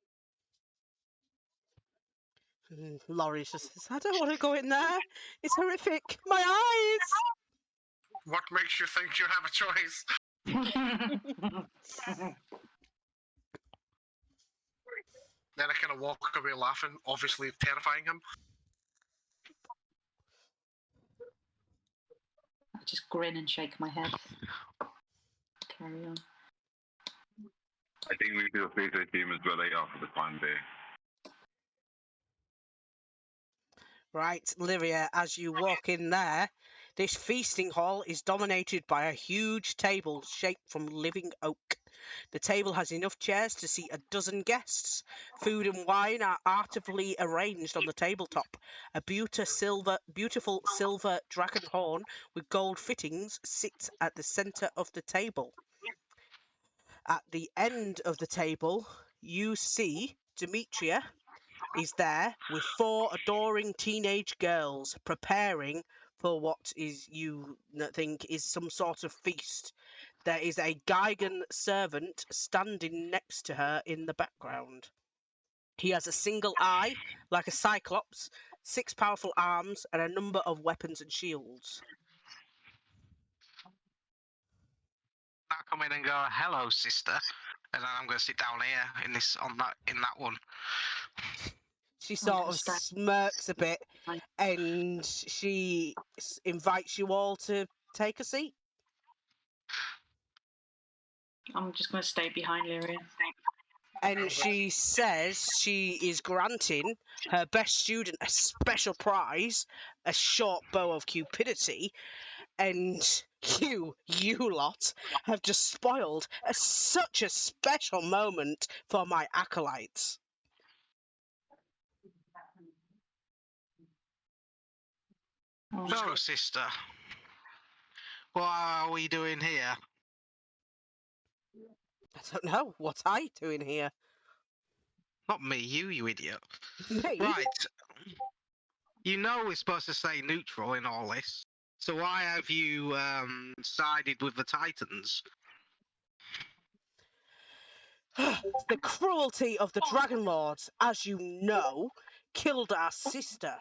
Laurie just says, I don't want to go in there. It's horrific. My eyes! What makes you think you have a choice? Then I kind of walk away laughing, obviously terrifying him. I just grin and shake my head. Carry on. I think we feel free to assume as where they are for the time being. Right, Lyria, as you walk in there, this feasting hall is dominated by a huge table shaped from living oak. The table has enough chairs to seat a dozen guests. Food and wine are artfully arranged on the tabletop. A beautiful silver dragon horn with gold fittings sits at the centre of the table. At the end of the table, you see Demetria is there with 4 adoring teenage girls preparing for what is you think is some sort of feast. There is a Gigan servant standing next to her in the background. He has a single eye, like a cyclops, 6 powerful arms, and a number of weapons and shields. I come in and go, "Hello, sister," and then I'm going to sit down here in that one. She I'm sort gonna of stand- smirks a bit and she invites you all to take a seat. I'm just going to stay behind Lyria. And she says she is granting her best student a special prize, a short bow of cupidity, and you lot have just spoiled such a special moment for my acolytes. So, sister, what are we doing here? I don't know, what are you doing here? Not me, you idiot. Me? Right. You know we're supposed to stay neutral in all this. So why have you sided with the Titans? The cruelty of the Dragonlords, as you know, killed our sister.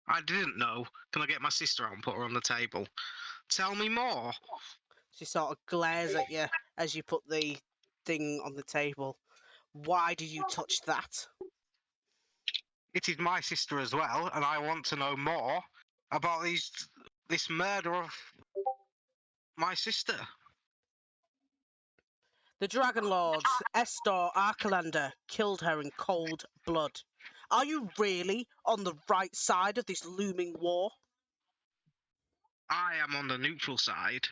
I didn't know. Can I get my sister out and put her on the table? Tell me more. She sort of glares at you as you put the thing on the table. Why did you touch that? It is my sister as well, and I want to know more about this murder of my sister. The Dragonlords, Estor Arcalander, killed her in cold blood. Are you really on the right side of this looming war? I am on the neutral side.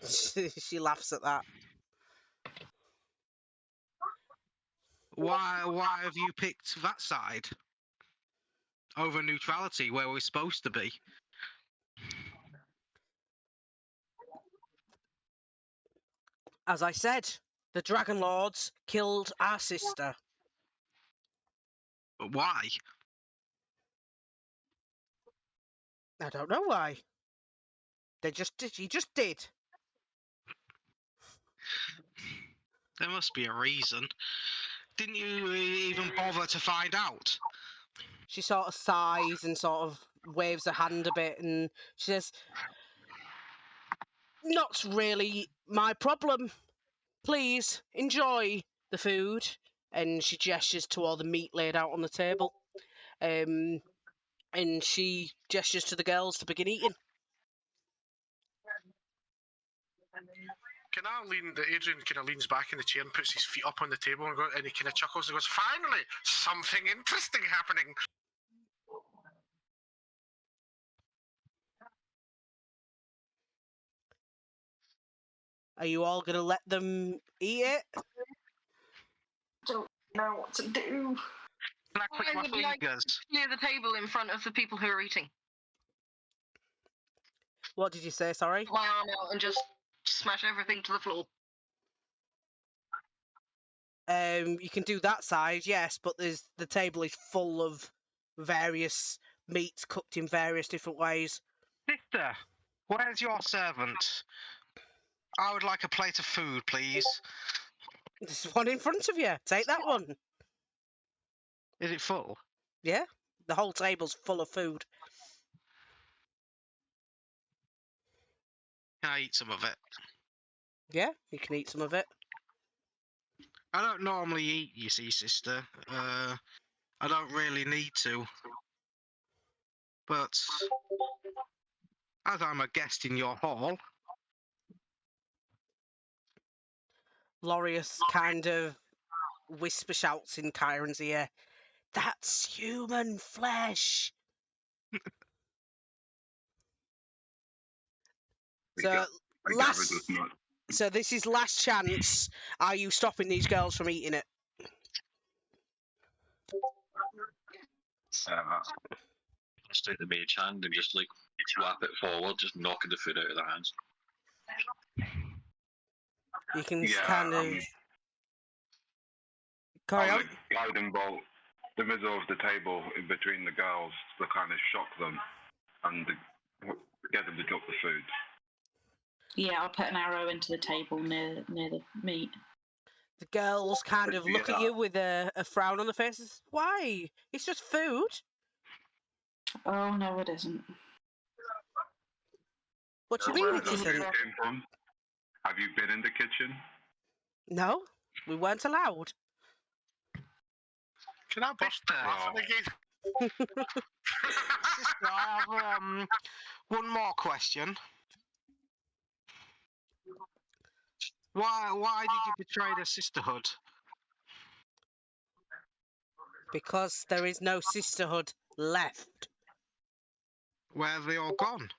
She laughs at that. Why have you picked that side over neutrality, where we're supposed to be? As I said, the Dragonlords killed our sister. But why? I don't know why. She just did. There must be a reason. Didn't you even bother to find out? She sort of sighs and sort of waves her hand a bit and she says, "Not really my problem. Please enjoy the food." And she gestures to all the meat laid out on the table. And she gestures to the girls to begin eating. Can I lean? The Adrian kind of leans back in the chair and puts his feet up on the table and he kind of chuckles and goes, "Finally, something interesting happening." Are you all going to let them eat it? Don't know what to do. Can I click I my would like fingers? Clear the table in front of the people who are eating. What did you say, sorry? Put my arm out and just smash everything to the floor. You can do that side, yes, but the table is full of various meats cooked in various different ways. Sister, where's your servant? I would like a plate of food, please. There's one in front of you. Take that one. Is it full? Yeah, the whole table's full of food. Can I eat some of it? Yeah, you can eat some of it. I don't normally eat, you see, sister. I don't really need to. But As I'm a guest in your hall, Lorius kind of whisper shouts in Chiron's ear, "That's human flesh!" So, I gather does not. so this is last chance. Are you stopping these girls from eating it? Just take the mage hand and just like whap it forward, just knocking the food out of their hands. You can Yeah, kind of carry I'll on. guide them both the middle of the table in between the girls to kind of shock them and get them to drop the food. Yeah, I'll put an arrow into the table near the meat. The girls kind of look at Yeah. you with a frown on their faces. Why? It's just food. Oh no, it isn't. What do you Where mean it the food isn't? came from? Have you been in the kitchen? No, we weren't allowed. Can I burst Sister. laughing again? sister, I have one more question. Why did you betray the sisterhood? Because there is no sisterhood left. Where have they all gone?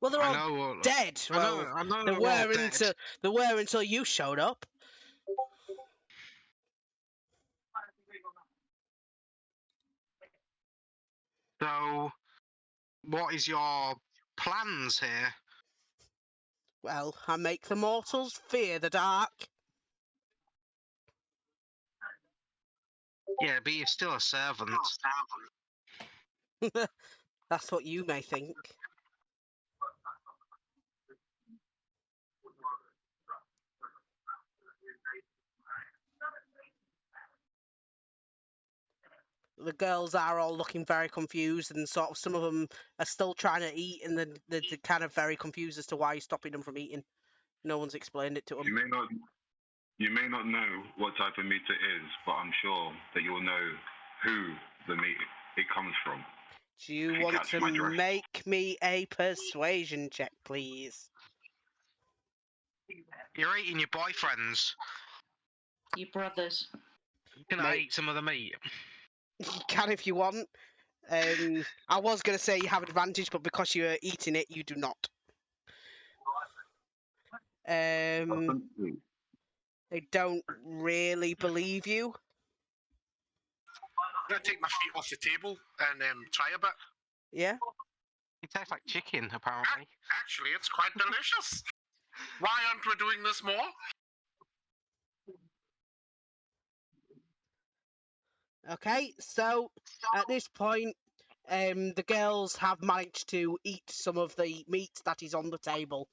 Well, they're I all know. dead. I know. Well, I know they they're all were dead. until you showed up. So, what is your plans here? Well, I make the mortals fear the dark. Yeah, but you're still a servant. That's what you may think. The girls are all looking very confused, and sort of some of them are still trying to eat, and they're kind of very confused as to why you're stopping them from eating. No one's explained it to them. You may not know what type of meat it is, but I'm sure that you'll know who the meat it comes from. Do you If you want catch to my drift. make me a persuasion check, please? You're eating your boyfriends. Your brothers. Can I Mate. eat some of the meat? You can if you want. I was going to say you have advantage, but because you're eating it, you do not. They don't really believe you. I'm gonna take my feet off the table and try a bit. Yeah? It tastes like chicken, apparently. Actually, it's quite delicious. Why aren't we doing this more? Okay, so at this point, the girls have managed to eat some of the meat that is on the table.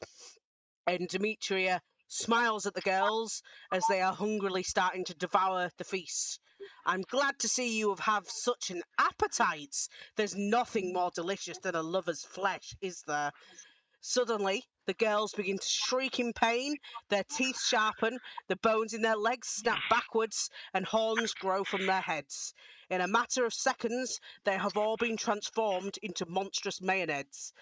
And Demetria smiles at the girls as they are hungrily starting to devour the feast. I'm glad to see you have such an appetite. There's nothing more delicious than a lover's flesh, is there? Suddenly, the girls begin to shriek in pain, their teeth sharpen, the bones in their legs snap backwards, and horns grow from their heads. In a matter of seconds, they have all been transformed into monstrous mayonnaise.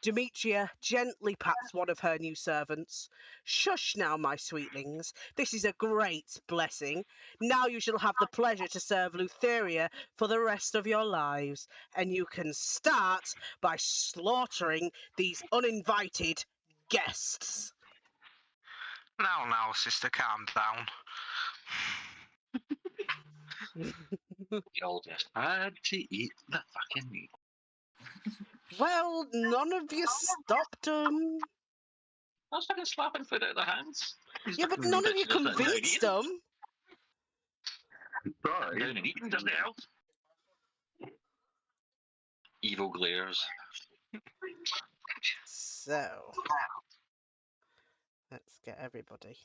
Demetria gently pats one of her new servants. Shush now, my sweetlings. This is a great blessing. Now you shall have the pleasure to serve Lutheria for the rest of your lives, and you can start by slaughtering these uninvited guests. Now, sister, calm down. You all just had to eat the fucking meat. Well, none of you stopped them. I was fucking slapping food out of their hands. These Yeah, but fucking none of you bitches are sitting down convinced eating. them. Sitting down and eating doesn't help. Evil glares. So, let's get everybody.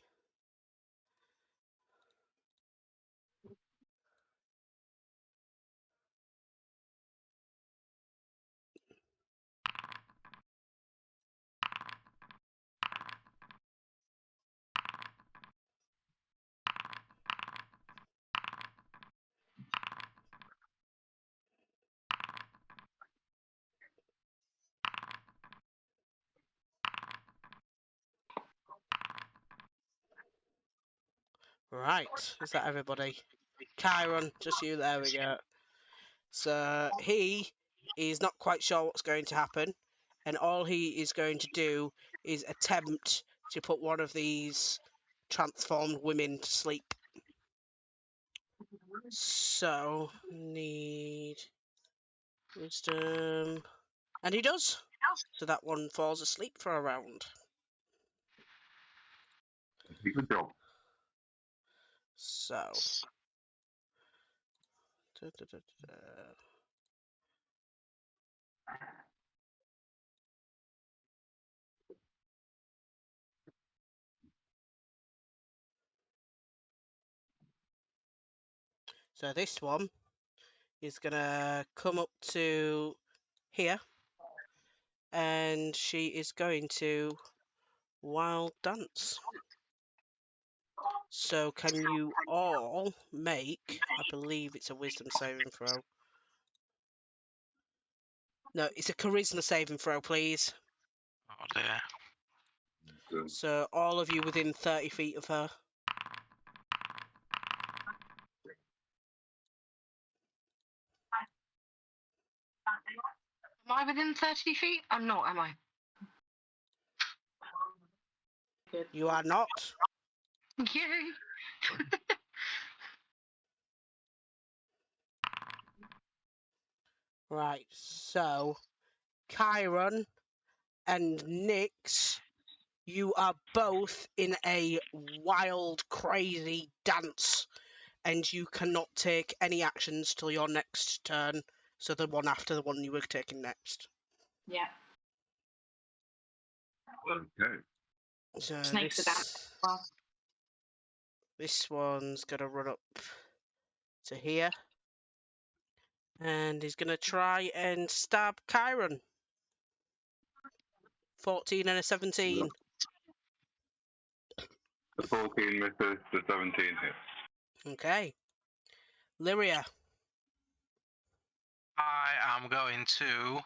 Right, is that everybody? Chiron, just you, there we go. So he is not quite sure what's going to happen, and all he is going to do is attempt to put one of these transformed women to sleep. So, need wisdom. And he does. So that one falls asleep for a round. Good job. So. So this one is going to come up to here. And she is going to wild dance. So can you all make, I believe it's a wisdom saving throw. No, it's a charisma saving throw, please. Oh dear. So all of you within 30 feet of her. Am I within 30 feet? I'm not, am I? Good. You are not. Yay! Right, so Chiron and Nyx, you are both in a wild, crazy dance, and you cannot take any actions till your next turn. So the one after the one you were taking next. Yeah. Okay. So Snakes are down. Well, this one's gonna run up to here, and he's gonna try and stab Chiron. 14 and a 17. The 14 misses, the 17 hits. Okay. Lyria. I am going to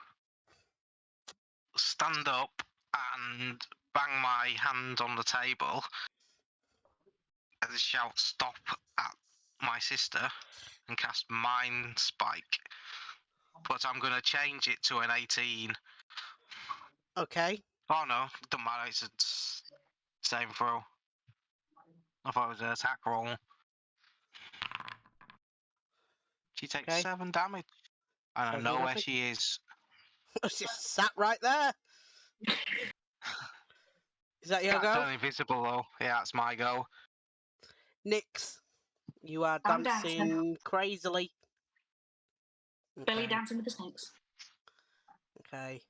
stand up and bang my hand on the table and shout stop at my sister and cast Mind Spike. But I'm going to change it to an 18. Okay. Oh no, it doesn't matter, it's a same throw. I thought it was an attack roll. She takes Okay. 7 damage. And I 7 know where damage. she is. Just sat right there. Is that your Can't go? turn invisible though. Yeah, that's my go. Nyx. You are I'm dancing crazily. Belly Okay. dancing with the snakes. Okay.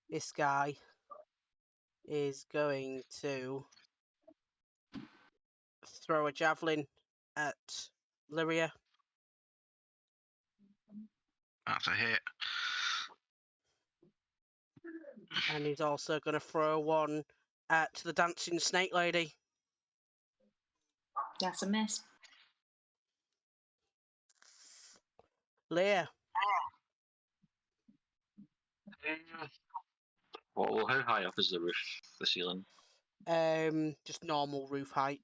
This guy is going to throw a javelin at Lyria. That's a hit. And he's also going to throw one at the dancing snake lady. That's a miss. Leah. Well, how high up is the roof, the ceiling? Just normal roof height.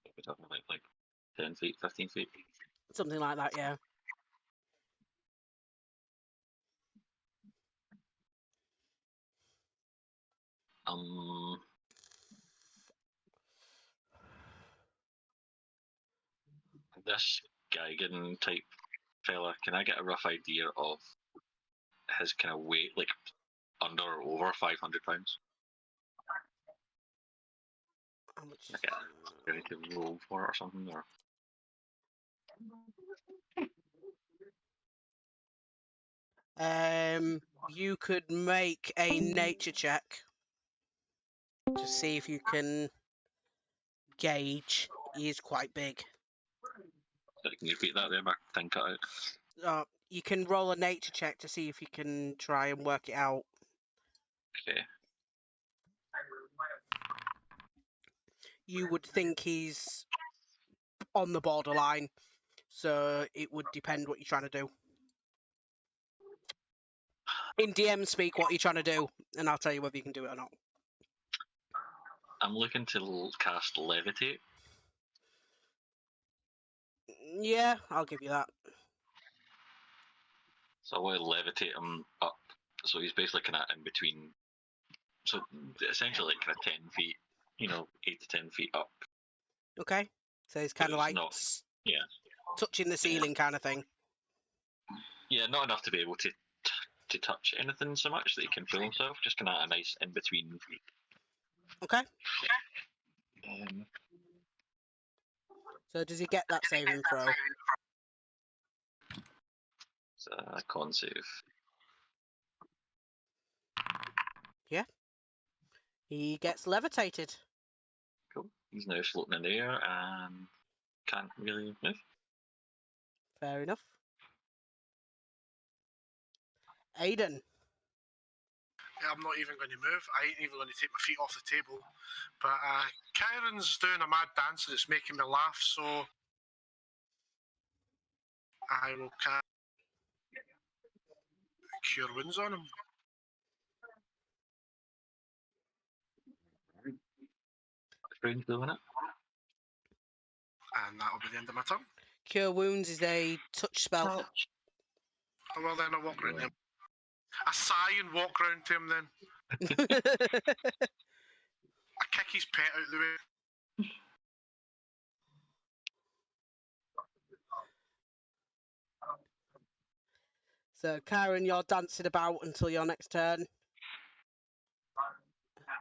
We're talking like 10 feet, 15 feet. Something like that, yeah. This Geigen type fella, can I get a rough idea of his kind of weight, like under or over 500 pounds? How much? I get ready to roll for it or something, or You could make a nature check to see if you can gauge. He is quite big. can you repeat that there, Mark? Think it out. You can roll a nature check to see if you can try and work it out. Okay. You would think he's on the borderline, so it would depend what you're trying to do. In DM speak, what you're trying to do, and I'll tell you whether you can do it or not. I'm looking to cast Levitate. Yeah, I'll give you that. So I want to levitate him up. So he's basically kind of in between. So essentially, kind of 10 feet, 8 to 10 feet up. Okay. So he's But kind of it's like not, yeah, touching the ceiling kind of thing. yeah, not enough to be able to touch anything so much that he can feel himself. Just kind of a nice in between. Okay. Um, So does he get that saving throw? it's a con save. He gets levitated. Cool. He's now floating in the air and can't really move. Fair enough. Aiden. I'm not even going to move. I ain't even going to take my feet off the table. But Kyron's doing a mad dance and it's making me laugh, so I will cast Cure Wounds on him. Strange doing it. And that'll be the end of my turn. Cure Wounds is a touch spell. Touch. Oh, well, then I'll walk around him. I sigh and walk round to him then. I kick his pet out the way. So, Karen, you're dancing about until your next turn.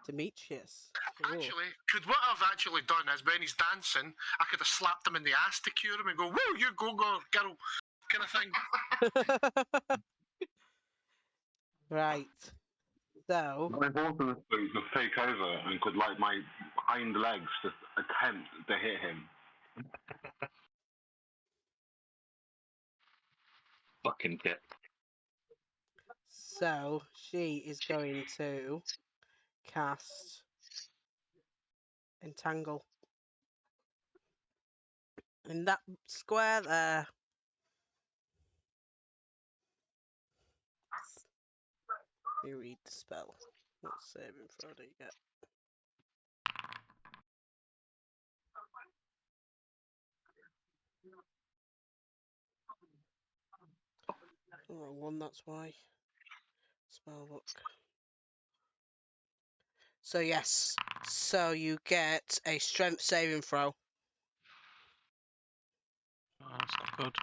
Demetrius. Ooh. Actually, what I've actually done is when he's dancing, I could have slapped him in the ass to cure him and go, woo, you go, girl, kind of thing. Right. So, I've also just take over and could, like, my hind legs just attempt to hit him. Fucking kit. so she is going to cast Entangle. In that square there. Let me read the spell. What saving throw do you get? Wrong one, that's why. Spell book. So yes, so you get a strength saving throw. Oh, that's not good.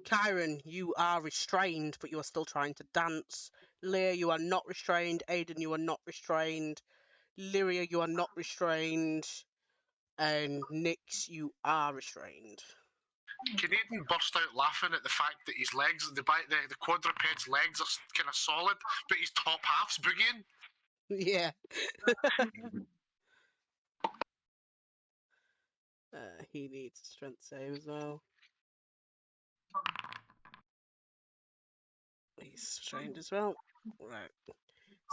Kyron, you are restrained, but you are still trying to dance. Leah, you are not restrained. Aiden, you are not restrained. Lyria, you are not restrained. And Nyx, you are restrained. Canadian burst out laughing at the fact that his legs, the quadruped's legs are kind of solid, but his top half's boogieing. Yeah. He needs a strength save as well. He's restrained as well. Right.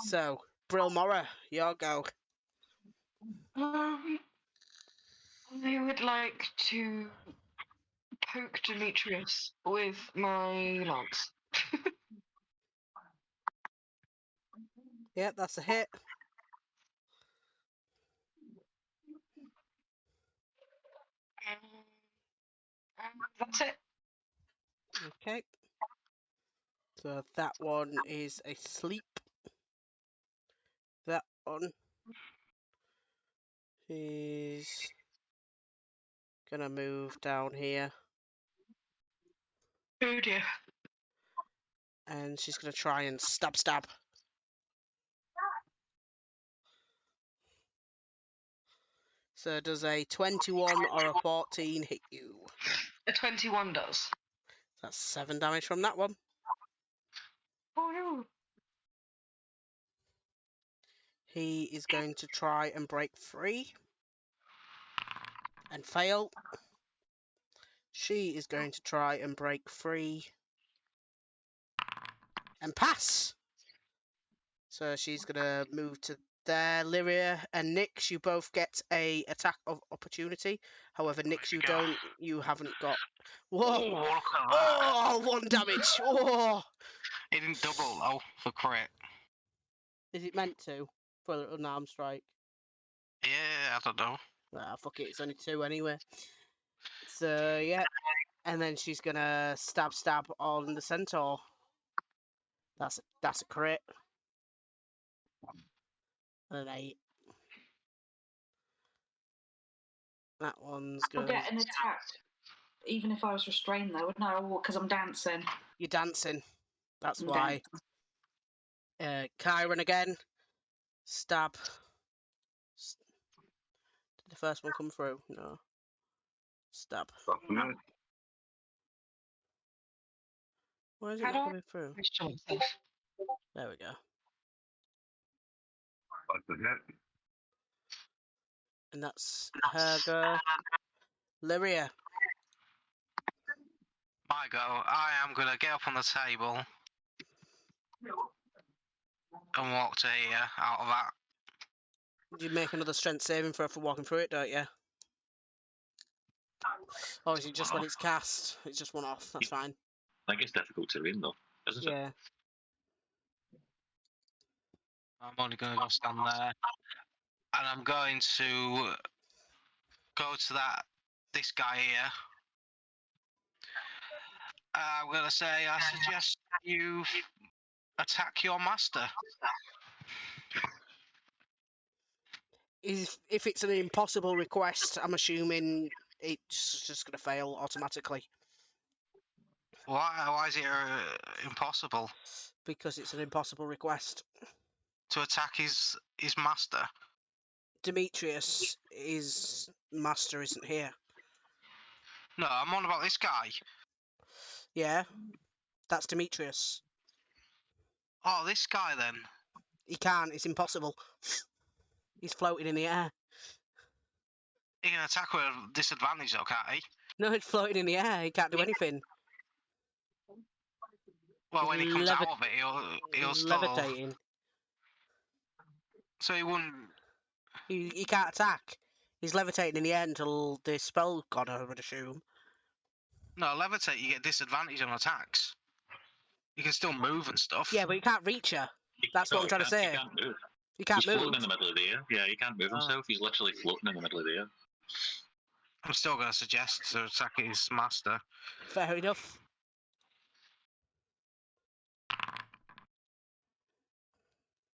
So, Brilmora, your go. I would like to poke Demetrius with my lance. Yep, that's a hit. That's it. Okay. So that one is a sleep. That one is gonna move down here. Oh dear. And she's gonna try and stab. So does a 21 or a 14 hit you? A 21 does. That's 7 damage from that one. Oh no. He is going to try and break free. And fail. She is going to try and break free. And pass! So she's going to move to there. Lyria and Nyx, you both get a attack of opportunity. However, Nyx, you don't. You haven't got... Whoa! Oh, look at that. Oh, 1 damage! Oh! It didn't double though for crit. Is it meant to for an unarmed strike? Yeah, I don't know. Ah, fuck it. It's only 2 anyway. So yeah, and then she's gonna stab on the centaur. That's a crit. And an 8. That one's I'll going. get an attack, even if I was restrained though, wouldn't I? Because I'm dancing. You're dancing. That's I'm why. Chiron again. Stab. Did the first one come through? No. Stab. Why is it How not do I coming through? restore myself? There we go. That's the hit. And that's her go. Lyria. My go. I am gonna get up on the table and walk to here out of that. You make another strength saving throw for walking through it, don't you? Or is it just when it's cast? It's just one off. That's fine. I think it's difficult terrain though, isn't it? Yeah. I'm only gonna go stand there, and I'm going to go to this guy here. I'm gonna say I suggest you attack your master. If it's an impossible request, I'm assuming it's just going to fail automatically. Why is it impossible Because it's an impossible request. to attack his master? Demetrius, his master, isn't here. No, I'm on about this guy. Yeah, that's Demetrius. Oh, this guy then. He can't, it's impossible. He's floating in the air. He can attack with a disadvantage though, can't he? No, he's floating in the air. He can't do anything. Well, He's when he comes out of it, he'll he's still... levitating. So he wouldn't... He can't attack. He's levitating in the air until the spell god, I would assume. No, levitate, you get disadvantage on attacks. You can still move and stuff. Yeah, but he can't reach her. That's what I'm trying to say. He can't move. He can't He's move. floating in the middle of the air. Yeah, he can't move himself. He's literally floating in the middle of the air. I'm still going to suggest to attack his master. Fair enough.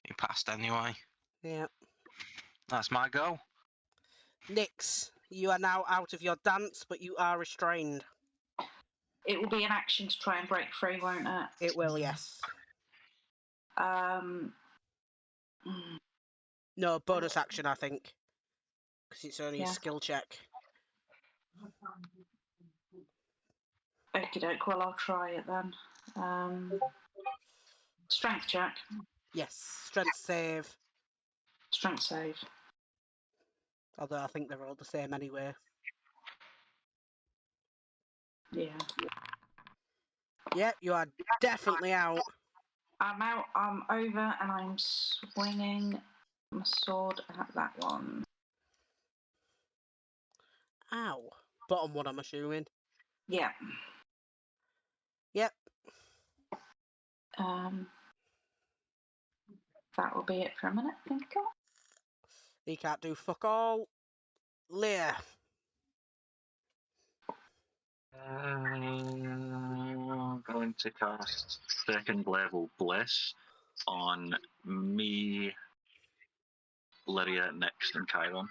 He passed anyway. Yeah. That's my go. Nyx, you are now out of your dance, but you are restrained. It will be an action to try and break free, won't it? It will, yes. No, bonus action, I think. Because it's only a skill check. Okie doke, well, I'll try it then. Strength check. Yes, strength save. Strength save. Although I think they're all the same anyway. Yeah. Yep, you are definitely out. I'm out, I'm over, and I'm swinging my sword at that one. Ow. Bottom one, I'm assuming. Yeah. Yep. That will be it for a minute, thank you. He can't do fuck all. Lear. I'm going to cast second level Bliss on me, Lyria, Nyx, and Chiron.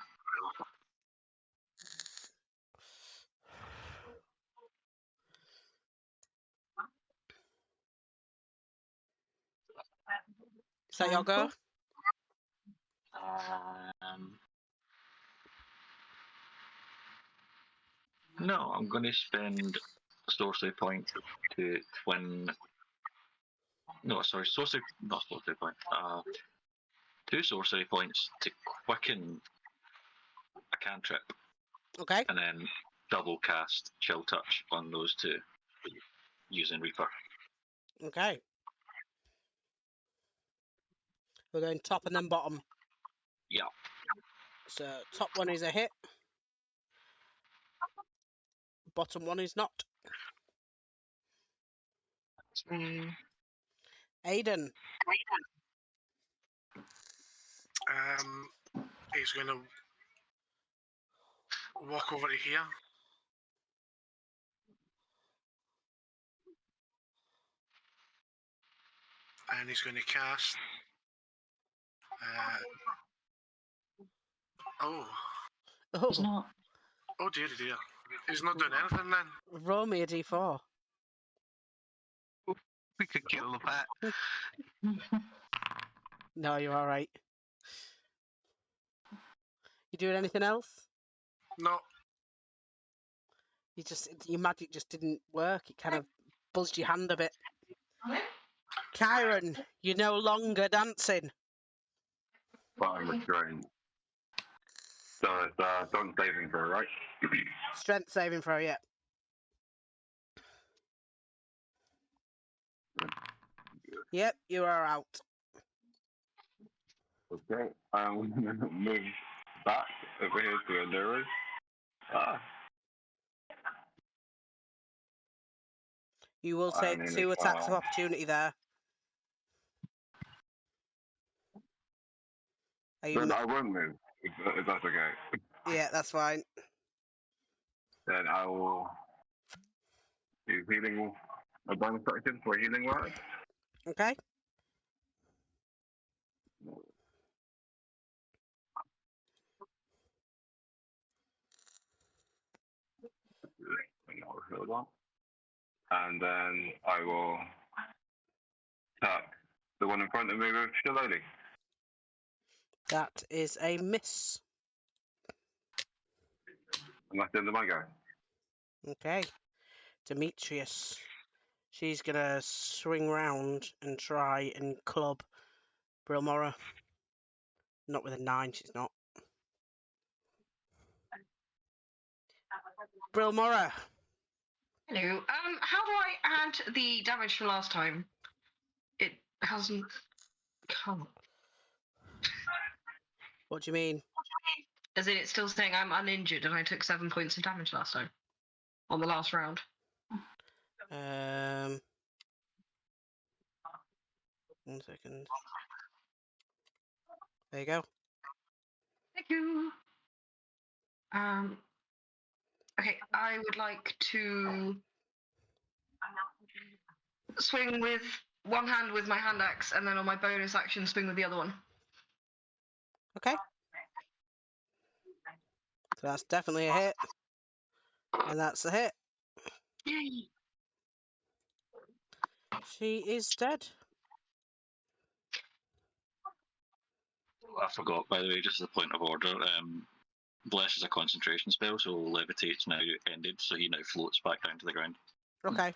Is that your go? No, I'm going to spend a sorcery point to twin. No, sorry, sorcery, not sorcery point. 2 sorcery points to quicken a cantrip. Okay. And then double cast Chill Touch on those 2 using Reaper. Okay. We're going top and then bottom. Yeah. So top one is a hit. Bottom one is not. Aiden. He's going to walk over to here. And he's going to cast. Oh He's not. dear. He's not doing anything then. Roll me a d4. We could kill the pet. No, you're all right. You doing anything else? No. Your magic just didn't work. It kind of buzzed your hand a bit. Kyron, you're no longer dancing. But I'm restrained. So it's don't saving throw, right? Strength saving throw, yeah. Yep, you are out. Okay, I'm going to move back over here to Endurance. You will take 2 attacks of opportunity there. Then I won't move, if that's okay. Yeah, that's fine. Then I will do healing, a bonus action for healing word. Okay. And then I will attack the one in front of me with Shillelagh. That is a miss. And that's the end of my go. Okay. Demetrius. She's going to swing round and try and club Brilmora. Not with a 9, she's not. Brilmora. Hello. How do I add the damage from last time? It hasn't come. What do you mean? As in, it's still saying I'm uninjured and I took 7 points of damage last time. On the last round. 1 second. There you go. Thank you. Okay, I would like to swing with one hand with my hand axe, and then on my bonus action, swing with the other one. Okay. So that's definitely a hit. And that's a hit. Yay! She is dead. I forgot, by the way, just as a point of order, Bless is a concentration spell, so Levitate's now ended, so he now floats back down to the ground. Okay.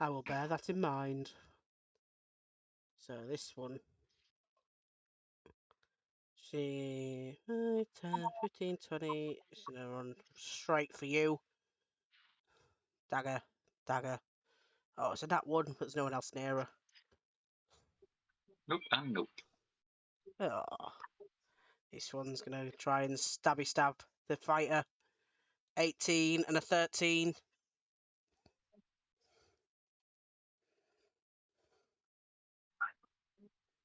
I will bear that in mind. So this one. She 5, 10, 15, 20. She's going to run straight for you. Dagger. Dagger. Oh, it's a nat 1, but there's no one else near her. Nope, and nope. Oh. This one's going to try and stabby stab the fighter. 18 and a 13.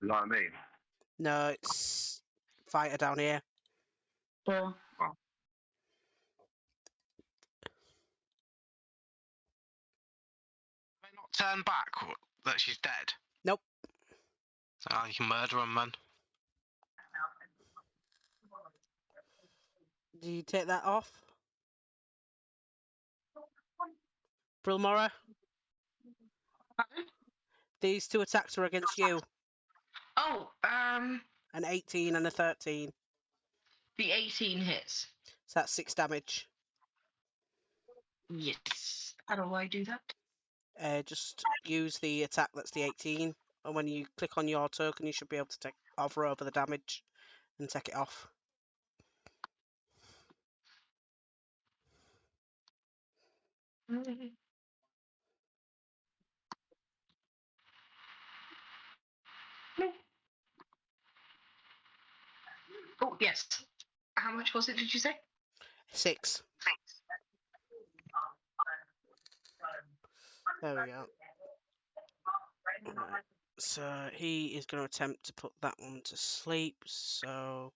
Like me. No, it's fighter down here. Well, Have I not turned back that she's dead? Nope. So you can murder him, man. Do you take that off? Brilmora? Pardon? These 2 attacks are against you. Oh, An 18 and a 13. the 18 hits. So that's 6 damage. Yes. How do I do that? Just use the attack that's the 18. And when you click on your token, you should be able to hover over the damage and take it off. Oh, yes. How much was it, did you say? 6. There we go. Right. So he is going to attempt to put that one to sleep. So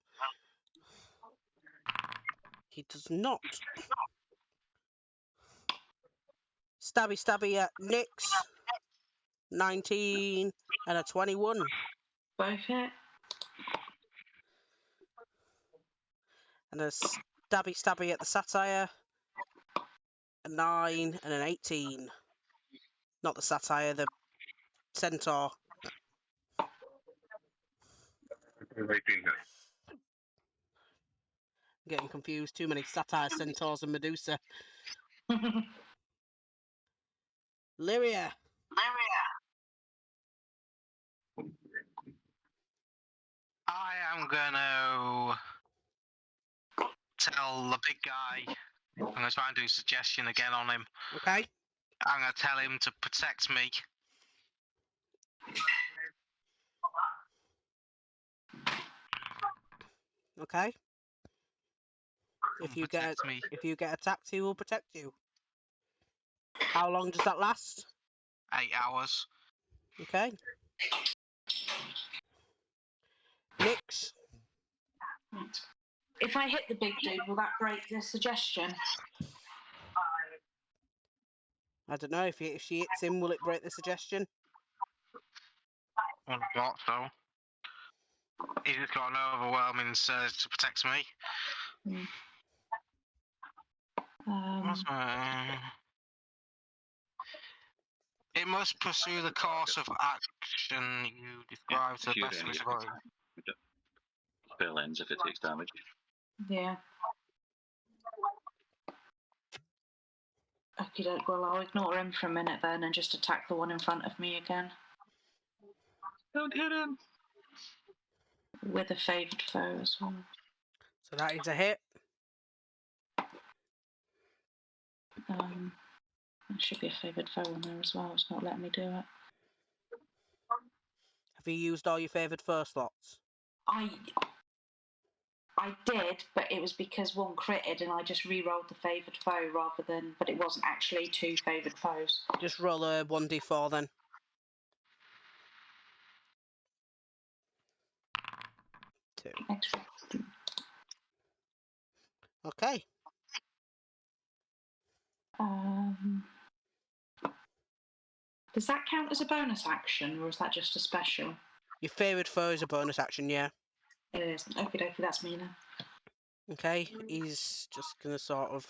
he does not. Stabby stabby at Nyx. 19 and a 21. Both hit. And a stabby stabby at the Satire. A 9 and an 18. Not the Satire, the Centaur. 18 hits. Getting confused. Too many Satire, Centaurs, and Medusa. Lyria. I am gonna tell the big guy. I'm gonna try and do suggestion again on him. Okay. I'm gonna tell him to protect me. Okay. If you Protect me. get attacked, he will protect you. How long does that last? 8 hours. Okay. Nyx. If I hit the big dude, will that break the suggestion? I don't know if she hits him, will it break the suggestion? I thought so. He's just got an overwhelming surge to protect me. What's my... It must pursue the course of action you describe to the Fury best of and its you- ability. Spell ends if it takes damage. Yeah. Okie doke, well, I'll ignore him for a minute then and just attack the one in front of me again. Don't hit him! With a favoured foe as well. So that is a hit. There should be a favoured foe on there as well, it's not letting me do it. Have you used all your favoured foe slots? I did, but it was because one critted and I just re-rolled the favoured foe rather than... But it wasn't actually 2 favoured foes. Just roll a 1d4 then. Two. Extra. Okay. Does that count as a bonus action, or is that just a special? Your favoured foe is a bonus action, yeah. It is. Okie dokie, that's me now. Okay, he's just going to sort of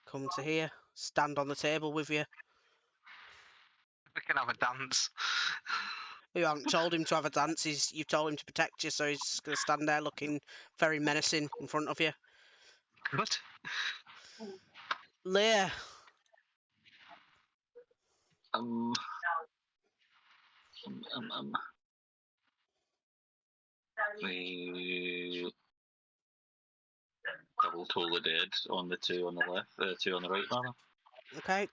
come to here, stand on the table with you. We can have a dance. You haven't told him to have a dance, you've told him to protect you, so he's just going to stand there looking very menacing in front of you. Good. Leia. We double toll the dead on the 2 on the left, 2 on the right, rather. Okay.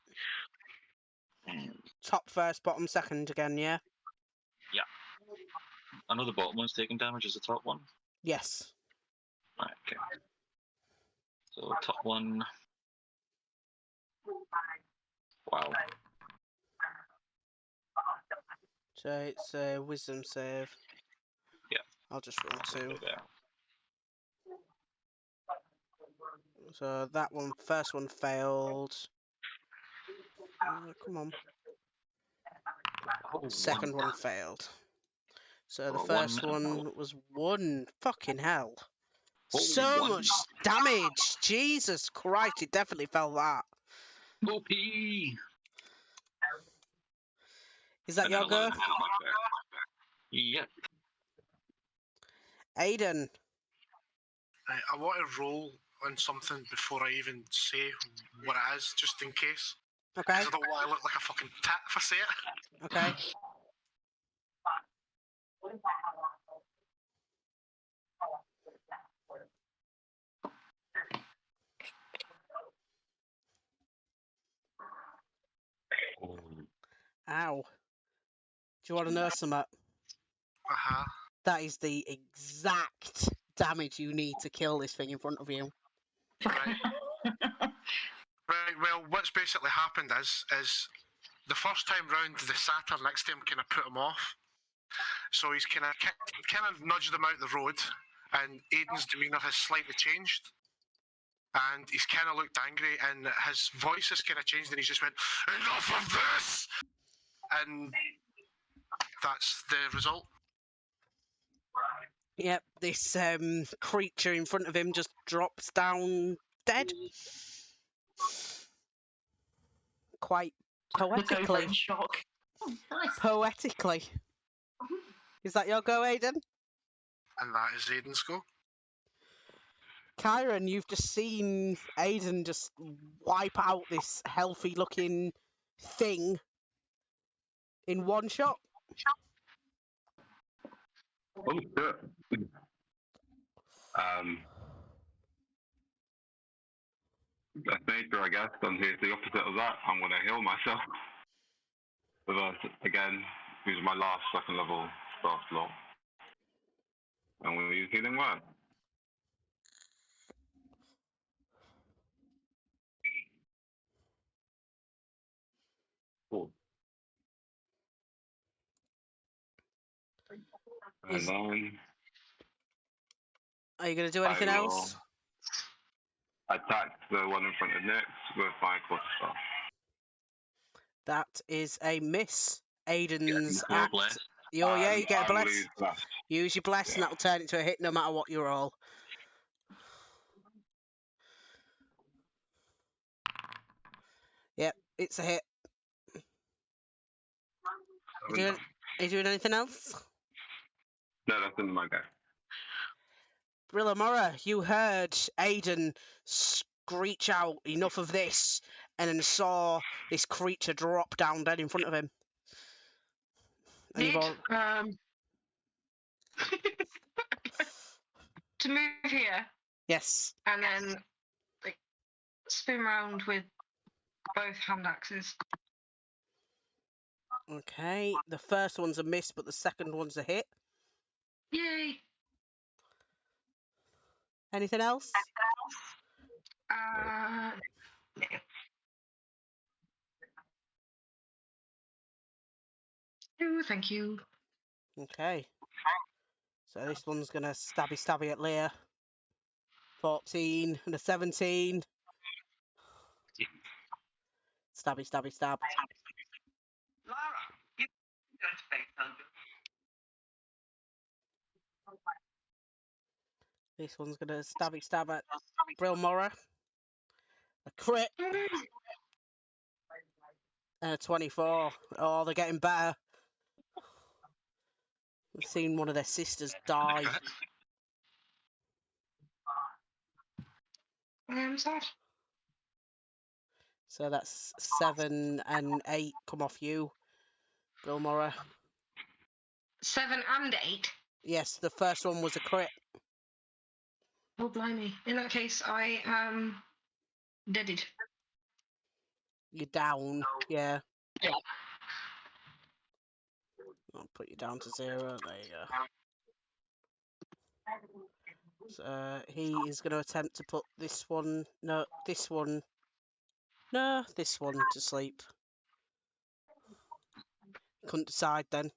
Top first, bottom second again, yeah? Yeah. I know the bottom one's taking damage as the top one. Yes. Right, okay. So top one. Wow. So it's a wisdom save. Yeah. I'll just roll 2. There. So that one, first one failed. Come on. Oh, Second one failed. So the Oh, first one. one was 1. Fucking hell. Oh, So 1. much damage. Jesus Christ, it definitely felt that. OP! Is that your go? Yep. Aiden. I want to roll on something before I even say what it is, just in case. Okay. 'Cause I don't want to look like a fucking tit if I say it. Okay. Ow. Do you want to know something? Uh-huh. That is the exact damage you need to kill this thing in front of you. Right. Right, well, what's basically happened is the first time round, the satyr next to him kind of put him off. So he's kind of nudged him out the road, and Aiden's demeanour has slightly changed. And he's kind of looked angry, and his voice has kind of changed, and he's just went, "Enough of this!" And that's the result. Yep, this creature in front of him just drops down dead. Quite Look over poetically. in shock. Oh, nice. Poetically. Is that your go, Aiden? And that is Aiden's go. Kyron, you've just seen Aiden just wipe out this healthy-looking thing in one shot. Oh, shit. That's nature, I guess. And here's the opposite of that. I'm going to heal myself. Again, use my last second level spell slot. I'm going to use healing word. Cool. And then Are you going to do anything else? Attack the one in front of Nyx with my quarterstaff. That is a miss. Aiden's Roll act. bless. Oh, yeah, you get a I will bless. use bless. Use your bless, and Yeah. that'll turn it to a hit no matter what you roll. Yep, it's a hit. Are you doing anything else? No, that's in my go. Brillamora, you heard Aiden screech out, "Enough of this," and then saw this creature drop down dead in front of him. And you've all... to move here Yes. and then like spin around with both hand axes. Okay, the first one's a miss, but the second one's a hit. Yay! Anything else? No. Oh, thank you. Okay. So this one's going to stabby at Leah. 14 and a 17. Stabby. This one's going to stab at Brilmora. A crit. And a 24. Oh, they're getting better. We've seen one of their sisters die. Sad. So that's 7 and 8 come off you, Brilmora. 7 and 8. Yes, the first one was a crit. Oh, blimey. In that case, I am deaded. You're down, yeah. Yeah. I'll put you down to 0. There you go. So he is going to attempt to put this one to sleep. Couldn't decide then.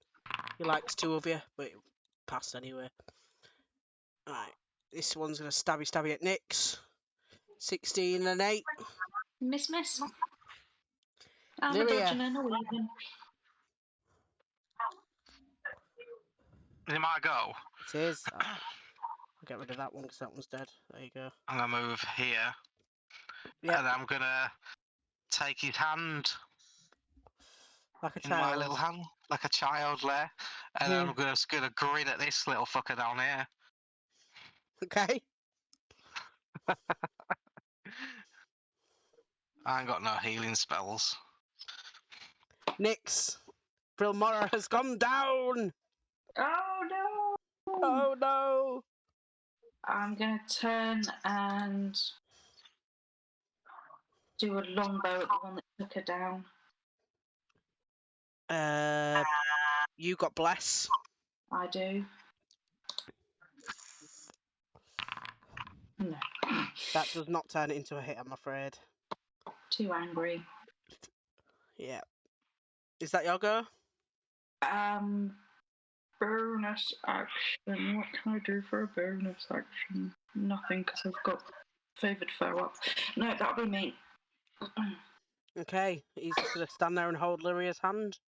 He likes 2 of you, but it passed anyway. Alright, this one's going to stabby at Nyx. 16 and 8. Miss. I'm a Lyria. dodging and a weaving. Is it my go? It is. I'll get rid of that one because that one's dead. There you go. I'm gonna move here, Yep. and I'm gonna take his hand Like a in my child. little hand, like a child there, and Yeah. I'm just gonna grin at this little fucker down here. Okay. I ain't got no healing spells. Nyx. Brilmora has gone down. Oh no! Oh no. I'm going to turn and do a longbow at the one that took her down. You got bless. I do. No. That does not turn it into a hit, I'm afraid. Too angry. Yeah. Is that your go? Bonus action. What can I do for a bonus action? Nothing, because I've got favoured foe up. No, that'll be me. Okay, he's just going to stand there and hold Lyria's hand.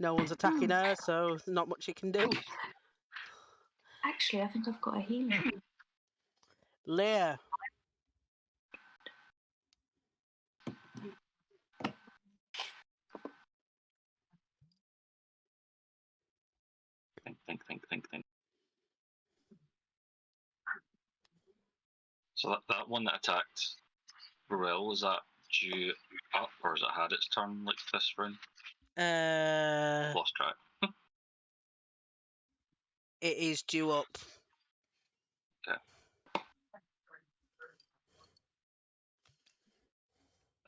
No one's attacking her, so there's not much he can do. Actually, I think I've got a healing. Lyria. Think. So that one that attacked Burrell, was that due up, or has it had its turn like this round? Lost track. It is due up.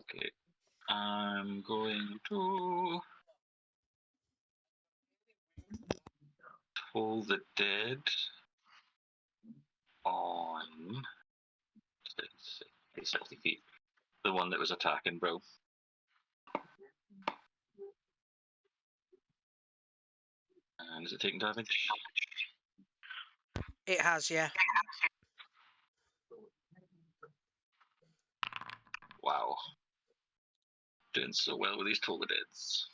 Okay. I'm going to Toll the Dead on 60 feet. The one that was attacking, bro. And is it taking damage? It has, yeah. Wow. Doing so well with these Toll the Deads.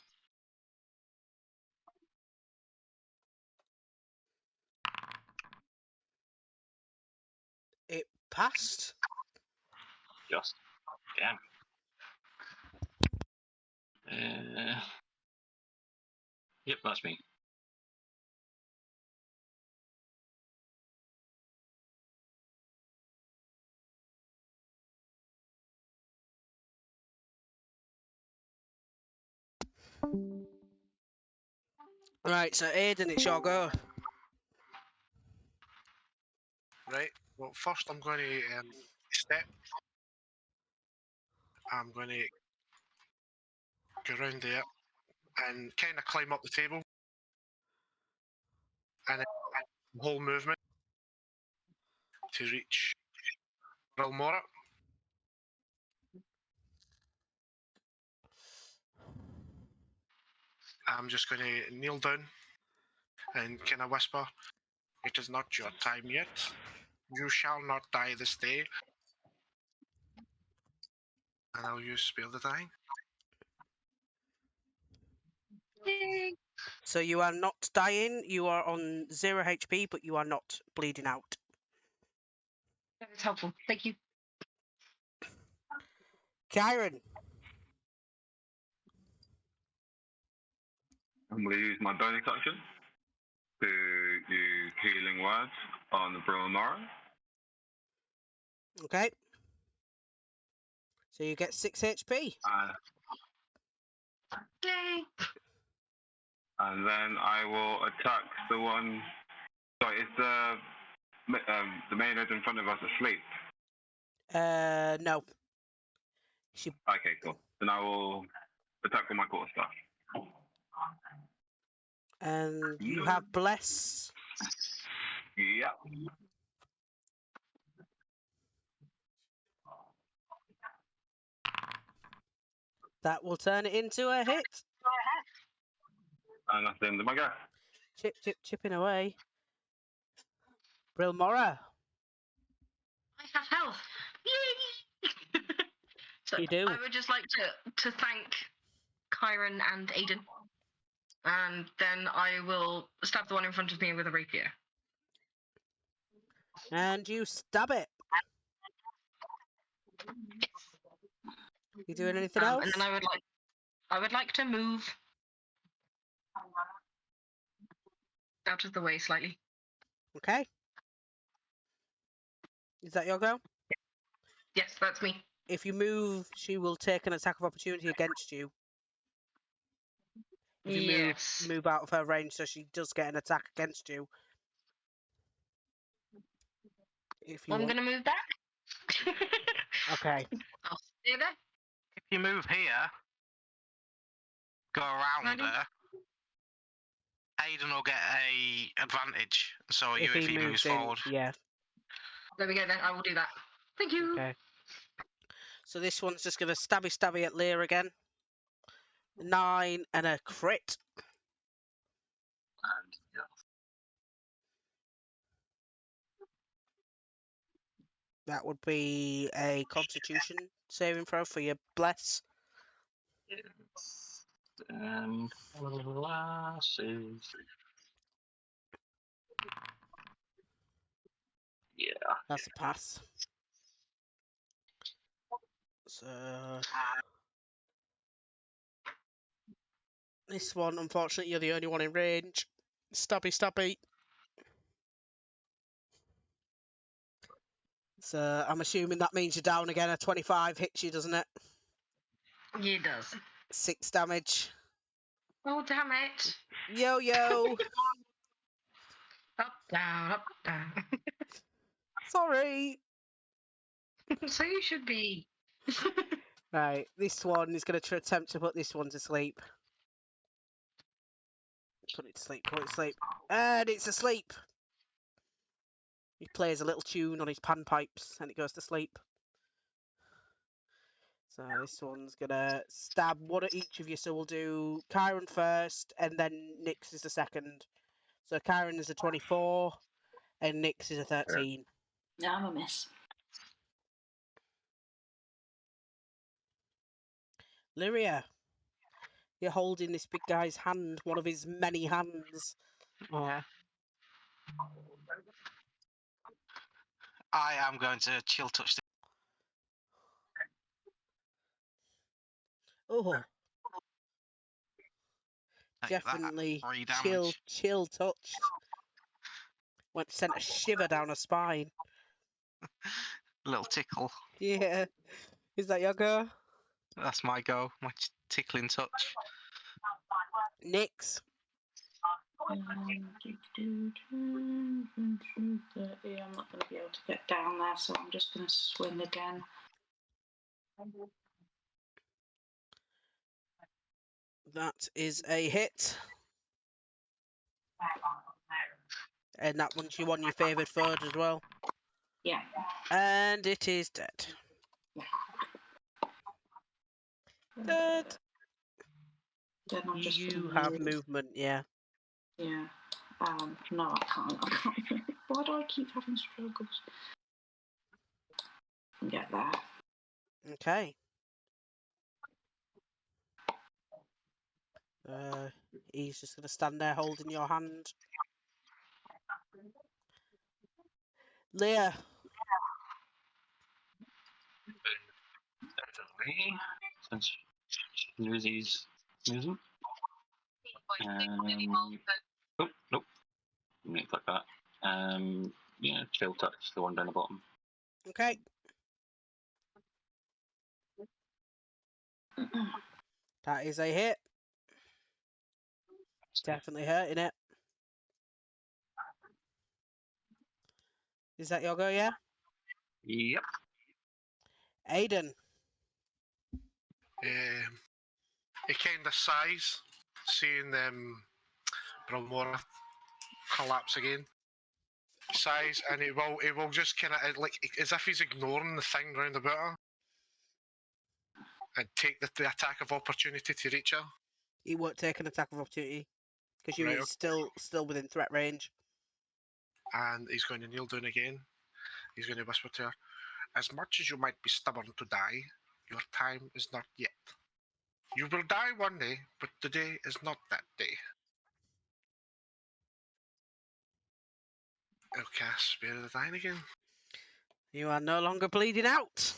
It passed. Just. Damn. Yep, that's me. Right, so Aiden, it's your go. Right. Well, first I'm going to step. I'm going to go around there and kind of climb up the table. And then the whole movement to reach Relmora. I'm just going to kneel down and kind of whisper, "It is not your time yet. You shall not die this day." And I'll use Spare the Dying. So you are not dying, you are on 0 HP, but you are not bleeding out. That's helpful. Thank you. Kyron. I'm going to use my bonus action to use healing words on the Bromara. Okay. So you get 6 HP. Yay! And then I will attack the one. Sorry, is the maiden in front of us asleep? No. She... Okay, cool. Then I will attack with my quarterstaff. And you have Bless. Yep. That will turn it into a hit. And that's the end of my go. Chipping away. Brilmora. I have health. Yay! So You do. I would just like to thank Kyron and Aiden. And then I will stab the one in front of me with a rapier. And you stab it. You doing anything else? And then I would like to move out of the way slightly. Okay. Is that your go? Yes, that's me. If you move, she will take an attack of opportunity against you. If you move out of her range, so she does get an attack against you. If you I'm going to move back. Okay. I'll stay there. If you move here, go around there, Aiden will get a advantage. So you if he moves forward. Yeah. There we go then. I will do that. Thank you. Okay. So this one's just going to stabby at Lear again. 9 and a crit. And yeah. That would be a Constitution saving throw for your bless. Glasses. Yeah. That's a pass. So this one, unfortunately, you're the only one in range. Stabby, stabby. So I'm assuming that means you're down again. A 25 hits you, doesn't it? Yeah, it does. 6 damage. Oh, damn it. Yo, yo. Up, down, up, down. Sorry. So you should be. Right, this one is going to attempt to put this one to sleep. Put it to sleep, put it to sleep. And it's asleep. He plays a little tune on his panpipes and it goes to sleep. So this one's going to stab one at each of you. So we'll do Kyron first and then Nyx is the second. So Kyron is a 24 and Nyx is a 13. No, I'm a miss. Lyria, you're holding this big guy's hand, one of his many hands. Yeah. I am going to chill touch the. Oh, Take that, definitely 3 damage. chill touched. Sent a shiver down her spine. Little tickle. Yeah. Is that your go? That's my go. My tickling touch. Nyx. I'm not going to be able to get down there, so I'm just going to swing again. That is a hit. And that one's you on your favoured foe as well. Yeah. And it is dead. Dead. Then I'm just You gonna have move. movement, yeah. Yeah. No, I can't. Why do I keep having struggles? Get that. Okay. He's just going to stand there holding your hand. Leah. Definitely. Since Newsy's snoozing. Oh, nope. Make like that. Yeah, chill touch, the one down the bottom. Okay. That is a hit. Definitely hurting it. Is that your go, yeah? Yep. Aiden. He kind of sighs, seeing Bromora collapse again. Sighs, and he will just kind of like as if he's ignoring the thing round about her, and take the attack of opportunity to reach her. He won't take an attack of opportunity because you're Right, still within threat range. And he's going to kneel down again. He's going to whisper to her, "As much as you might be stubborn to die, your time is not yet. You will die one day, but today is not that day." I'll cast Spare the Dying again. You are no longer bleeding out.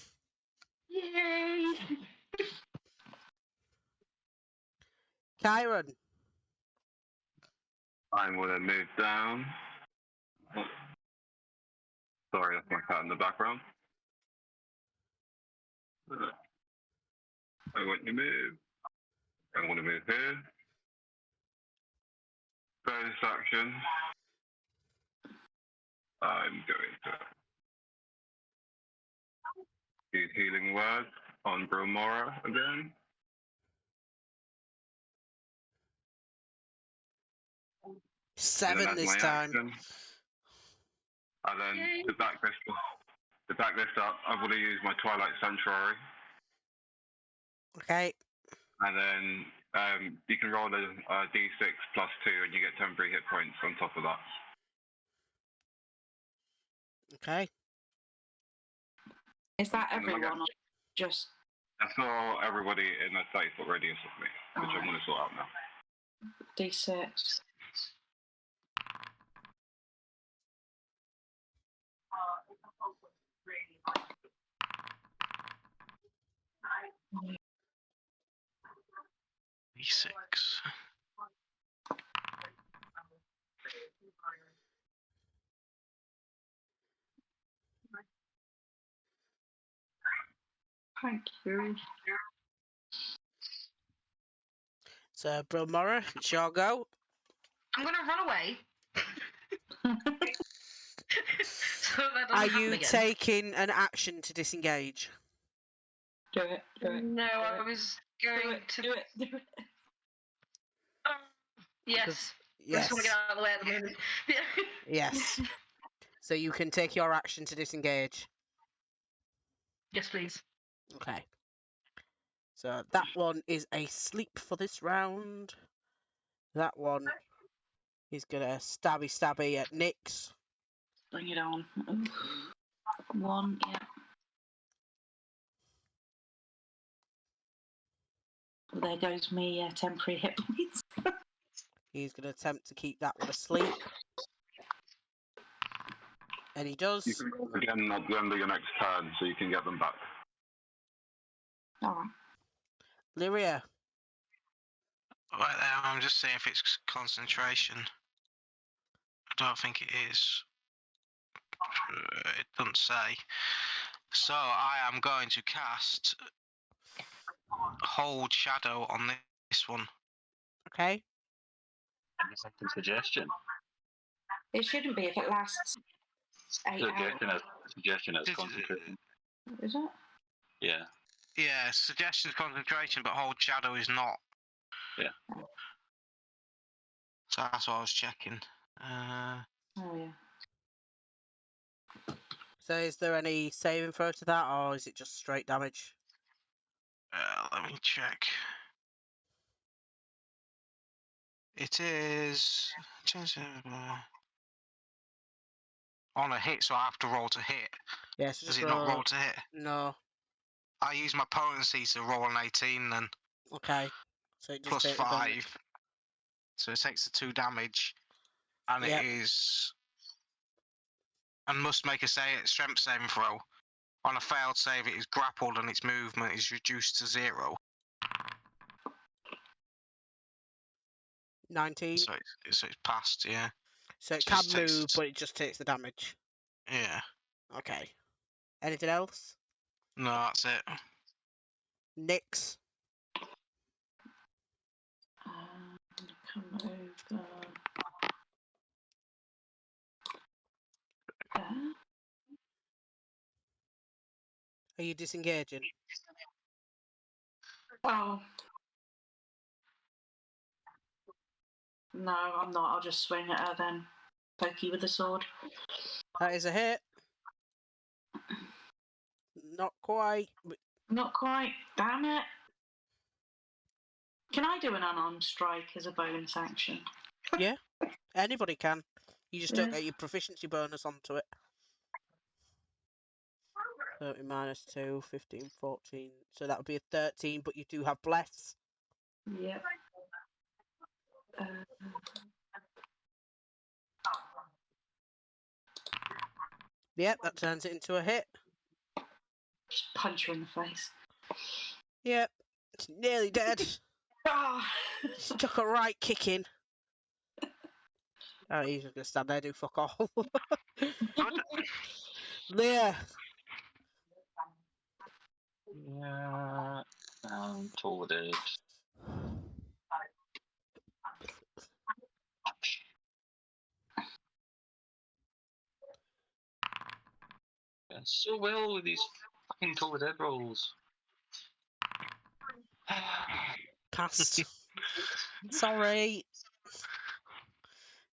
Yay! Kyron. I'm going to move down. Oh. Sorry, that's my cat in the background. I want to move. I want to move here. Bonus action. I'm going to use Healing Word on Bromora again. Seven this time. Action. And then to back this up, I'm going to use my Twilight Sanctuary. Okay. And then You can roll a d6 plus 2 and you get temporary hit points on top of that. Okay. Is that And then I everyone or just... That's for everybody in a 30-foot radius of me, which I'm going to sort out now. D6. D6. Thank you. So, Bromora, it's your go. I'm gonna run away. So that doesn't Are happen you again. taking an action to disengage? Do it. Do it. No, do I it. was Do going it. to. Do it. Do it. Yes. I Yes. just want to get out of the way at the moment. Yes. So you can take your action to disengage. Yes, please. Okay. So that one is a sleep for this round. That one is gonna stabby at Nyx. Bring it on. Ooh. 1, yeah. There goes me temporary hit points. He's gonna attempt to keep that one asleep. And he does. You can roll again at the end of your next turn, so you can get them back. Alright. Lyria. Right there, I'm just seeing if it's concentration. I don't think it is. It doesn't say. So I am going to cast Hold Shadow on this one. Okay. A second suggestion. It shouldn't be if it lasts 8 hours. Suggestion is Did- concentrating. Is it? Yeah. Yeah, suggestion is concentration, but Hold Shadow is not. Yeah. So that's what I was checking. Oh, yeah. So is there any saving throw to that, or is it just straight damage? Let me check. It is on a hit, so I have to roll to hit. Yes. Does it not roll to hit? No. I use my potency to roll an 18 then, Okay. So it just plus takes the 5. damage. So it takes the 2 damage, and Yep. it is. And must make a strength saving throw. On a failed save, it is grappled and its movement is reduced to 0. 19. So it's passed, yeah. So it so can it takes- move, but it just takes the damage. Yeah. Okay. Anything else? No, that's it. Nyx. I'm gonna come over there. Are you disengaging? Oh. No, I'm not. I'll just swing at her then. Poke you with the sword. That is a hit. Not quite. But Not quite. Damn it. Can I do an unarmed strike as a bonus action? yeah, anybody can. You just don't Yeah. get your proficiency bonus onto it. 30 minus 2, 15, 14. So that would be a 13, but you do have bless. Yep. Yep, that turns it into a hit. Just punch her in the face. Yep, it's nearly dead. Ah! Took a right kick in. Oh, he's just going to stand there and do fuck all. Leah. Yeah. Told it. Yeah, so well with these fucking Told Dead rolls. Passed. Sorry.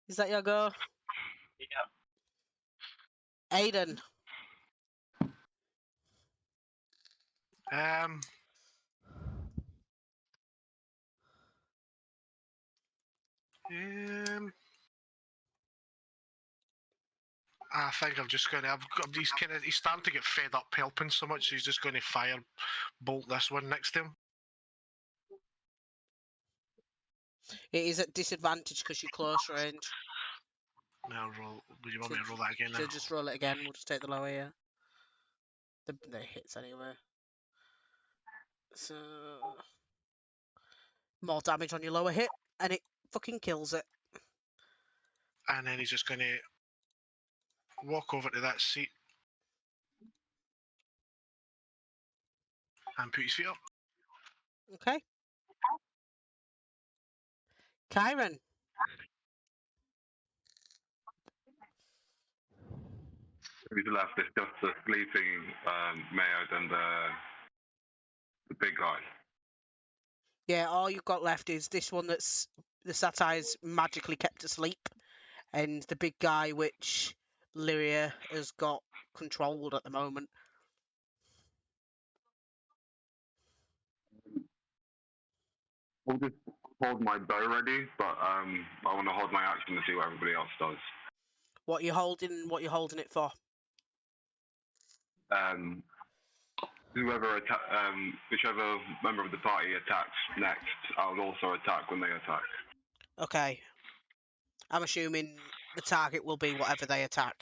Is that your go? Yeah. Aiden. I think I'm just gonna. He's starting to get fed up helping so much. So he's just going to fire bolt this one next to him. It is at disadvantage because you're close range. Now roll. Would you want me to roll that again? So Now? just roll it again. We'll just take the lower here. The hits anyway. So more damage on your lower hit, and it fucking kills it. And then he's just going to walk over to that seat and put his feet up. Okay. Kyron. Who's left? It's just the sleeping Mayo and the big guy. Yeah, all you've got left is this one that's the satire's magically kept asleep, and the big guy which Lyria has got controlled at the moment. I'll just hold my bow ready, but I want to hold my action to see what everybody else does. What you holding? What you holding it for? Whichever member of the party attacks next, I'll also attack when they attack. Okay. I'm assuming the target will be whatever they attack.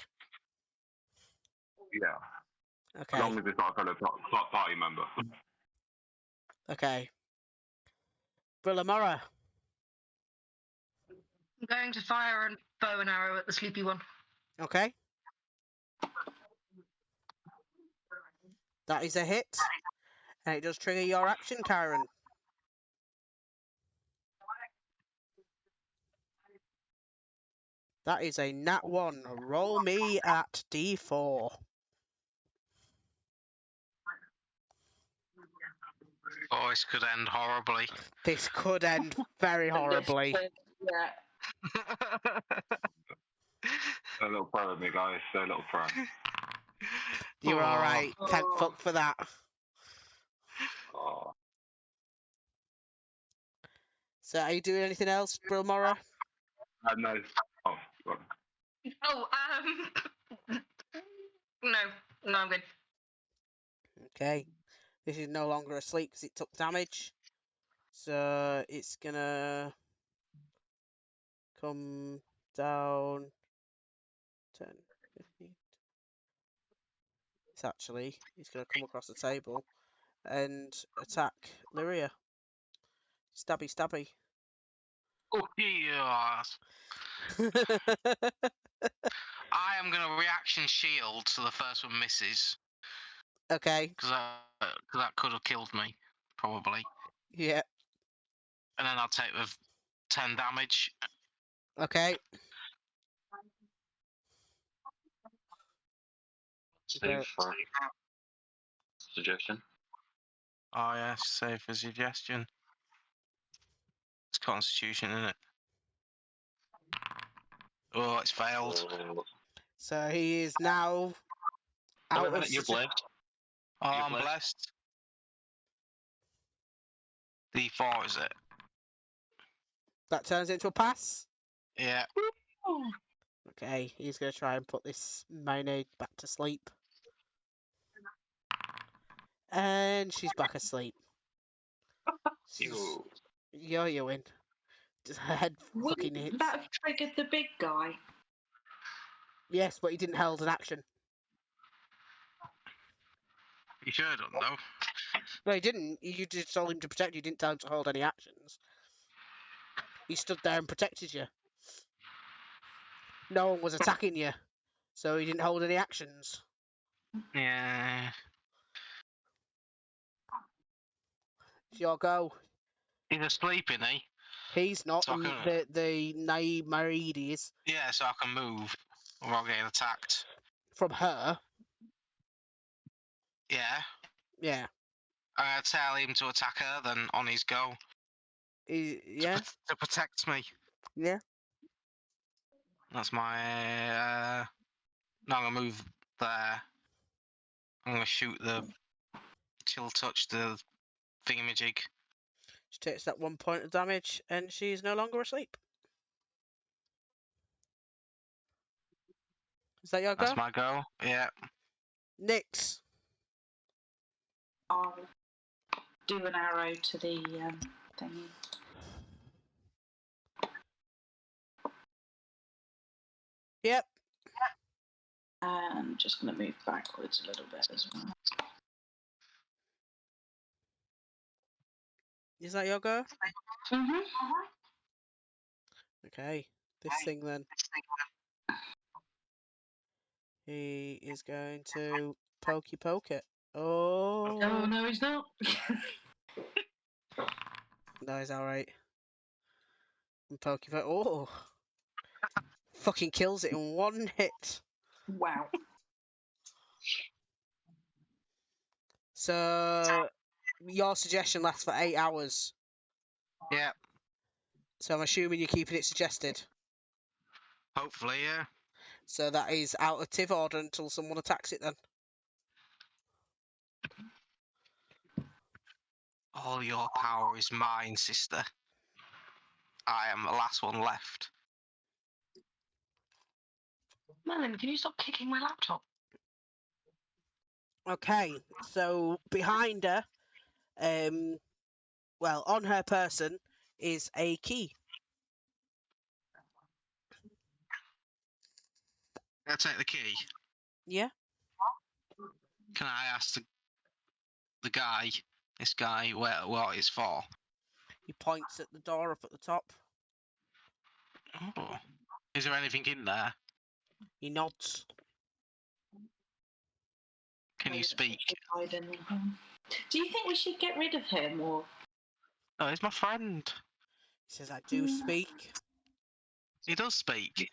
Yeah. Okay. As long as it's not a fellow party member. Okay. Brillamora. I'm going to fire a bow and arrow at the sleepy one. Okay. That is a hit. And it does trigger your action, Kyron. That is a nat 1. Roll me at D4. Oh, this could end horribly. This could end very horribly. Yeah. A little pro with me, guys. A little pro. You're Oh. alright. Thank fuck for that. Oh. So, are you doing anything else, Brilmora? No. Oh, God. Oh, no, I'm good. Okay. This is no longer asleep because it took damage. So, it's gonna come down 10, 15. He's going to come across the table and attack Lyria. Stabby, stabby. Oh, yes. I am going to reaction shield so the first one misses. Okay. Because that could have killed me, probably. Yeah. And then I'll take the 10 damage. Okay. Save for suggestion. Oh yeah, save for suggestion. It's Constitution, isn't it? Oh, it's failed. So he is now Wait a out of minute, you're blessed. Oh, You're I'm blessed. D4, is it? That turns into a pass. Yeah. Okay, he's going to try and put this Maynard back to sleep. And she's back asleep. You win. Just her head fucking hits. Wouldn't that have triggered the big guy? Yes, but he didn't hold an action. You sure don't know? No, he didn't. You just told him to protect you. Didn't tell him to hold any actions. He stood there and protected you. No one was attacking you, so he didn't hold any actions. Yeah. It's your go. He's asleep, isn't he? He's not. So I The naive Marides Yeah, so I can move without getting attacked. from her. Yeah. Yeah. I tell him to attack her, then on his go. Yeah. To protect me. Yeah. That's my. Now I'm gonna move there. I'm gonna shoot the. Chill touch the thingamajig. She takes that 1 point of damage, and she's no longer asleep. Is that your go? That's my go. Yeah. Nyx. I'll do an arrow to the thingy. Yep. I'm just going to move backwards a little bit as well. Is that your go? Mm-hmm. Okay. This thing then. He is going to pokey poke it. Oh. Oh, no, he's not. No, he's alright. And pokey poke. Oh. Fucking kills it in one hit. Wow. So, your suggestion lasts for 8 hours. Yeah. So I'm assuming you're keeping it suggested. Hopefully, yeah. So that is out of Tiv order until someone attacks it then. All your power is mine, sister. I am the last one left. Merlin, can you stop kicking my laptop? Okay, so behind her, well, on her person is a key. Can I take the key? Yeah. Can I ask the guy, this guy, what it's for? He points at the door up at the top. Oh. Is there anything in there? He nods. Can you speak? Do you think we should get rid of him, or? Oh, he's my friend. He says, I do speak. He does speak.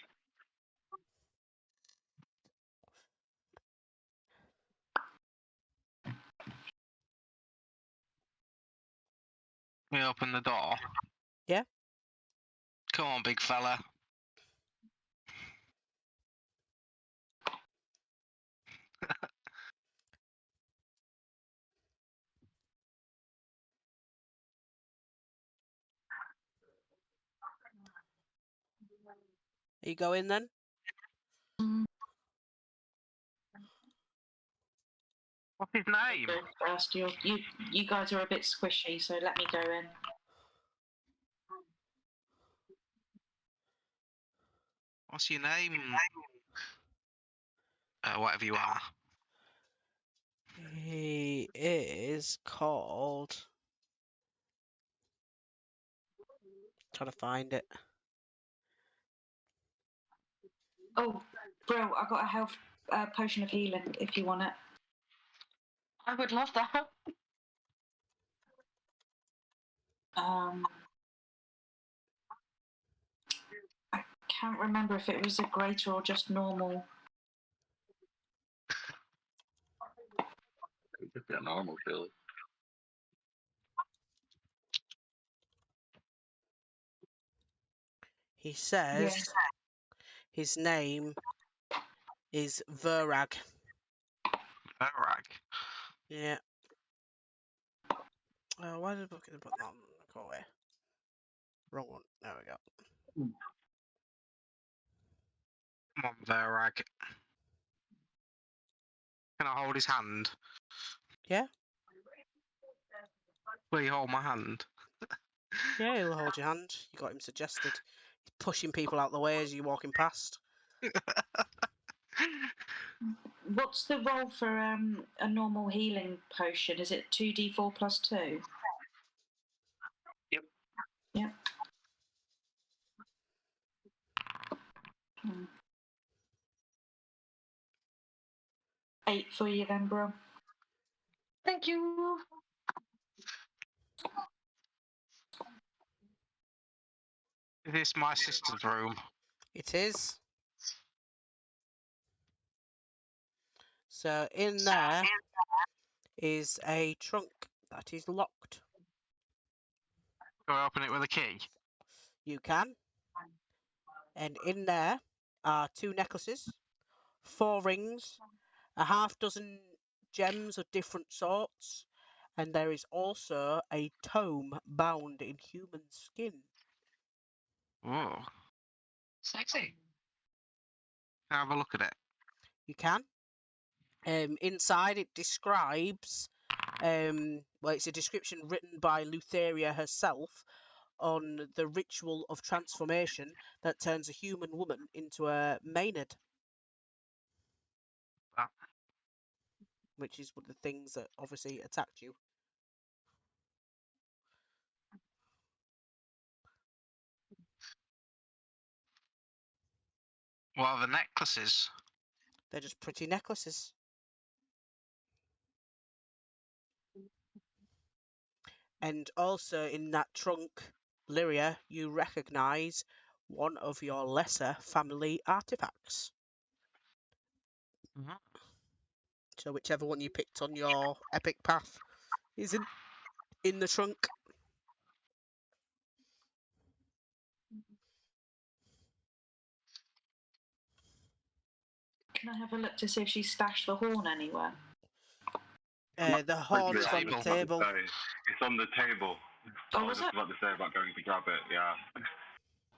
We open the door. Yeah. Come on, big fella. Are you going then? What's his name? Go first. You guys are a bit squishy, so let me go in. What's your name? Whatever you are. He is called... Trying to find it. Oh, bro, I got a health potion of healing if you want it. I would love that. I can't remember if it was a greater or just normal. It could be a normal, surely. He says his name is Verag. Verag. Yeah. Why did I put that on? Go away. Wrong one. There we go. Come on, Verag. Can I hold his hand? Yeah. Will you hold my hand? Yeah, he'll hold your hand. You got him suggested. He's pushing people out the way as you're walking past. What's the roll for a normal healing potion? Is it 2d4 plus 2? Yep. Yep. 8 for you then, bro. Thank you. Is this my sister's room? It is. So in there is a trunk that is locked. Can I open it with a key? You can. And in there are 2 necklaces, 4 rings, a half dozen gems of different sorts, and there is also a tome bound in human skin. Oh. Sexy. Can I have a look at it? You can. Inside it describes, well, it's a description written by Lutheria herself on the ritual of transformation that turns a human woman into a Maynard. Ah. Which is one of the things that obviously attacked you. What are the necklaces? They're just pretty necklaces. And also in that trunk, Lyria, you recognise one of your lesser family artifacts. Mhm. So whichever one you picked on your epic path is in the trunk. Can I have a look to see if she's stashed the horn anywhere? The horn is on the table. table. It's on the table. Oh, I was was just it? about to say about going to grab it. Yeah.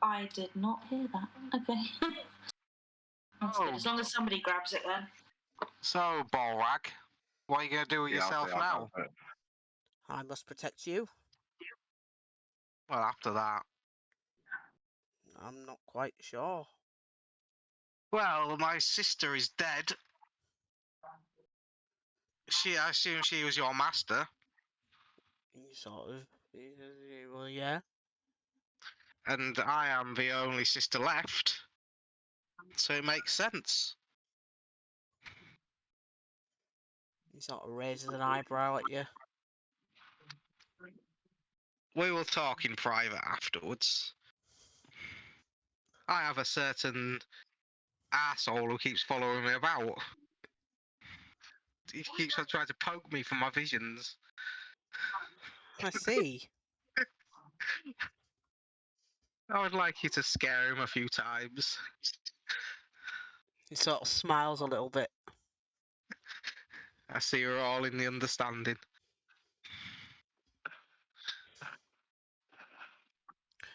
I did not hear that. Okay. That's good. As long as somebody grabs it then. So, Borag, what are you going to do with Yeah, yourself I'll now? grab it. I must protect you. Well, after that. I'm not quite sure. Well, my sister is dead. I assume she was your master. Sort of. Well, yeah. And I am the only sister left. So it makes sense. He sort of raises an eyebrow at you. We will talk in private afterwards. I have a certain asshole who keeps following me about. He keeps on trying to poke me for my visions. I see. I would like you to scare him a few times. He sort of smiles a little bit. I see we're all in the understanding.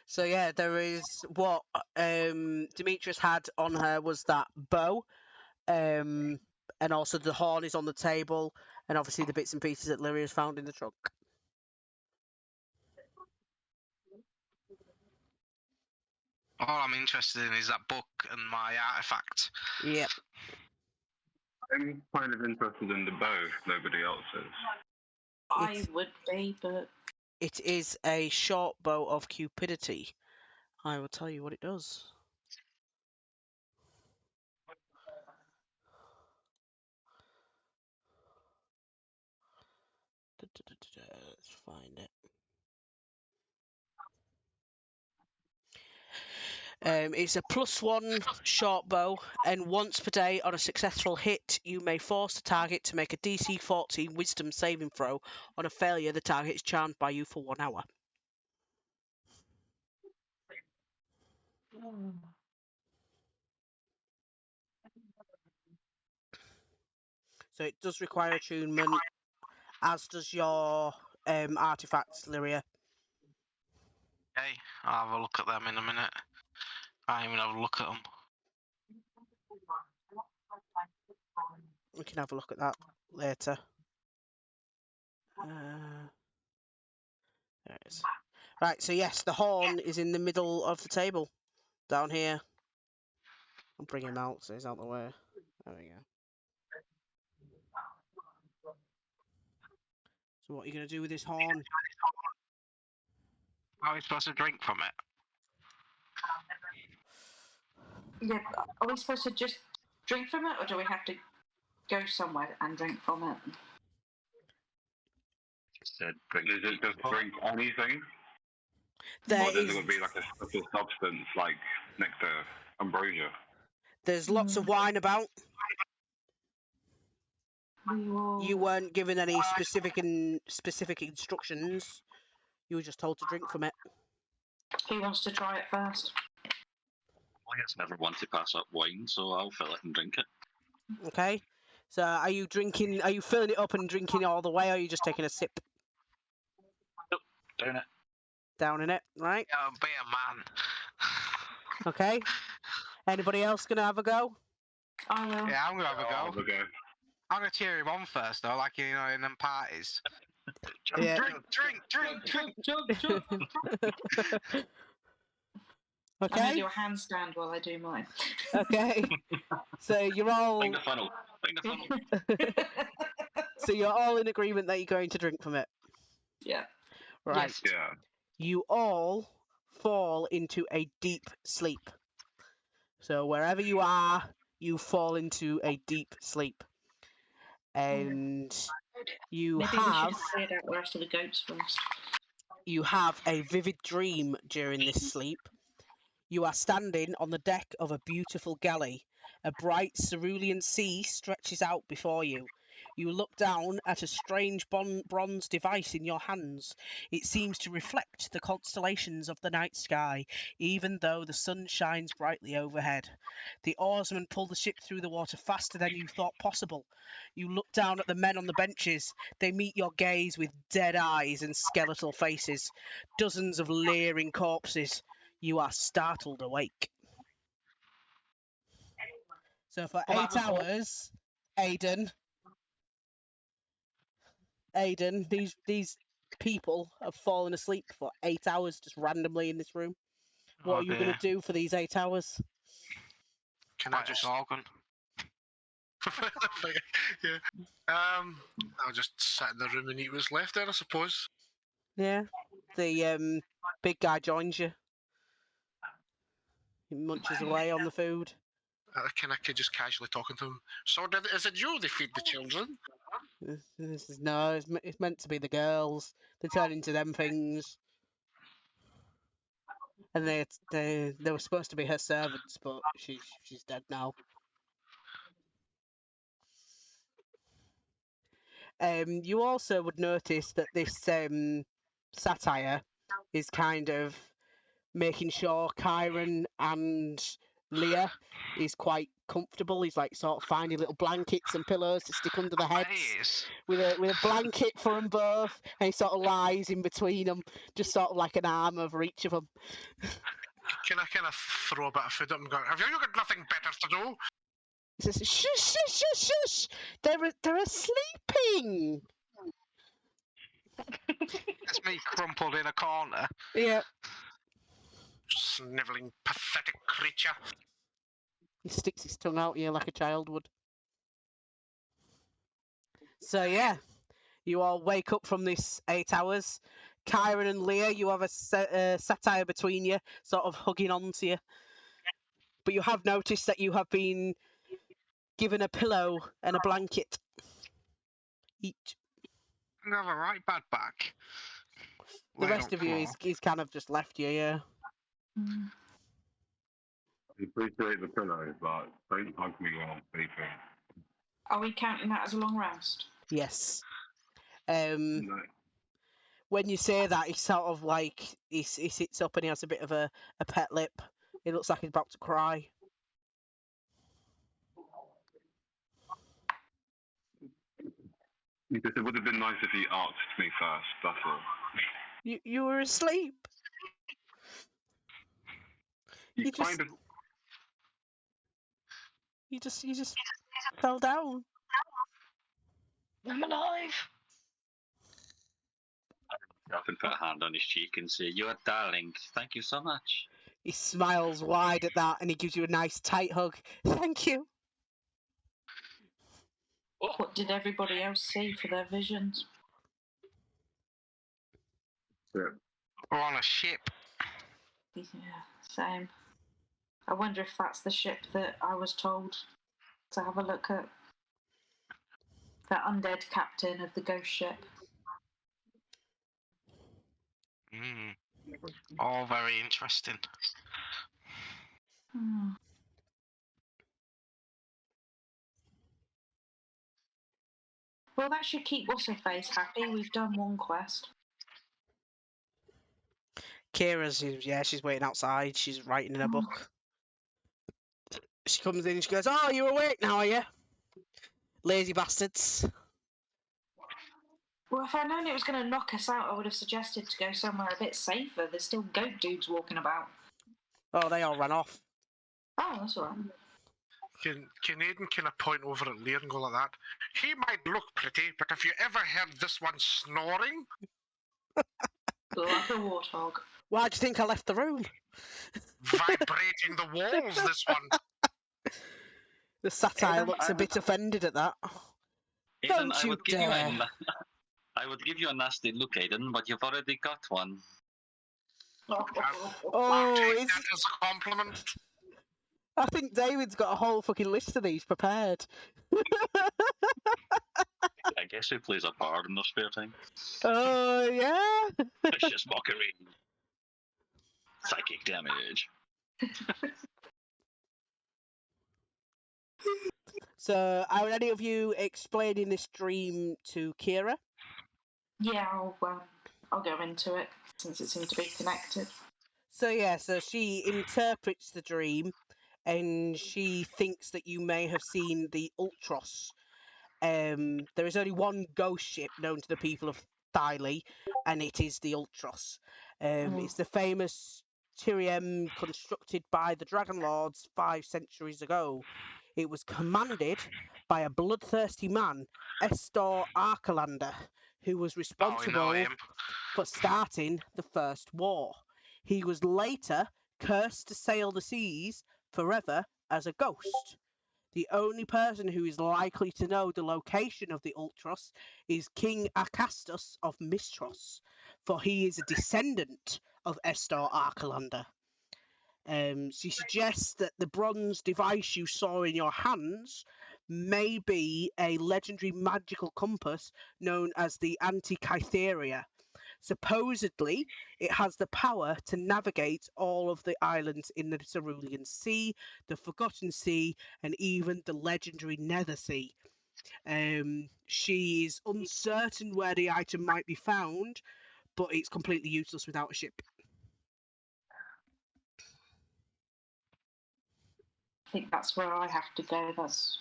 So yeah, there is what Demetrius had on her was that bow, and also the horn is on the table, and obviously the bits and pieces that Lyria's found in the trunk. All I'm interested in is that book and my artifact. Yep. I'm kind of interested in the bow. Nobody else is. I would be, but It is a short bow of cupidity. I will tell you what it does. Let's find it. It's a +1 short bow, and once per day on a successful hit, you may force the target to make a DC 14 Wisdom saving throw. On a failure, the target is charmed by you for 1 hour. So it does require attunement, as does your artifacts, Lyria. Okay, I'll have a look at them in a minute. I even have a look at them. We can have a look at that later. There it is. Right, so yes, the horn is in the middle of the table, down here. I'll bring him out so he's out the way. There we go. So what are you going to do with this horn? How are we supposed to drink from it? yeah, are we supposed to just drink from it, or do we have to go somewhere and drink from it? Said drink. Does it just drink anything? There Or does is, it be like a special substance like nectar, ambrosia? there's lots of wine about. We will... You weren't given any specific instructions. You were just told to drink from it. Who wants to try it first? I guess never want to pass up wine, so I'll fill it and drink it. Okay. So are you drinking? Are you filling it up and drinking it all the way, or are you just taking a sip? Nope, down it. Down in it, right? Yeah, be a man. Okay. Anybody else gonna have a go? I will. Yeah, I'm gonna have a I'll go. have a go. I'm gonna cheer him on first, though, like in them parties. Yeah. Jump. I'm going to Okay. do a handstand while I do mine. Okay. So you're all. Find the funnel. So you're all in agreement that you're going to drink from it. Yeah. Right. Yes. Yeah. You all fall into a deep sleep. So wherever you are, you fall into a deep sleep. And you Maybe we should have have cleared out the rest of the goats first. a vivid dream during this sleep. You are standing on the deck of a beautiful galley. A bright cerulean sea stretches out before you. You look down at a strange bronze device in your hands. It seems to reflect the constellations of the night sky, even though the sun shines brightly overhead. The oarsmen pull the ship through the water faster than you thought possible. You look down at the men on the benches. They meet your gaze with dead eyes and skeletal faces. Dozens of leering corpses. You are startled awake. So for Well, 8 hours, Aiden, these people have fallen asleep for 8 hours just randomly in this room. What Oh, are you going to do for these 8 hours? Can I Quite just? an organ. Yeah. I'll just sit in the room and eat what's left there, I suppose. Yeah, the big guy joins you. He munches away on the food. I could just casually talking to him. So, is it you that feed the children? This is no, it's meant to be the girls. They turn into them things. And they were supposed to be her servants, but she's dead now. You also would notice that this satire is kind of making sure Kyron and Leah is quite comfortable. He's like sort of finding little blankets and pillows to stick under the heads Yes. with a blanket for them both, and he sort of lies in between them, just sort of like an arm over each of them. Can I kind of throw a bit of food up and go, have you got nothing better to do? He says, "Shush, shush, shush, shush! They're sleeping." That's me crumpled in a corner. Yeah. Snivelling, pathetic creature. He sticks his tongue out here like a child would. So yeah, you all wake up from this 8 hours. Kyron and Leah, you have a satire between you, sort of hugging onto you. But you have noticed that you have been given a pillow and a blanket each. I'm gonna have a right bad back. The Laying rest up of you floor. is kind of just left you, yeah. Mm. I appreciate the pillow, but don't hug me while I'm sleeping. Are we counting that as a long rest? Yes. No. When you say that, he's sort of like he sits up and he has a bit of a pet lip. He looks like he's about to cry. It would have been nice if he asked me first, that's all. You were asleep. You just- kind of... You just fell down. I'm alive. Up and put a hand on his cheek and say, "You're a darling. Thank you so much." He smiles wide at that and he gives you a nice tight hug. Thank you. What did everybody else see for their visions? We're on a ship. Yeah, same. I wonder if that's the ship that I was told to have a look at. That undead captain of the ghost ship. All very interesting. Hmm. Well, that should keep What's-Her-Face happy. We've done one quest. Kira's, she's waiting outside. She's writing in a book. She comes in and she goes, "Oh, you're awake now, are you? Lazy bastards." Well, if I'd known it was going to knock us out, I would have suggested to go somewhere a bit safer. There's still goat dudes walking about. Oh, they all ran off. Oh, that's all right. Can Aiden kind of point over at Lear and go like that? He might look pretty, but have you ever heard this one snoring? Like a warthog. Why do you think I left the room? Vibrating the walls, this one. The satire Aiden, looks a bit offended at that. Aiden, Don't I you would give you dare. I would give you a nasty look, Aiden, but you've already got one. I'll Oh, take that as a compliment. I think David's got a whole fucking list of these prepared. I guess who plays a bard in their spare time? Oh, yeah. Vicious mockery. Psychic damage. So, are any of you explaining this dream to Kira? Yeah, I'll go into it since it seems to be connected. So, yeah, so she interprets the dream and she thinks that you may have seen the Ultros. There is only one ghost ship known to the people of Thyley, and it is the Ultros. It's the famous Tyriem constructed by the Dragonlords 5 centuries ago. It was commanded by a bloodthirsty man, Estor Arkelander, who was Oh, we know responsible him. for starting the First War. He was later cursed to sail the seas forever as a ghost. The only person who is likely to know the location of the Ultros is King Acastus of Mistros, for he is a descendant of Estor Arkelander. She suggests that the bronze device you saw in your hands may be a legendary magical compass known as the Antikytheria. Supposedly, it has the power to navigate all of the islands in the Cerulean Sea, the Forgotten Sea, and even the legendary Nether Sea. She is uncertain where the item might be found, but it's completely useless without a ship. I think that's where I have to go. That's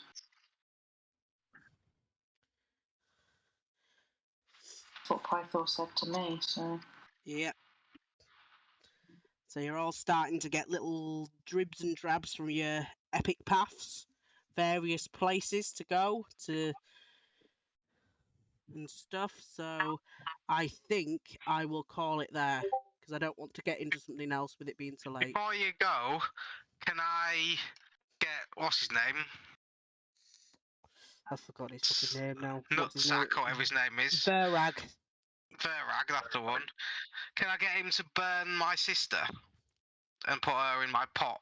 what Pythor said to me, so... Yeah. So you're all starting to get little dribs and drabs from your epic paths, various places to go to and stuff. So I think I will call it there because I don't want to get into something else with it being so late. Before you go, can I get what's his name? I've forgotten his fucking name now. What's his name? Nutsack, whatever his name is. Verag. Verag, that's the one. Can I get him to burn my sister and put her in my pot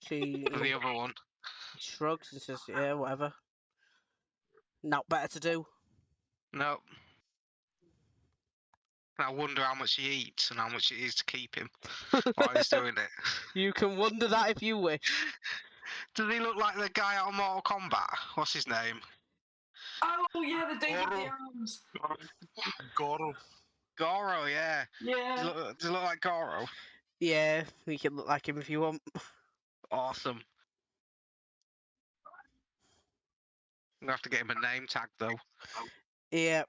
She for the other one? shrugs and says, "Yeah, whatever. Not better to do." No. And I wonder how much he eats and how much it is to keep him while he's doing it. You can wonder that if you wish. Does he look like the guy out of Mortal Kombat? What's his name? Oh, yeah, the dude with the Goro. arms. Goro. Goro, yeah. Yeah. Does he look like Goro? Yeah, we can look like him if you want. Awesome. I'm gonna have to get him a name tag though. Yeah.